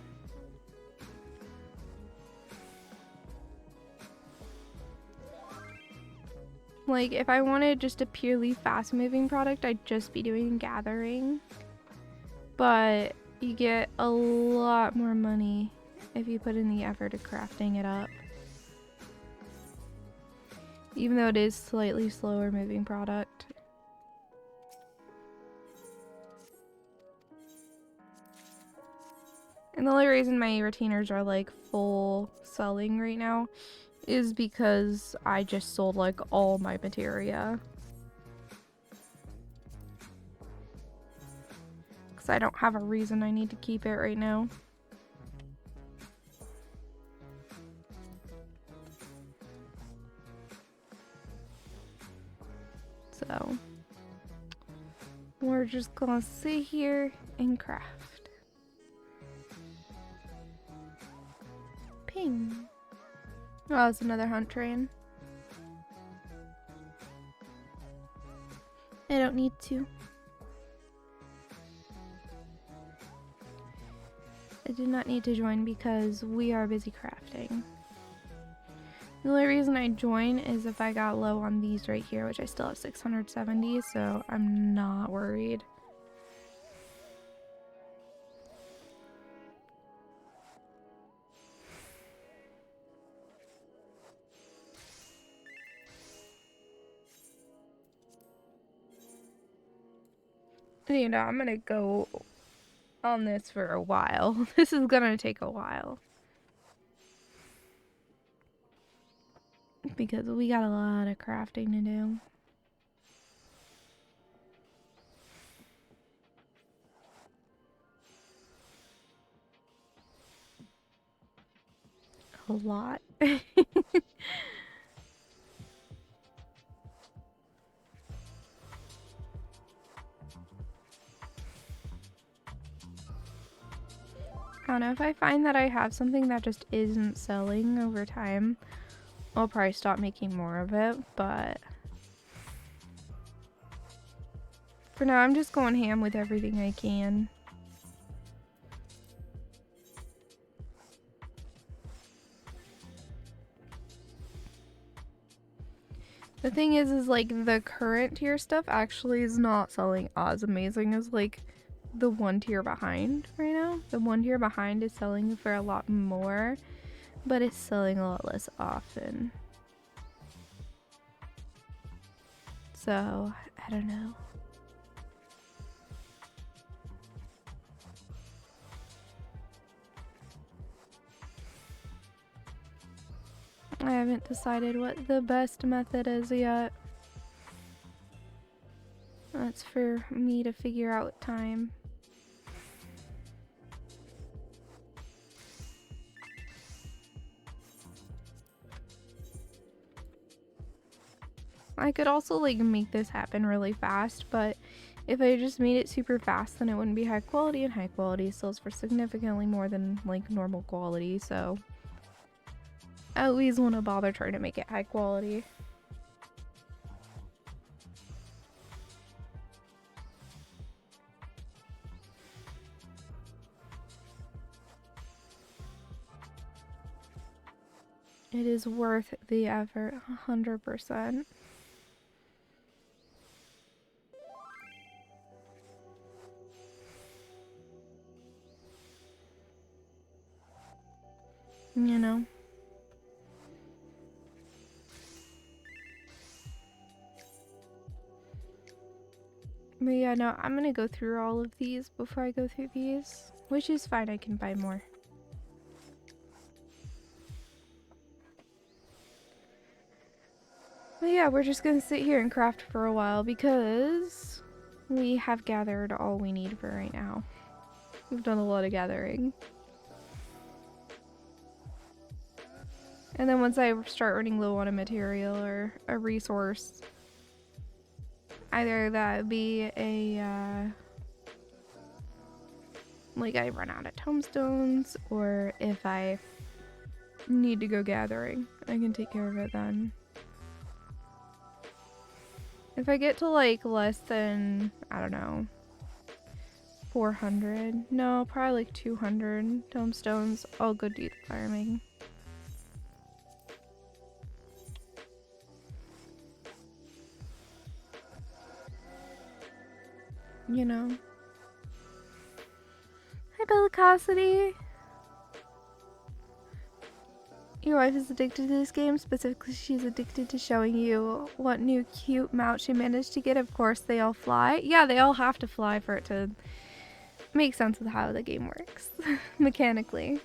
Like, if I wanted just a purely fast-moving product, I'd just be doing gathering. But you get a lot more money if you put in the effort of crafting it up. Even though it is slightly slower moving product. And the only reason my retainers are like full selling right now is because I just sold like all my materia. Because I don't have a reason I need to keep it right now. So we're just gonna sit here and craft. Ping. Oh, it's another hunt train. I don't need to. I did not need to join because we are busy crafting. The only reason I join is if I got low on these right here, which I still have 670, so I'm not worried. You know, I'm gonna go on this for a while. This is gonna take a while. Because we got a lot of crafting to do. A lot. I don't know, if I find that I have something that just isn't selling over time, I'll probably stop making more of it, but for now I'm just going ham with everything I can. The thing is like the current tier stuff actually is not selling as amazing as like the one tier behind right now. The one tier behind is selling for a lot more, but it's selling a lot less often. So, I don't know. I haven't decided what the best method is yet. That's for me to figure out with time. I could also like make this happen really fast, but if I just made it super fast, then it wouldn't be high quality, and high quality sells for significantly more than like normal quality, so I always want to bother trying to make it high quality. It is worth the effort, 100%. You know? But yeah, no, I'm gonna go through all of these before I go through these, which is fine, I can buy more. But yeah, we're just gonna sit here and craft for a while because we have gathered all we need for right now. We've done a lot of gathering. And then once I start running low on a material or a resource, either that would be a, like I run out of tombstones, or if I need to go gathering, I can take care of it then. If I get to like less than, I don't know, 400, no, probably like 200 tombstones, I'll go do the farming. You know. Hi, Bellicosity. Your wife is addicted to this game. Specifically, she's addicted to showing you what new cute mount she managed to get. Of course, they all fly. Yeah, they all have to fly for it to make sense of how the game works mechanically.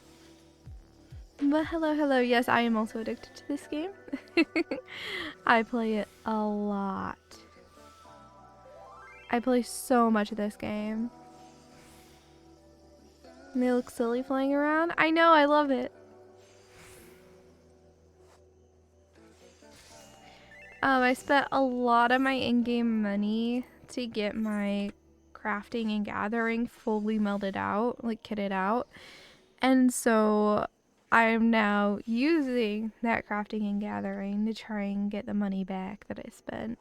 But hello, hello. Yes, I am also addicted to this game. I play it a lot. I play so much of this game. And they look silly flying around. I know, I love it. I spent a lot of my in-game money to get my crafting and gathering fully melded out, like kitted out. And so I'm now using that crafting and gathering to try and get the money back that I spent.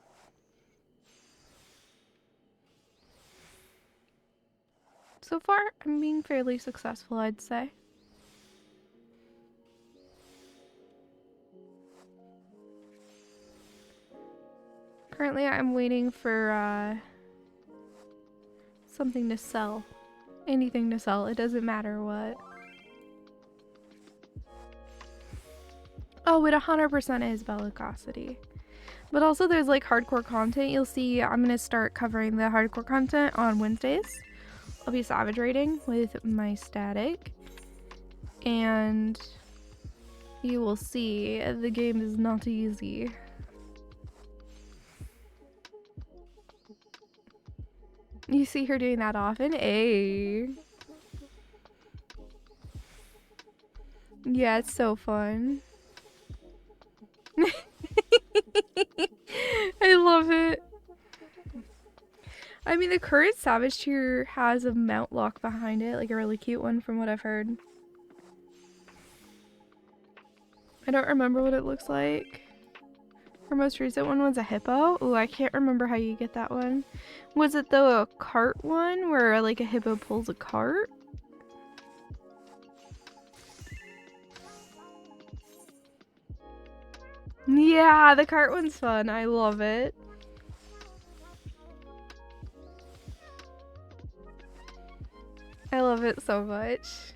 So far, I'm being fairly successful, I'd say. Currently, I'm waiting for something to sell. Anything to sell, it doesn't matter what. Oh, it 100% is Bellicosity. But also there's like hardcore content. You'll see I'm going to start covering the hardcore content on Wednesdays. I'll be savage raiding with my static. And you will see the game is not easy. You see her doing that often? Ayy. Yeah, it's so fun. I love it. I mean, the current Savage tier has a mount lock behind it, like a really cute one from what I've heard. I don't remember what it looks like. Her most recent one was a hippo. Oh, I can't remember how you get that one. Was it the cart one where like a hippo pulls a cart? Yeah, the cart one's fun. I love it. I love it so much.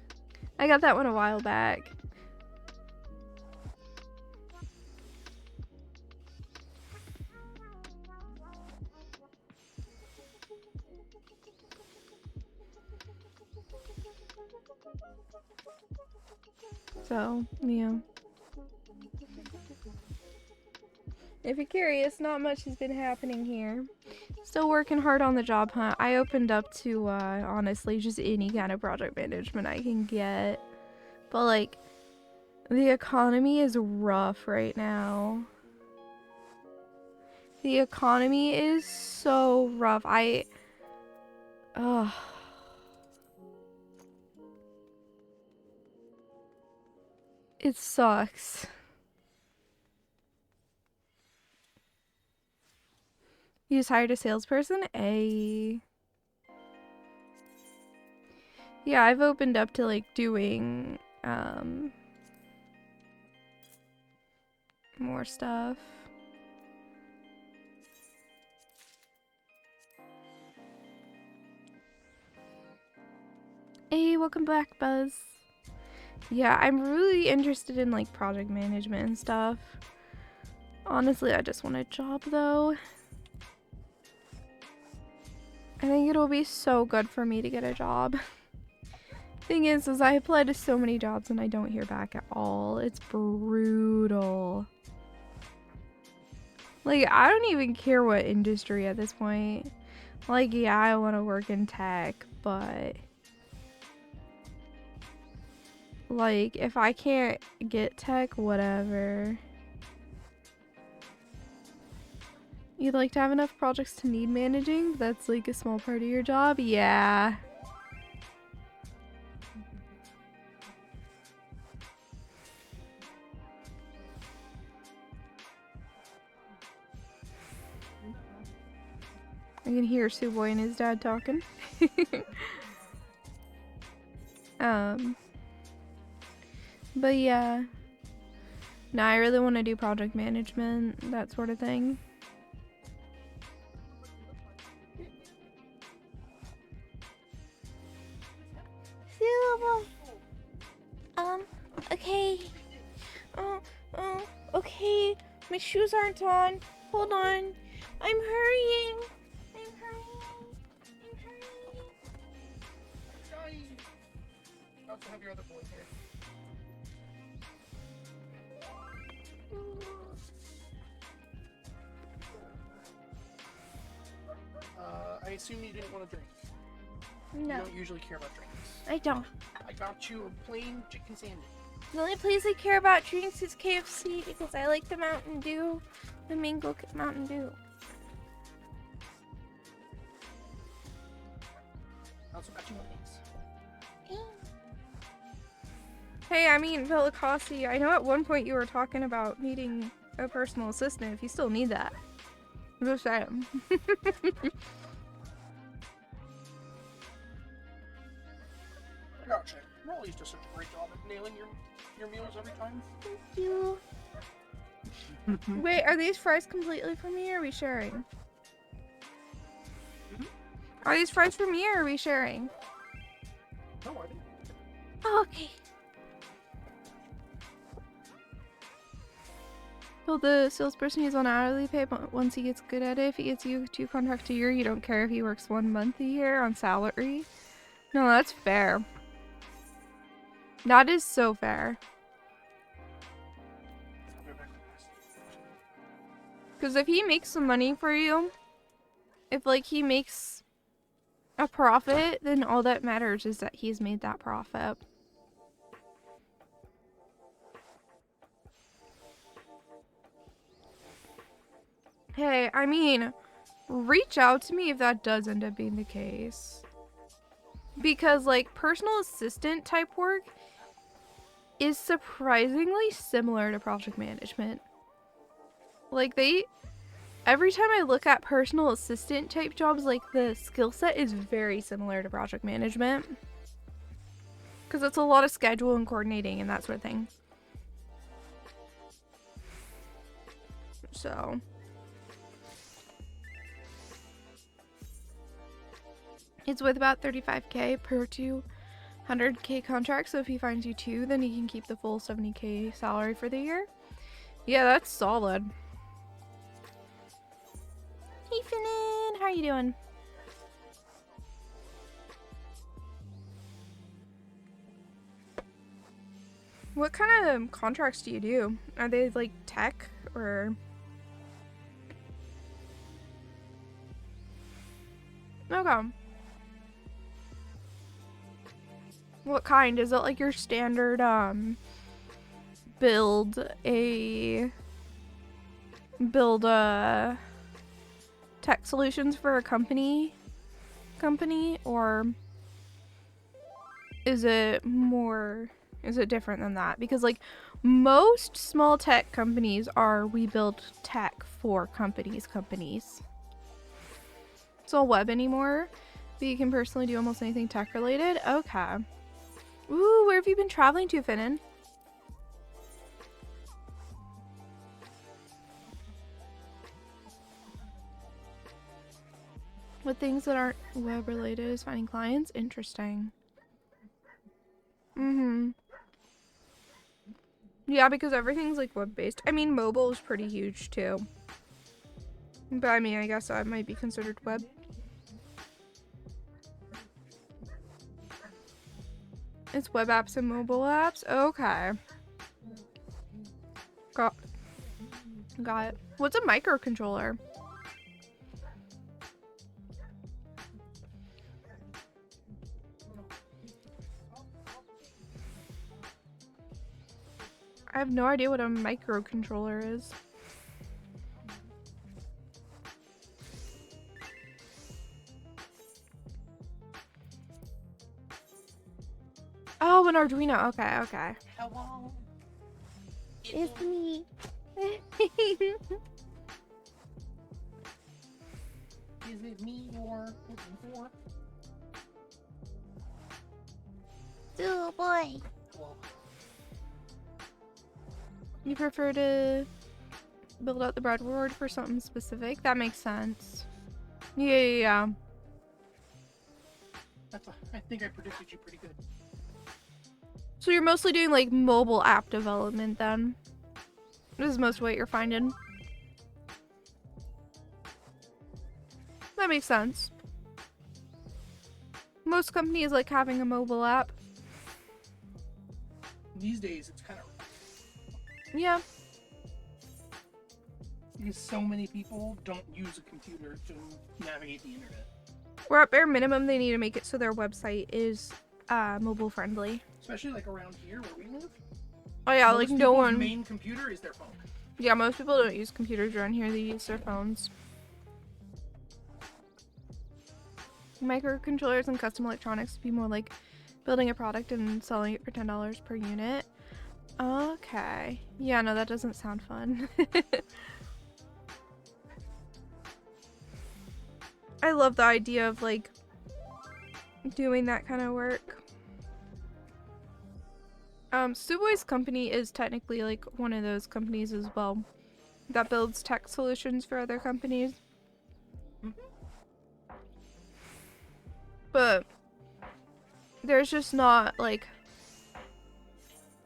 I got that one a while back. So, yeah. If you're curious, not much has been happening here. Still working hard on the job hunt. I opened up to, honestly, just any kind of project management I can get. But, like, the economy is rough right now. The economy is so rough. Ugh. It sucks. You just hired a salesperson? Yeah, I've opened up to like doing more stuff. Hey, welcome back, Buzz. Yeah, I'm really interested in like project management and stuff. Honestly, I just want a job though. I think it'll be so good for me to get a job. Thing is I apply to so many jobs and I don't hear back at all. It's brutal. Like, I don't even care what industry at this point. Like, yeah, I want to work in tech, but like, if I can't get tech, whatever. You'd like to have enough projects to need managing? That's like a small part of your job? Yeah. I can hear Suwey and his dad talking. But yeah. No, I really want to do project management, that sort of thing. Okay. Okay. My shoes aren't on. Hold on. I'm hurrying. I also have your other boys here. I assume you didn't want to drink. No. You don't usually care about drinks. I don't. I got you a plain chicken sandwich. The only place I care about drinks is KFC because I like the Mountain Dew, the mango Mountain Dew. I also got you wings. Hey, I mean, Velicossi, I know at one point you were talking about needing a personal assistant if you still need that. Just saying. Gotcha. Rolly's does such a great job at nailing your meals every time. Thank you. Wait, are these fries completely for me or are we sharing? Mm-hmm. Are these fries for me or are we sharing? No, I didn't. Oh, okay. Well, the salesperson is on hourly pay, but once he gets good at it, if he gets you 2 contracts a year, you don't care if he works 1 month a year on salary. No, that's fair. That is so fair. Because if he makes some money for you, if, like, he makes a profit, then all that matters is that he's made that profit. Hey, I mean, reach out to me if that does end up being the case. Because, like, personal assistant type work is surprisingly similar to project management. Like, every time I look at personal assistant type jobs, like, the skill set is very similar to project management. Because it's a lot of schedule and coordinating and that sort of thing. So... it's with about 35k per 200k contract, so if he finds you 2, then he can keep the full 70k salary for the year. Yeah, that's solid. Hey Finnan, how are you doing? What kind of contracts do you do? Are they like tech or... okay. What kind? Is it like your standard, build tech solutions for a company, or is it different than that? Because, like, most small tech companies are, we build tech for companies. It's all web anymore, but you can personally do almost anything tech related. Okay. Ooh, where have you been traveling to, Finnan? What things that aren't web related is finding clients? Interesting. Yeah, because everything's like web based. I mean, mobile is pretty huge too. But I mean, I guess that might be considered web. It's web apps and mobile apps? Okay. Got it. What's a microcontroller? I have no idea what a microcontroller is. Oh, an Arduino. Okay. Hello. It's me. Is it me you're looking for? Oh boy. Well, You prefer to build out the breadboard for something specific? That makes sense. Yeah. I think I predicted you pretty good. So you're mostly doing like mobile app development then? This is most of what you're finding. That makes sense. Most companies like having a mobile app. These days, it's kind of Yeah. because so many people don't use a computer to navigate the internet. Or at bare minimum, they need to make it so their website is mobile friendly. Especially like around here where we live. Oh yeah, Most like no people's one. main computer is their phone. Yeah, most people don't use computers around here. They use their phones. Microcontrollers and custom electronics would be more like building a product and selling it for $10 per unit. Okay. Yeah, no, that doesn't sound fun. I love the idea of like doing that kind of work. Suwey's company is technically like one of those companies as well that builds tech solutions for other companies. But there's just not like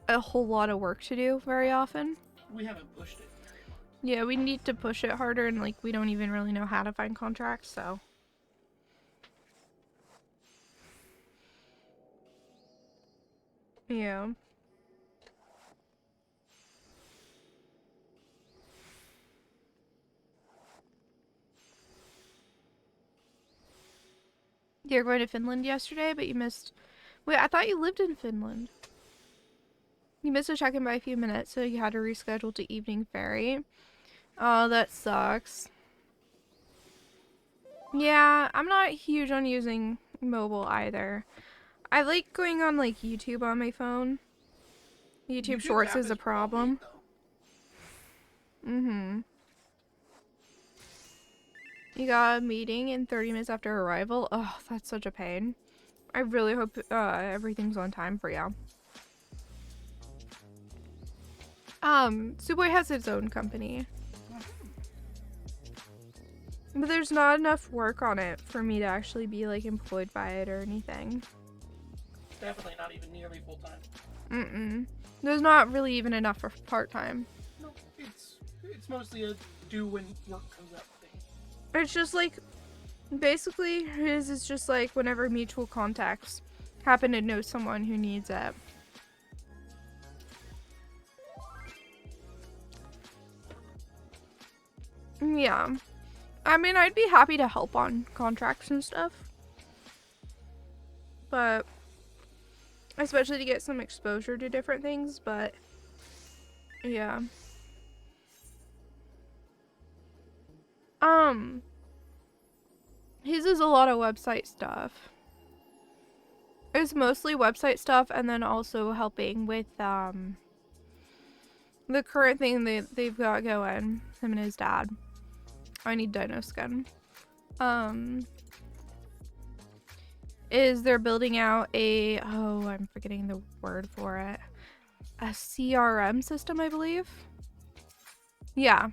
a whole lot of work to do very often. We haven't pushed it very much. Yeah, we need to push it harder, and like we don't even really know how to find contracts, so. Yeah. You're going to Finland yesterday, but you missed. Wait, I thought you lived in Finland. You missed a check-in by a few minutes, so you had to reschedule to evening ferry. Oh, that sucks. Yeah, I'm not huge on using mobile either. I like going on like YouTube on my phone. YouTube Shorts app is a problem. Mm-hmm. You got a meeting in 30 minutes after arrival? Oh, that's such a pain. I really hope everything's on time for you. Suwey has its own company. But there's not enough work on it for me to actually be like employed by it or anything. Definitely not even nearly full time. Mm-mm. There's not really even enough for part-time. No, it's mostly a do when work comes up thing. It's just like, basically his is just like whenever mutual contacts happen to know someone who needs it. Yeah. I mean, I'd be happy to help on contracts and stuff. But, especially to get some exposure to different things, but, yeah. His is a lot of website stuff. It's mostly website stuff and then also helping with, the current thing they've got going, him and his dad. I need dino skin. Is they're building out a, oh, I'm forgetting the word for it. A CRM system, I believe. Yeah.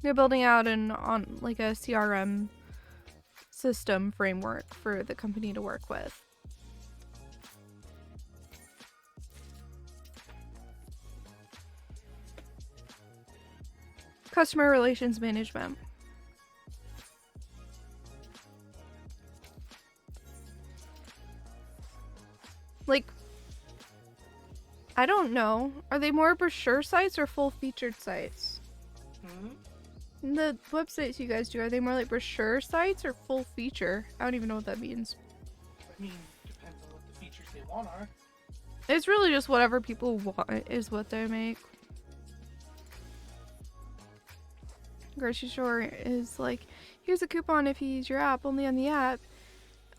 They're building out like a CRM system framework for the company to work with. Customer relations management. Like, I don't know. Are they more brochure sites or full featured sites? Mm-hmm. The websites you guys do, are they more like brochure sites or full feature? I don't even know what that means. I mean, depends on what the features they want are. It's really just whatever people want is what they make. Grocery store is like, here's a coupon if you use your app, only on the app.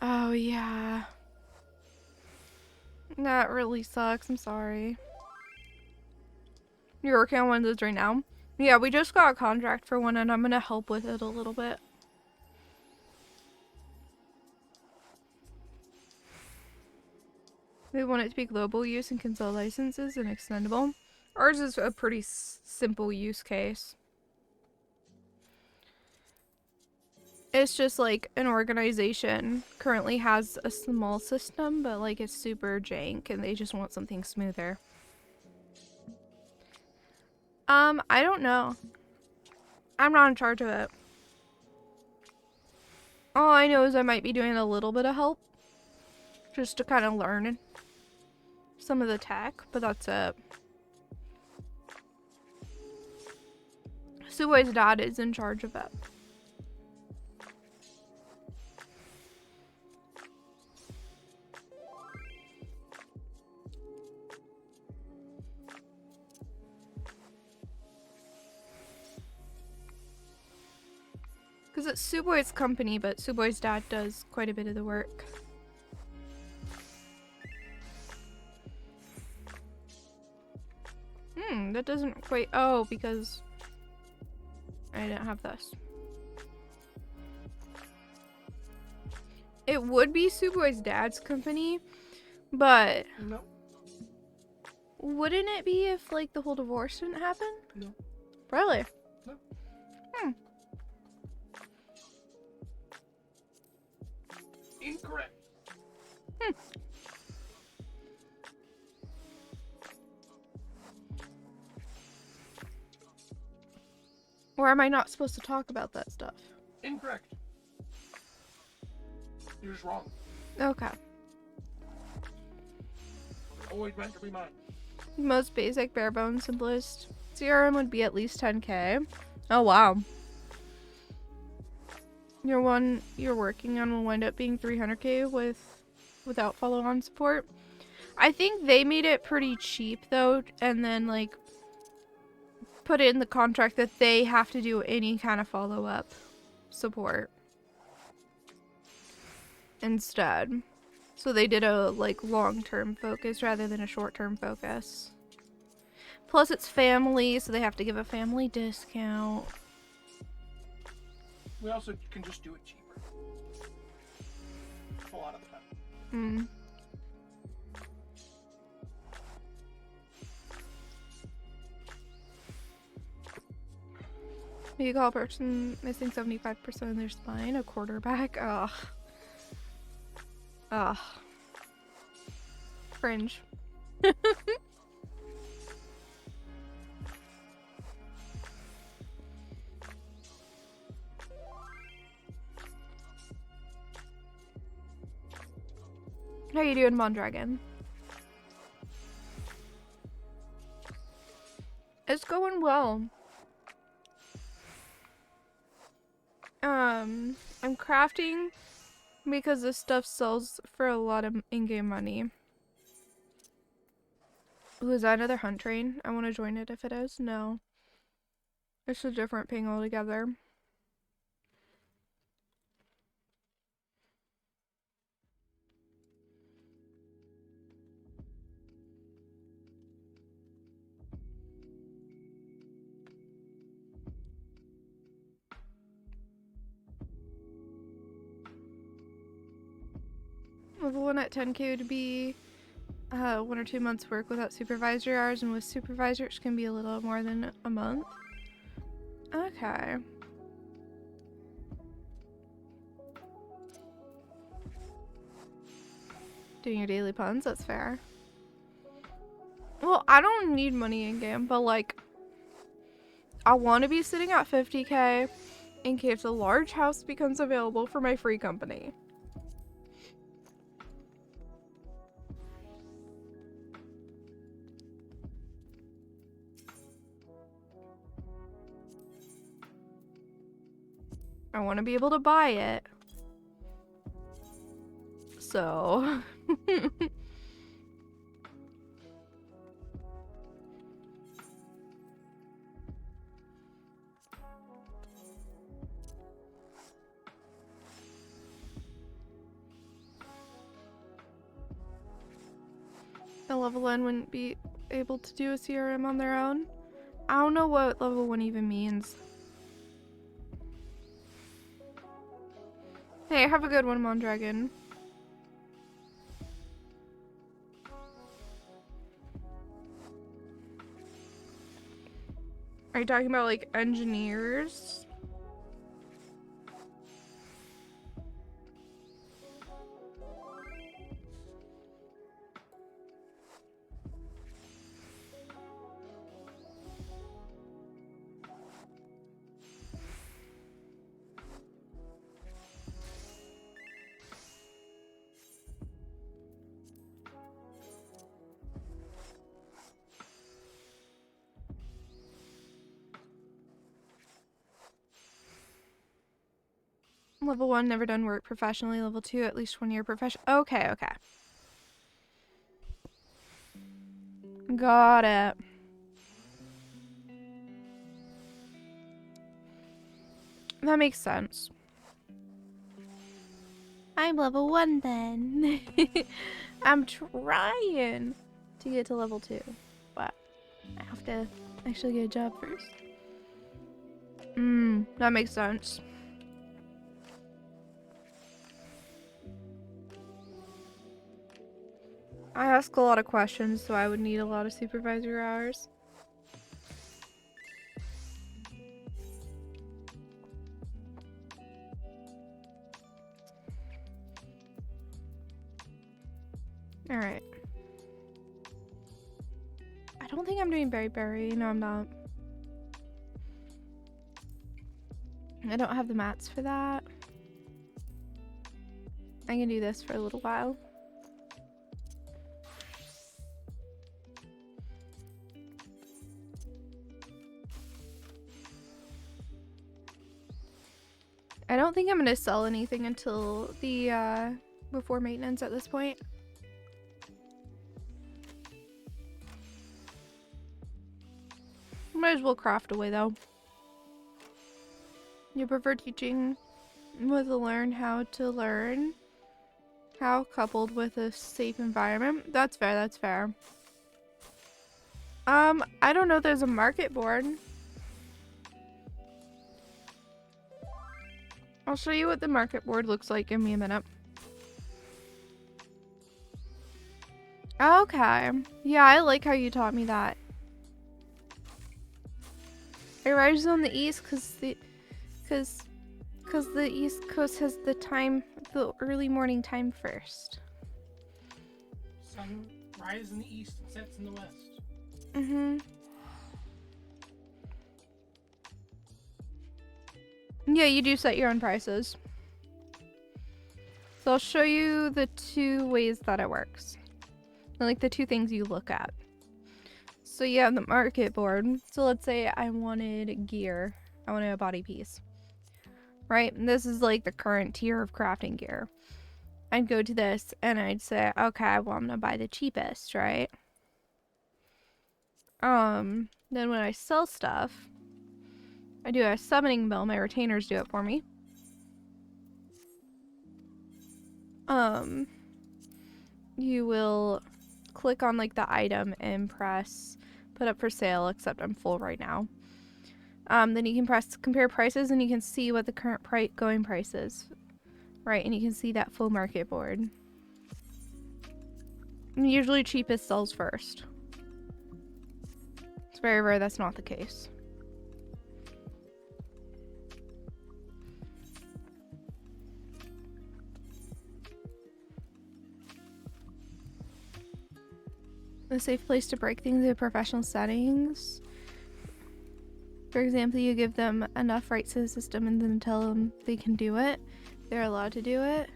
Oh, yeah. That really sucks. I'm sorry. You're working on one of those right now? Yeah, we just got a contract for one and I'm gonna help with it a little bit. They want it to be global use and can sell licenses and extendable. Ours is a pretty simple use case. It's just like an organization currently has a small system, but like it's super jank and they just want something smoother. I don't know. I'm not in charge of it. All I know is I might be doing a little bit of help. Just to kind of learn some of the tech, but that's it. Suwey's dad is in charge of it. Because it's Suwey's company, but Suwey's dad does quite a bit of the work. That doesn't quite... Oh, because I didn't have this. It would be Suwey's dad's company, but... No. Wouldn't it be if, like, the whole divorce didn't happen? No. Really? No. Incorrect. Or am I not supposed to talk about that stuff? Incorrect. You're just wrong. Okay. Always meant to be mine. Most basic, bare bones, simplest CRM would be at least 10K. Oh wow. Your one you're working on will wind up being 300K without follow-on support. I think they made it pretty cheap though, and then like put it in the contract that they have to do any kind of follow-up support instead. So they did a like long-term focus rather than a short-term focus. Plus it's family, so they have to give a family discount. We also can just do it cheaper. A lot of the time. You call a person missing 75% of their spine, a quarterback. Ugh. Ugh. Cringe. How you doing, Mondragon? It's going well. I'm crafting because this stuff sells for a lot of in-game money. Ooh, is that another hunt train? I want to join it if it is. No. It's a different ping altogether. Level 1 at 10K would be 1 or 2 months work without supervisor hours, and with supervisors can be a little more than a month. Okay. Doing your daily puns, that's fair. Well, I don't need money in game, but like I want to be sitting at 50K in case a large house becomes available for my free company. I want to be able to buy it. So... a level 1 wouldn't be able to do a CRM on their own. I don't know what level 1 even means. Hey, have a good one, Mondragon. Are you talking about like engineers? Level 1, never done work professionally. Level 2, at least 1 year profession. Okay, okay. Got it. That makes sense. I'm level 1 then. I'm trying to get to level 2, but I have to actually get a job first. That makes sense. I ask a lot of questions, so I would need a lot of supervisor hours. Alright. I don't think I'm doing berry. No, I'm not. I don't have the mats for that. I can do this for a little while. I don't think I'm gonna sell anything until the before maintenance at this point. Might as well craft away though. You prefer teaching with a learn how to learn how coupled with a safe environment? That's fair, that's fair. I don't know if there's a market board. I'll show you what the market board looks like. Give me a minute. Okay. Yeah, I like how you taught me that. It rises on the east because the east coast has the early morning time first. Sun rises in the east and sets in the west. Mm-hmm. Yeah, you do set your own prices. So I'll show you the two ways that it works. Like the two things you look at. So you have the market board. So let's say I wanted gear. I wanted a body piece. Right? And this is like the current tier of crafting gear. I'd go to this and I'd say, okay, well, I'm gonna buy the cheapest, right? Then when I sell stuff, I do a summoning bill. My retainers do it for me. You will click on like the item and press put up for sale, except I'm full right now. Then you can press compare prices and you can see what the current going price is. Right, and you can see that full market board. And usually cheapest sells first. It's very rare that's not the case. A safe place to break things in professional settings. For example, you give them enough rights to the system and then tell them they can do it. They're allowed to do it.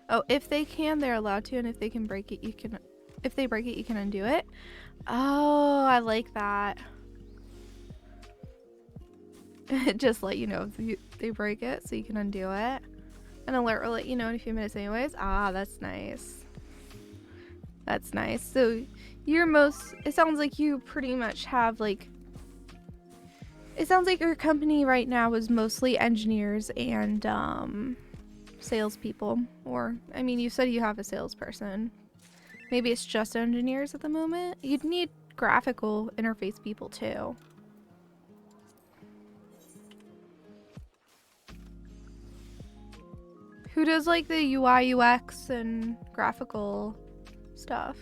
Oh, if they can, they're allowed to, and if they can break it, you can. If they break it, you can undo it. Oh, I like that. Just let you know if they break it, so you can undo it. An alert will let you know in a few minutes, anyways. Ah, that's nice. That's nice. So it sounds like you pretty much have like, it sounds like your company right now is mostly engineers and salespeople. Or, I mean, you said you have a salesperson. Maybe it's just engineers at the moment. You'd need graphical interface people too. Who does like the UI, UX and graphical stuff?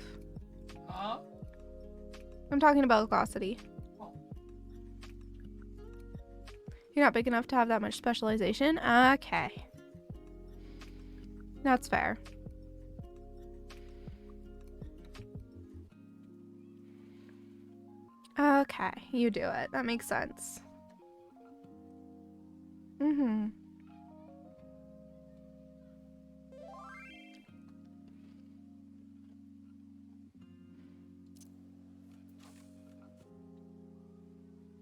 I'm talking about Velocity. Oh. You're not big enough to have that much specialization? Okay. That's fair. Okay, you do it. That makes sense. Mm-hmm.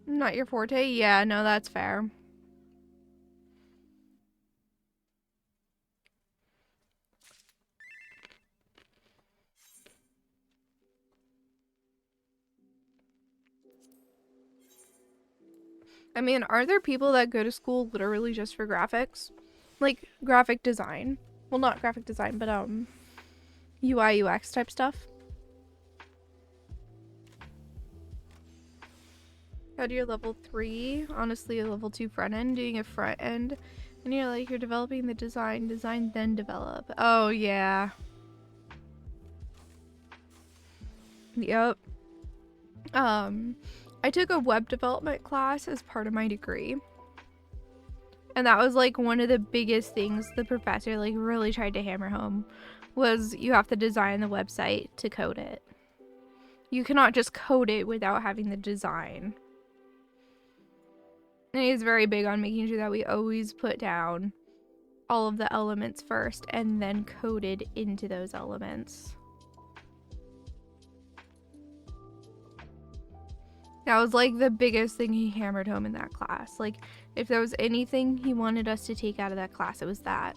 Not your forte? Yeah, no, that's fair. I mean, are there people that go to school literally just for graphics? Like, graphic design. Well, not graphic design, but, UI, UX type stuff? Got your level 3, honestly a level 2 front end, doing a front end, and you're developing the design, then develop. Oh yeah. Yep. I took a web development class as part of my degree. And that was like one of the biggest things the professor like really tried to hammer home was you have to design the website to code it. You cannot just code it without having the design. And he's very big on making sure that we always put down all of the elements first and then coded into those elements. That was like the biggest thing he hammered home in that class. Like, if there was anything he wanted us to take out of that class, it was that.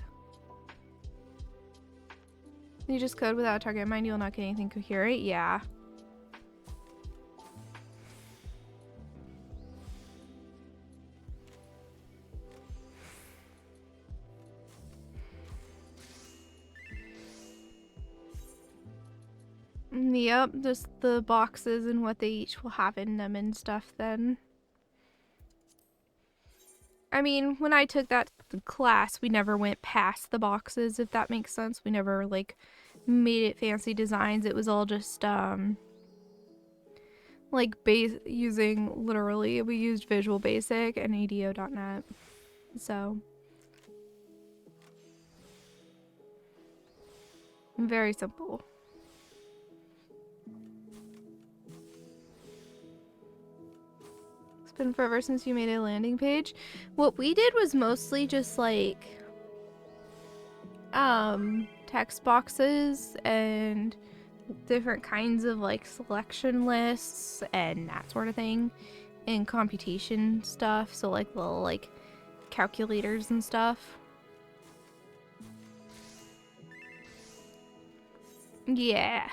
You just code without a target in mind, you'll not get anything coherent? Yeah. Yep, just the boxes and what they each will have in them and stuff then. I mean, when I took that class, we never went past the boxes, if that makes sense. We never, like, made it fancy designs. It was all just, like, using, literally, we used Visual Basic and ADO.NET. So, very simple. Been forever since you made a landing page. What we did was mostly just like text boxes and different kinds of like selection lists and that sort of thing, and computation stuff, so like little like calculators and stuff. Yeah.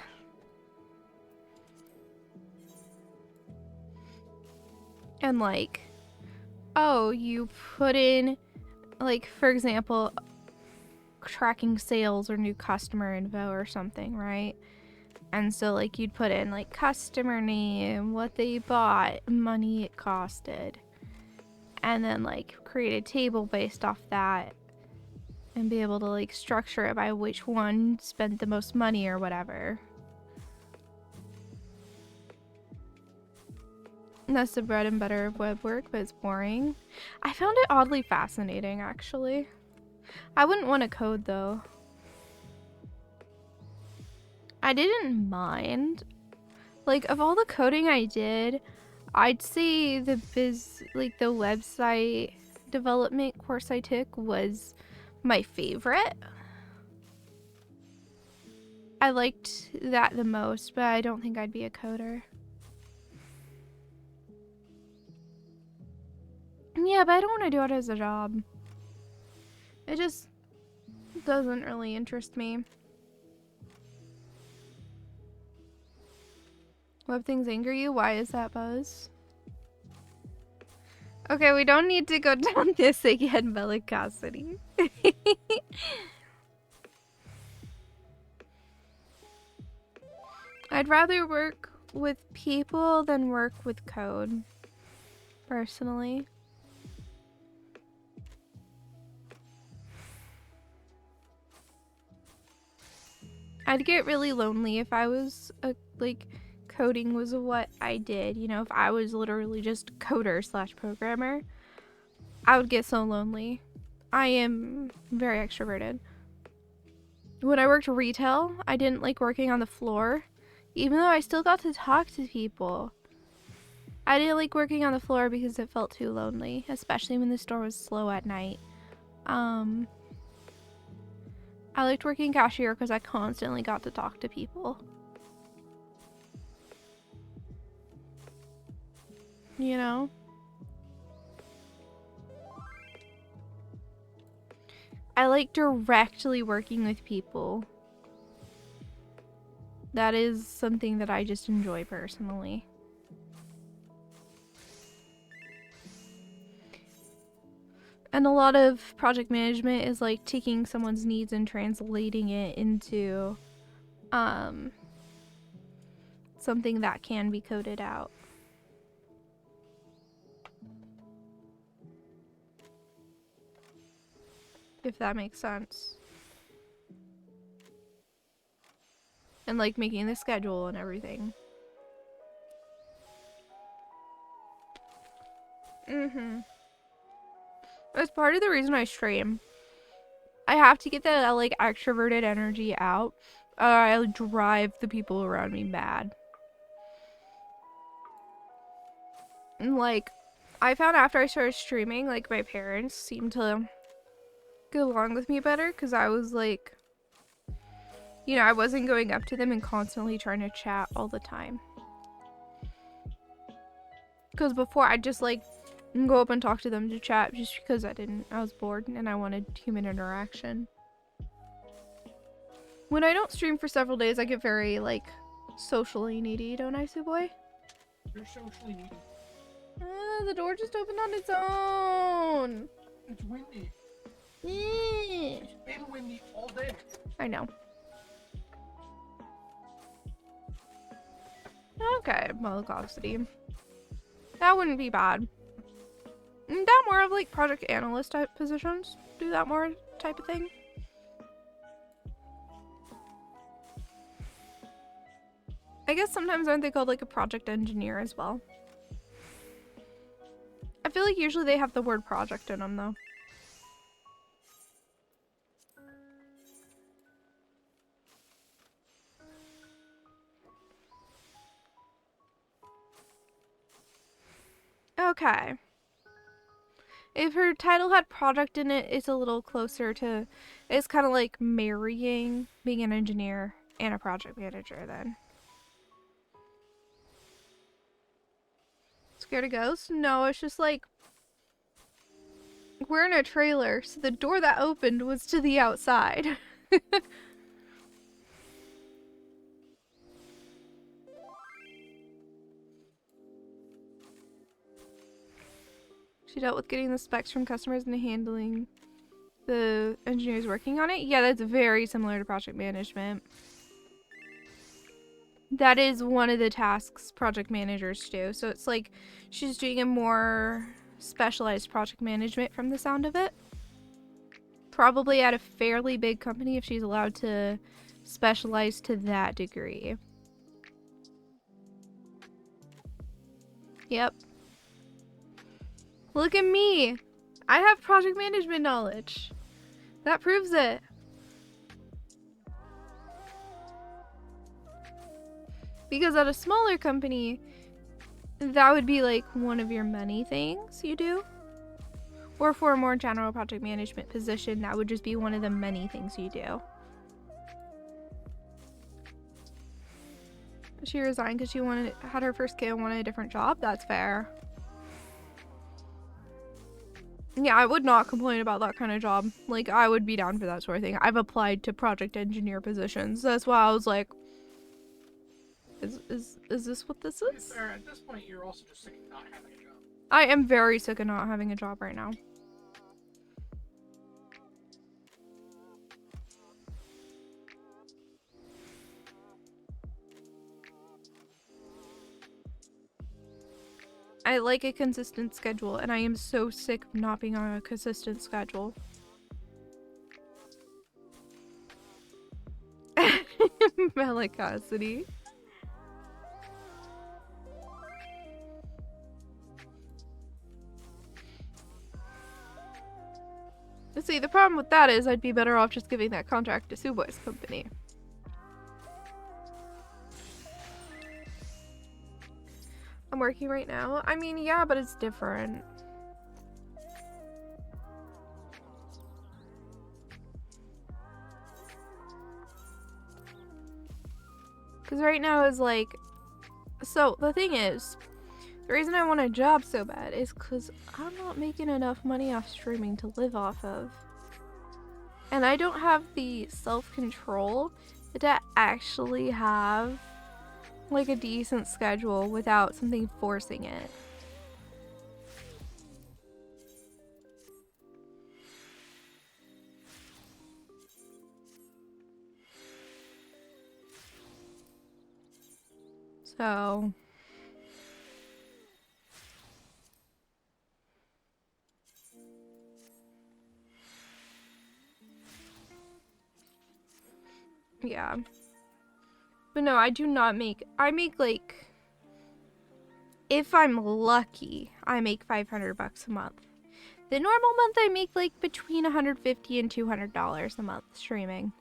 And like, oh, you put in, like, for example, tracking sales or new customer info or something, right? And so, like, you'd put in, like, customer name, what they bought, money it costed. And then, like, create a table based off that. And be able to, like, structure it by which one spent the most money or whatever. That's the bread and butter of web work, but it's boring. I found it oddly fascinating, actually. I wouldn't want to code, though. I didn't mind. Like, of all the coding I did, I'd say the website development course I took was my favorite. I liked that the most, but I don't think I'd be a coder. Yeah, but I don't want to do it as a job. It just doesn't really interest me. Web things anger you? Why is that, Buzz? Okay, we don't need to go down this again, Bellicosity. I'd rather work with people than work with code, personally. I'd get really lonely if I was like coding was what I did, you know, if I was literally just coder / programmer, I would get so lonely. I am very extroverted. When I worked retail, I didn't like working on the floor, even though I still got to talk to people. I didn't like working on the floor because it felt too lonely, especially when the store was slow at night. I liked working cashier because I constantly got to talk to people. You know? I like directly working with people. That is something that I just enjoy personally. And a lot of project management is like taking someone's needs and translating it into something that can be coded out. If that makes sense. And like making the schedule and everything. That's part of the reason I stream. I have to get that like extroverted energy out, or I'll drive the people around me mad. And like, I found after I started streaming, like, my parents seemed to get along with me better because I was like, you know, I wasn't going up to them and constantly trying to chat all the time. Because before I'd just like go up and talk to them to chat just because I was bored and I wanted human interaction. When I don't stream for several days, I get very like socially needy, don't I, Suwey? You're socially needy. The door just opened on its own. It's windy. Eh. It's been windy all day. I know. Okay, Malagosity. That wouldn't be bad. That more of like project analyst type positions? Do that more type of thing? I guess sometimes aren't they called like a project engineer as well? I feel like usually they have the word project in them though. Okay. If her title had project in it, it's a little closer to... It's kind of like marrying being an engineer and a project manager then. Scared of ghosts? No, it's just like... We're in a trailer, so the door that opened was to the outside. She dealt with getting the specs from customers and handling the engineers working on it. Yeah, that's very similar to project management. That is one of the tasks project managers do. So it's like she's doing a more specialized project management from the sound of it. Probably at a fairly big company if she's allowed to specialize to that degree. Yep. Look at me! I have project management knowledge. That proves it. Because at a smaller company, that would be like one of your many things you do. Or for a more general project management position, that would just be one of the many things you do. She resigned because she had her first kid and wanted a different job. That's fair. Yeah, I would not complain about that kind of job. Like, I would be down for that sort of thing. I've applied to project engineer positions. That's why I was like, is this what this is? Fair, at this point, you're also just sick of not having a job. I am very sick of not having a job right now. I like a consistent schedule, and I am so sick of not being on a consistent schedule. Melicosity. See, the problem with that is I'd be better off just giving that contract to Suwey's company. I'm working right now. I mean, yeah, but it's different. Because right now is like... So, the thing is, the reason I want a job so bad is because I'm not making enough money off streaming to live off of. And I don't have the self-control to actually have like a decent schedule without something forcing it. So yeah. But no, I do not make... I make like... If I'm lucky, I make $500 a month. The normal month I make like between $150 and $200 a month streaming.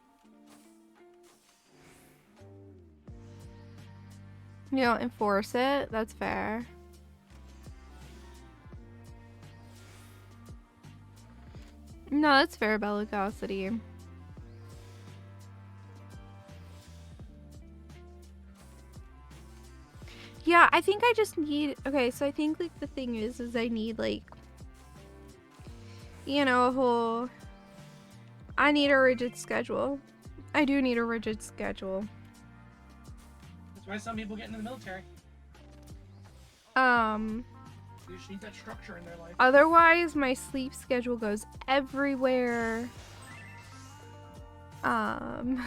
You don't enforce it, that's fair. No, that's fair, Bellicosity. Yeah, I think I just need... Okay, so I think, like, the thing is I need, like... You know, a whole... I need a rigid schedule. I do need a rigid schedule. That's why some people get into the military. They just need that structure in their life. Otherwise, my sleep schedule goes everywhere. And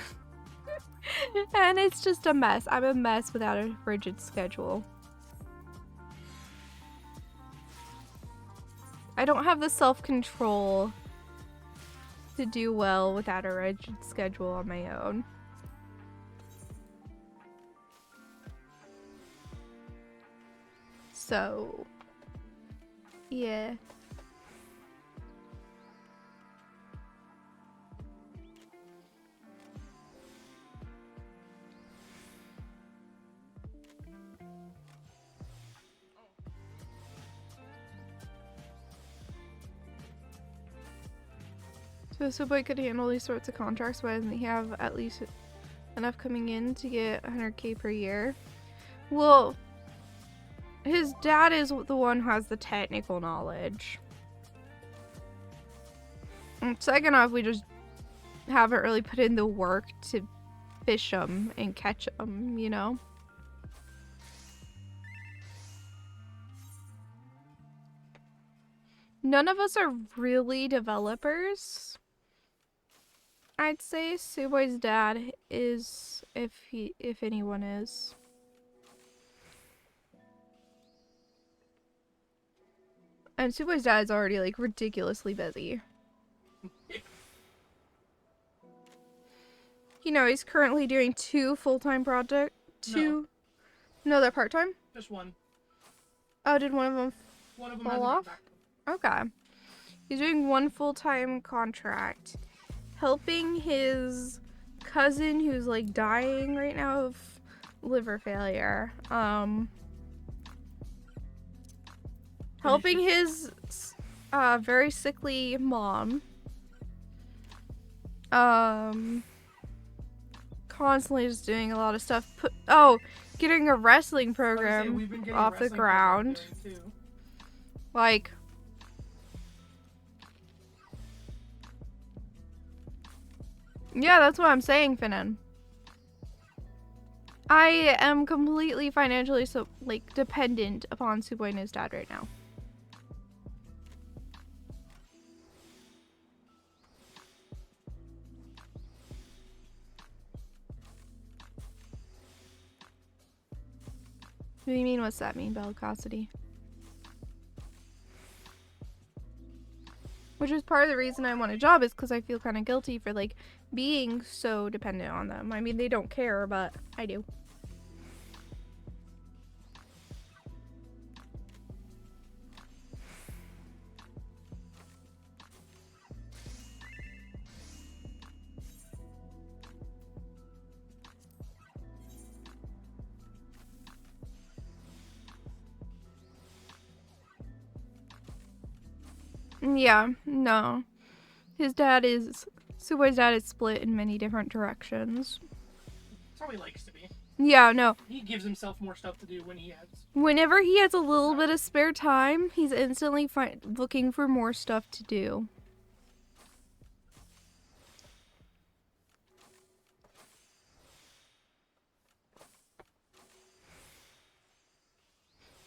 it's just a mess. I'm a mess without a rigid schedule. I don't have the self-control to do well without a rigid schedule on my own. So, yeah. So Suwey could handle these sorts of contracts. Why doesn't he have at least enough coming in to get 100k per year? Well, his dad is the one who has the technical knowledge. And second off, we just haven't really put in the work to fish them and catch them, you know? None of us are really developers. I'd say Suwey's dad is, if anyone is. And Suwey's dad is already like ridiculously busy. You know, he's currently doing 2 full-time projects. No, they're part-time? Just one. Oh, did one of them Fall fall off? Okay. He's doing 1 full-time contract. Helping his cousin who's like dying right now of liver failure. Helping his very sickly mom. Constantly just doing a lot of stuff. Getting a wrestling program off the ground. Like, yeah, that's what I'm saying, Finnan. I am completely financially dependent upon Suwey and his dad right now. What do you mean? What's that mean, Bellicosity? Which is part of the reason I want a job, is because I feel kind of guilty for like being so dependent on them. I mean, they don't care, but I do. Yeah, no. Suwey's dad is split in many different directions. That's how he likes to be. Yeah, no. He gives himself more stuff to do when he has. Whenever he has a little bit of spare time, he's instantly looking for more stuff to do.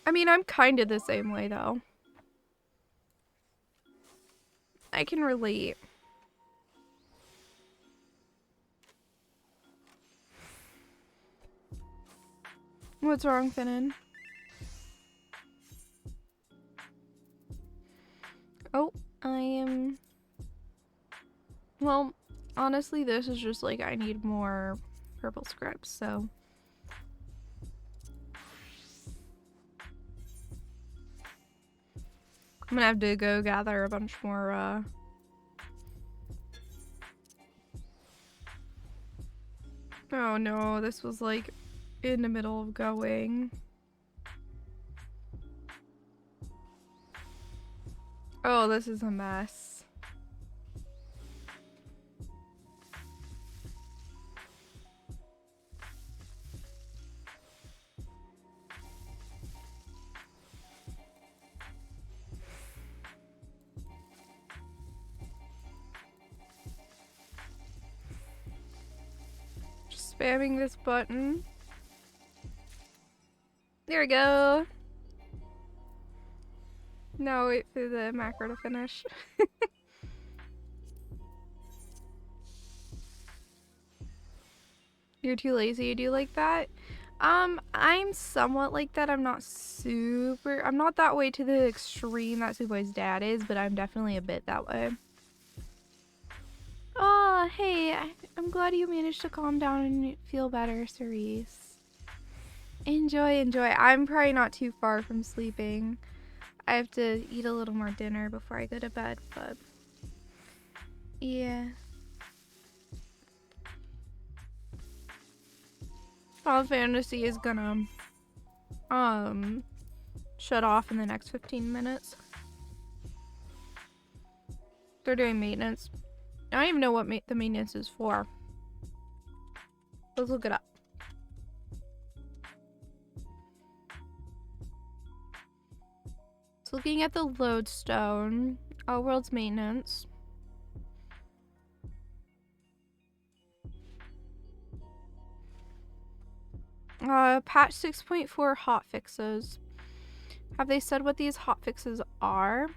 I mean, I'm kind of the same way, though. I can relate. What's wrong, Finnan? Oh, I am... Well, honestly, this is just like I need more purple scripts, so... I'm gonna have to go gather a bunch more, Oh no, this was like in the middle of going. Oh, this is a mess. spamming this button. There we go. Now wait for the macro to finish. You're too lazy to do like that? I'm somewhat like that. I'm not that way to the extreme that Suwey's dad is, but I'm definitely a bit that way. Oh, hey, I'm glad you managed to calm down and feel better, Cerise. Enjoy, enjoy. I'm probably not too far from sleeping. I have to eat a little more dinner before I go to bed, but yeah. Final Fantasy is gonna shut off in the next 15 minutes. They're doing maintenance. I don't even know what the maintenance is for. Let's look it up. So looking at the lodestone, World's maintenance. Patch 6.4 hotfixes. Have they said what these hotfixes are?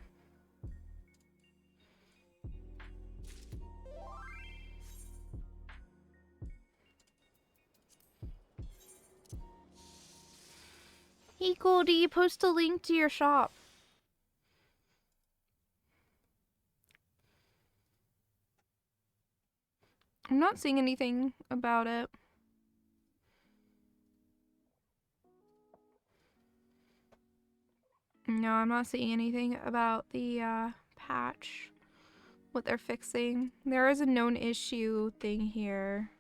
Hey Goldie, post a link to your shop. I'm not seeing anything about it. No, I'm not seeing anything about the patch. What they're fixing. There is a known issue thing here.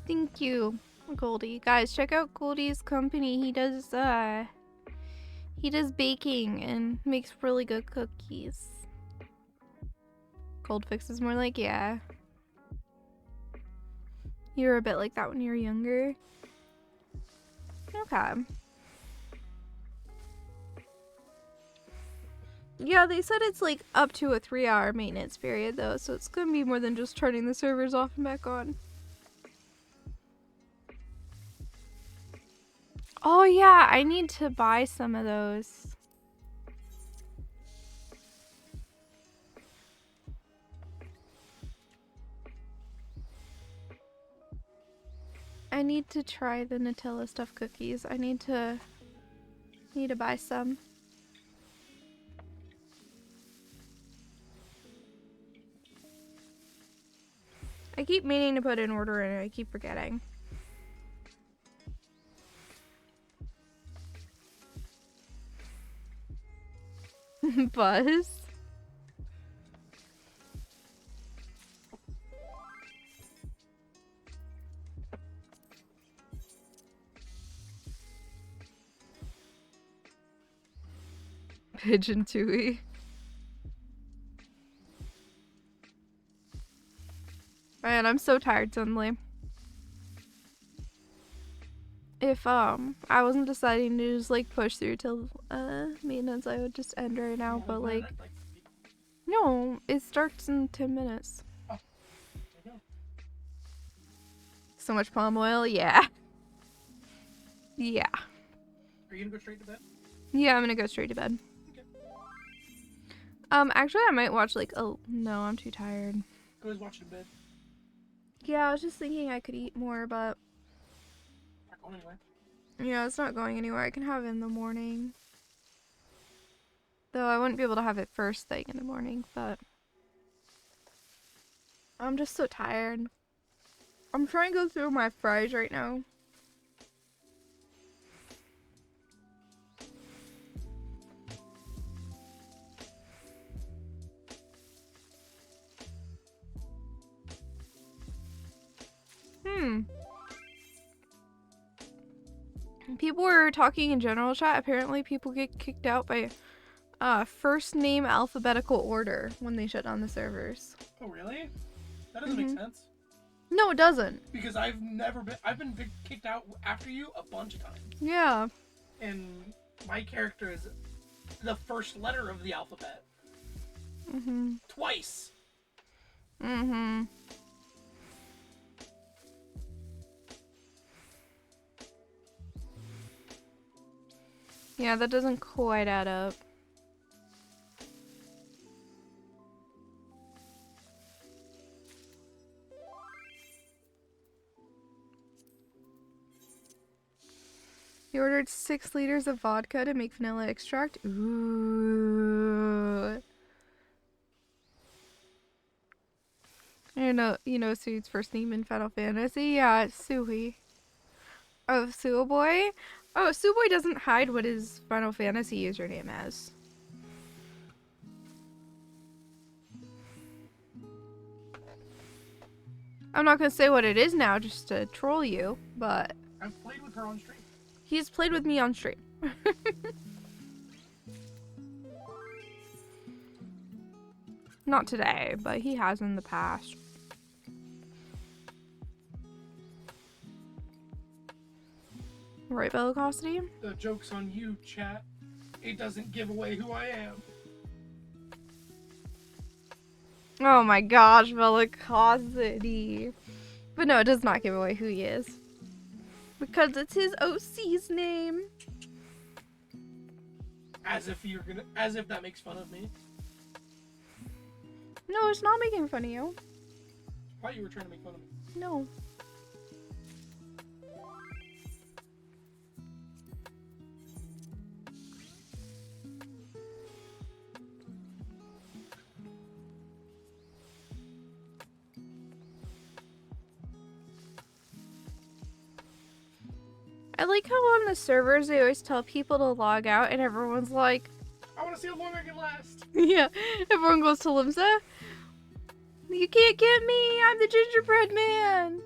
Thank you, Goldie. Guys, check out Goldie's company. He does baking and makes really good cookies. Cold Fix is more like, yeah. You were a bit like that when you were younger. Okay. Yeah, they said it's like up to a 3-hour maintenance period though, so it's gonna be more than just turning the servers off and back on. Oh yeah, I need to buy some of those. I need to try the Nutella stuffed cookies. I need to buy some. I keep meaning to put an order in and I keep forgetting. Buzz. Pigeon Tui. Man, I'm so tired suddenly. If I wasn't deciding to just like push through till maintenance, I would just end right now, but like no, it starts in 10 minutes. Oh, there you go. So much palm oil, yeah. Yeah. Are you gonna go straight to bed? Yeah, I'm gonna go straight to bed. Okay. Actually I might watch like, oh no, I'm too tired. Go ahead, watch it in bed. Yeah, I was just thinking I could eat more, but Not going anywhere. yeah, it's not going anywhere. I can have it in the morning. Though I wouldn't be able to have it first thing in the morning, but I'm just so tired. I'm trying to go through my fries right now. People were talking in general chat. Apparently people get kicked out by first name alphabetical order when they shut down the servers. Oh, really? That doesn't make sense. No, it doesn't. Because I've been kicked out after you a bunch of times. Yeah. And my character is the first letter of the alphabet. Mm-hmm. Twice. Mm-hmm. Yeah, that doesn't quite add up. You ordered 6 liters of vodka to make vanilla extract? Ooh. You know Sui's first name in Final Fantasy? Yeah, it's Suwey. Oh, Suwey? Oh, Suwey doesn't hide what his Final Fantasy username is. I'm not gonna say what it is now just to troll you, but I've played with her on stream. he's played with me on stream. Not today, but he has in the past. Right, Bellicosity? The joke's on you, chat. It doesn't give away who I am. Oh my gosh, Bellicosity. But no, it does not give away who he is. Because it's his OC's name. As if that makes fun of me. No, it's not making fun of you. I thought you were trying to make fun of me. No. I like how on the servers they always tell people to log out and everyone's like, I want to see how long I can last. yeah, everyone goes to Limsa. You can't get me, I'm the gingerbread man.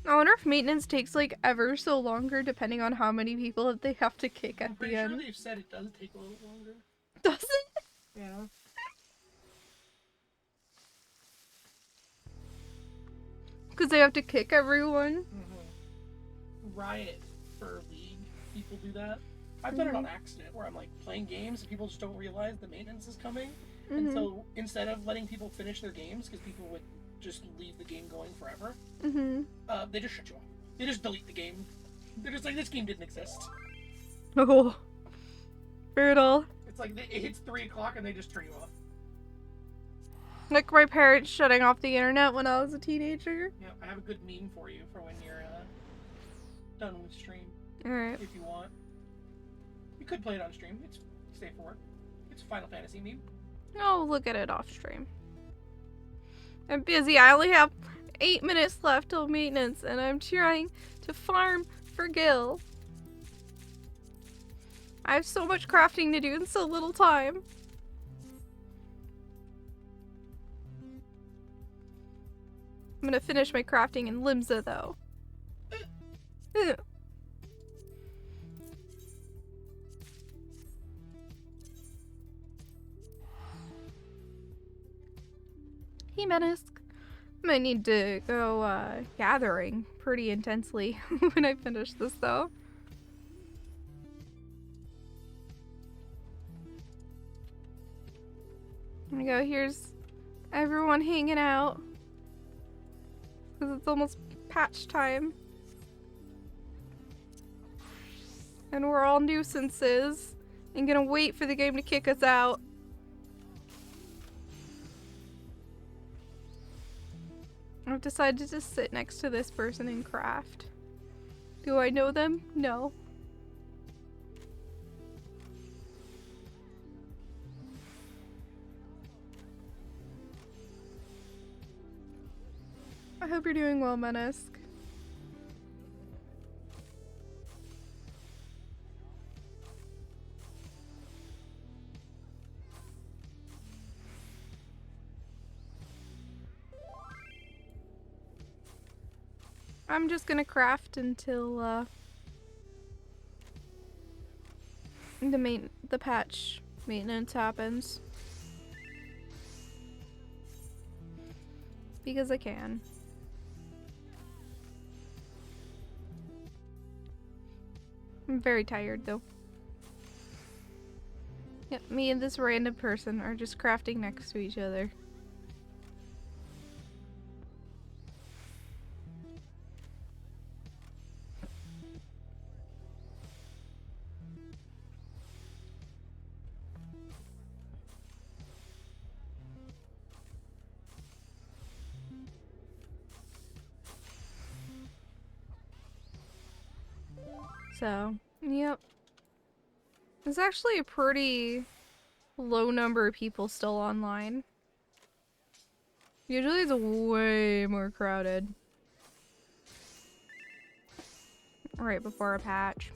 I wonder if maintenance takes like ever so longer depending on how many people they have to kick at the end. I'm pretty sure they've said it does take a little longer. Does it? Yeah. Because they have to kick everyone? Riot for League, people do that. I've done it on accident where I'm like playing games and people just don't realize the maintenance is coming. And so instead of letting people finish their games, because people would just leave the game going forever, they just shut you off. They just delete the game. They're just like, this game didn't exist. Oh. Brutal. It's like it hits 3 o'clock and they just turn you off. Like my parents shutting off the internet when I was a teenager. Yeah, I have a good meme for you for when you're done with stream. Alright. If you want. You could play it on stream. It's safe for work. It's a Final Fantasy meme. I'll look at it off stream. I'm busy. I only have 8 minutes left till maintenance and I'm trying to farm for Gil. I have so much crafting to do in so little time. I'm gonna finish my crafting in Limsa though. Hey, Menace. Might need to go gathering pretty intensely when I finish this though. There we go, here's everyone hanging out. Because it's almost patch time. And we're all nuisances. And gonna wait for the game to kick us out. I've decided to just sit next to this person and craft. Do I know them? No. I hope you're doing well, Menace. I'm just gonna craft until the patch maintenance happens. Because I can. I'm very tired though. Yep, me and this random person are just crafting next to each other. So, yep. There's actually a pretty low number of people still online. Usually it's way more crowded. Right before a patch.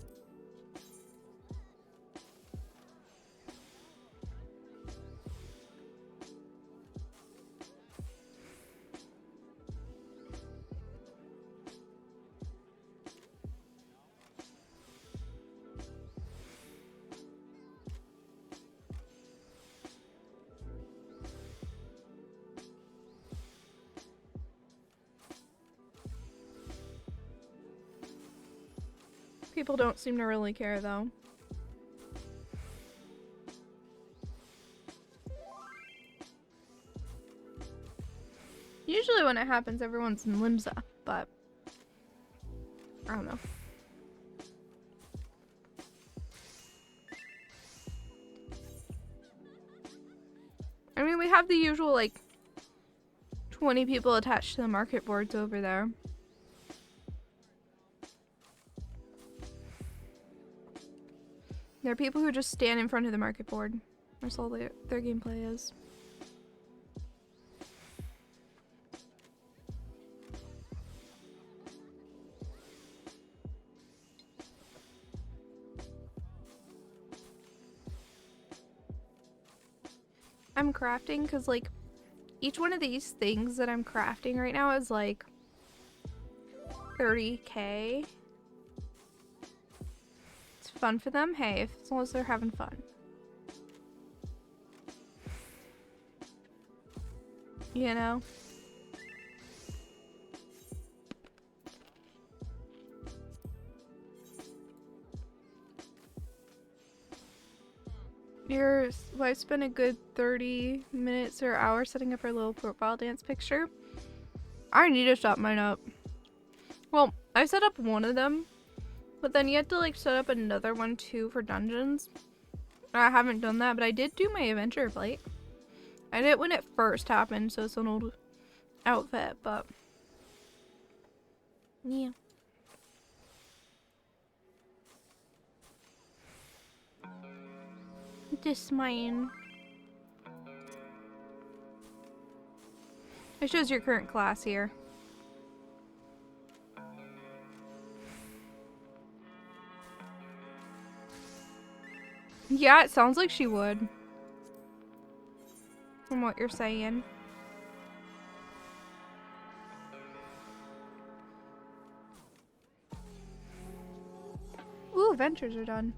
People don't seem to really care though. Usually when it happens, everyone's in Limsa, but I don't know. I mean, we have the usual like 20 people attached to the market boards over there. There are people who just stand in front of the market board. That's all their gameplay is. I'm crafting because like each one of these things that I'm crafting right now is like 30k. It's fun for them, hey, as long as they're having fun. You know? Your wife spent a good 30 minutes or hour setting up her little profile dance picture. I need to set mine up. Well, I set up one of them, but then you have to like set up another one too for dungeons. I haven't done that, but I did do my adventure plate. I did it when it first happened, so it's an old outfit, but yeah. This mine. It shows your current class here. Yeah, it sounds like she would. From what you're saying. Ooh, adventures are done.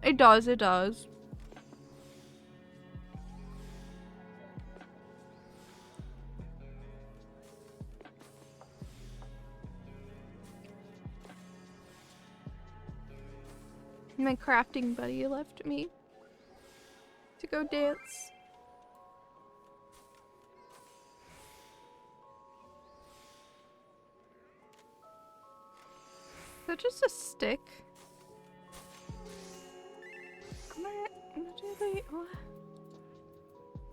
It does, it does. My crafting buddy left me to go dance. Is that just a stick?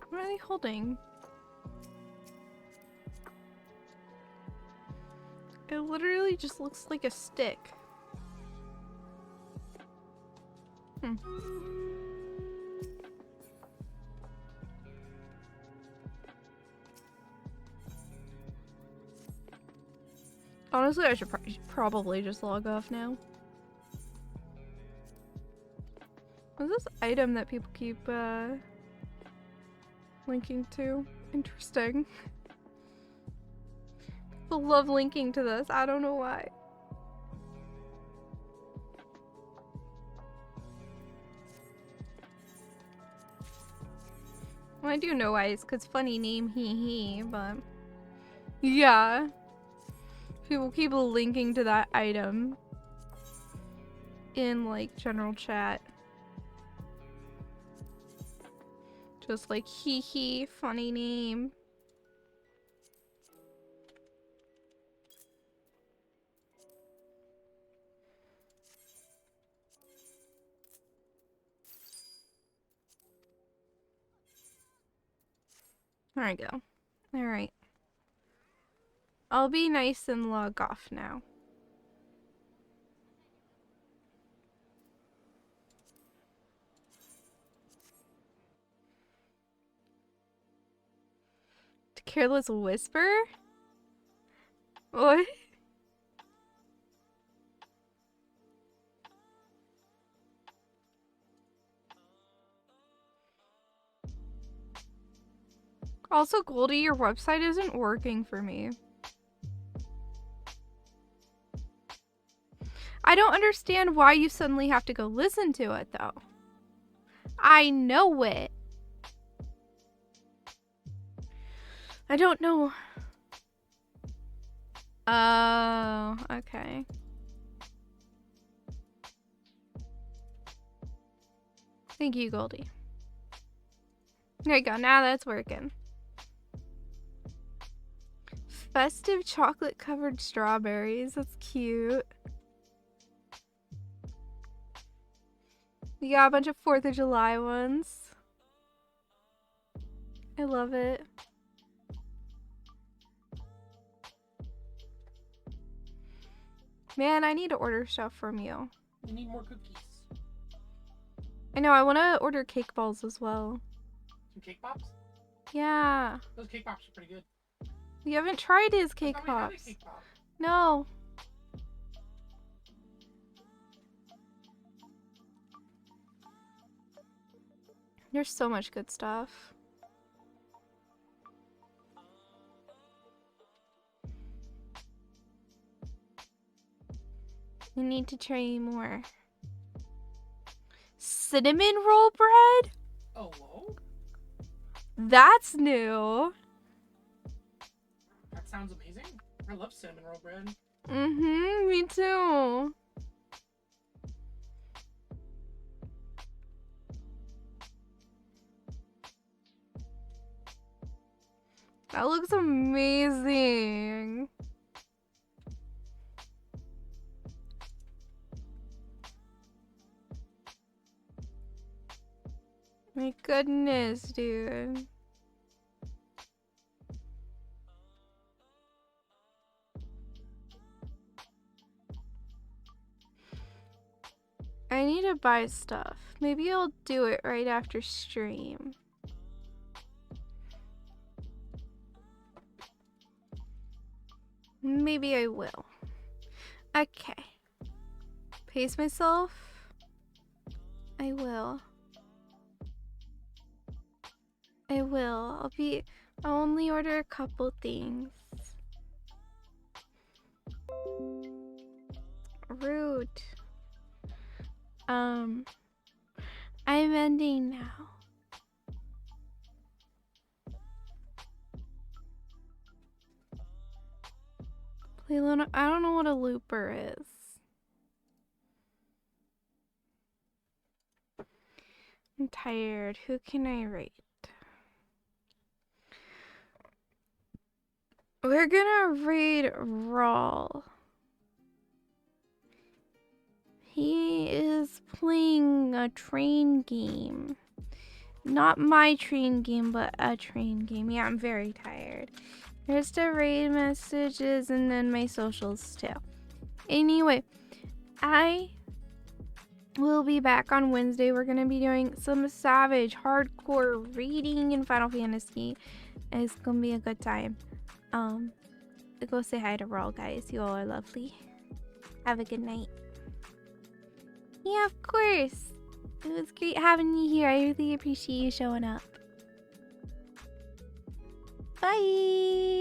What are they holding? It literally just looks like a stick. Honestly, I should probably just log off now. What's this item that people keep linking to. Interesting. People love linking to this. I don't know why. Well, I do know why. It's because funny name, he, but yeah. People keep linking to that item in like general chat. Just like he, funny name. There I go. Alright. I'll be nice and log off now. Careless whisper? What? Also, Goldie, your website isn't working for me. I don't understand why you suddenly have to go listen to it, though. I know it. I don't know. Oh, okay. Thank you, Goldie. There you go. Now that's working. Festive chocolate covered strawberries. That's cute. We got a bunch of 4th of July ones. I love it. Man, I need to order stuff from you. You need more cookies. I know, I want to order cake balls as well. Some cake pops? Yeah. Those cake pops are pretty good. We haven't tried his cake I thought we had a pops. cake pop. No. There's so much good stuff. We need to try more. Cinnamon roll bread? Oh, whoa. That's new. That sounds amazing. I love cinnamon roll bread. Mm-hmm, me too. That looks amazing. My goodness, dude. I need to buy stuff. Maybe I'll do it right after stream. Maybe I will. Okay. Pace myself. I will. I will. I'll only order a couple things. Rude. I'm ending now. Leland, I don't know what a looper is. I'm tired. Who can I rate? We're gonna raid Rawl. He is playing a train game. Not my train game, but a train game. Yeah, I'm very tired. Here's the raid messages and then my socials too. Anyway, I will be back on Wednesday. We're going to be doing some savage, hardcore raiding in Final Fantasy. It's going to be a good time. Go say hi to Rawl, guys. You all are lovely. Have a good night. Yeah, of course. It was great having you here. I really appreciate you showing up. Bye.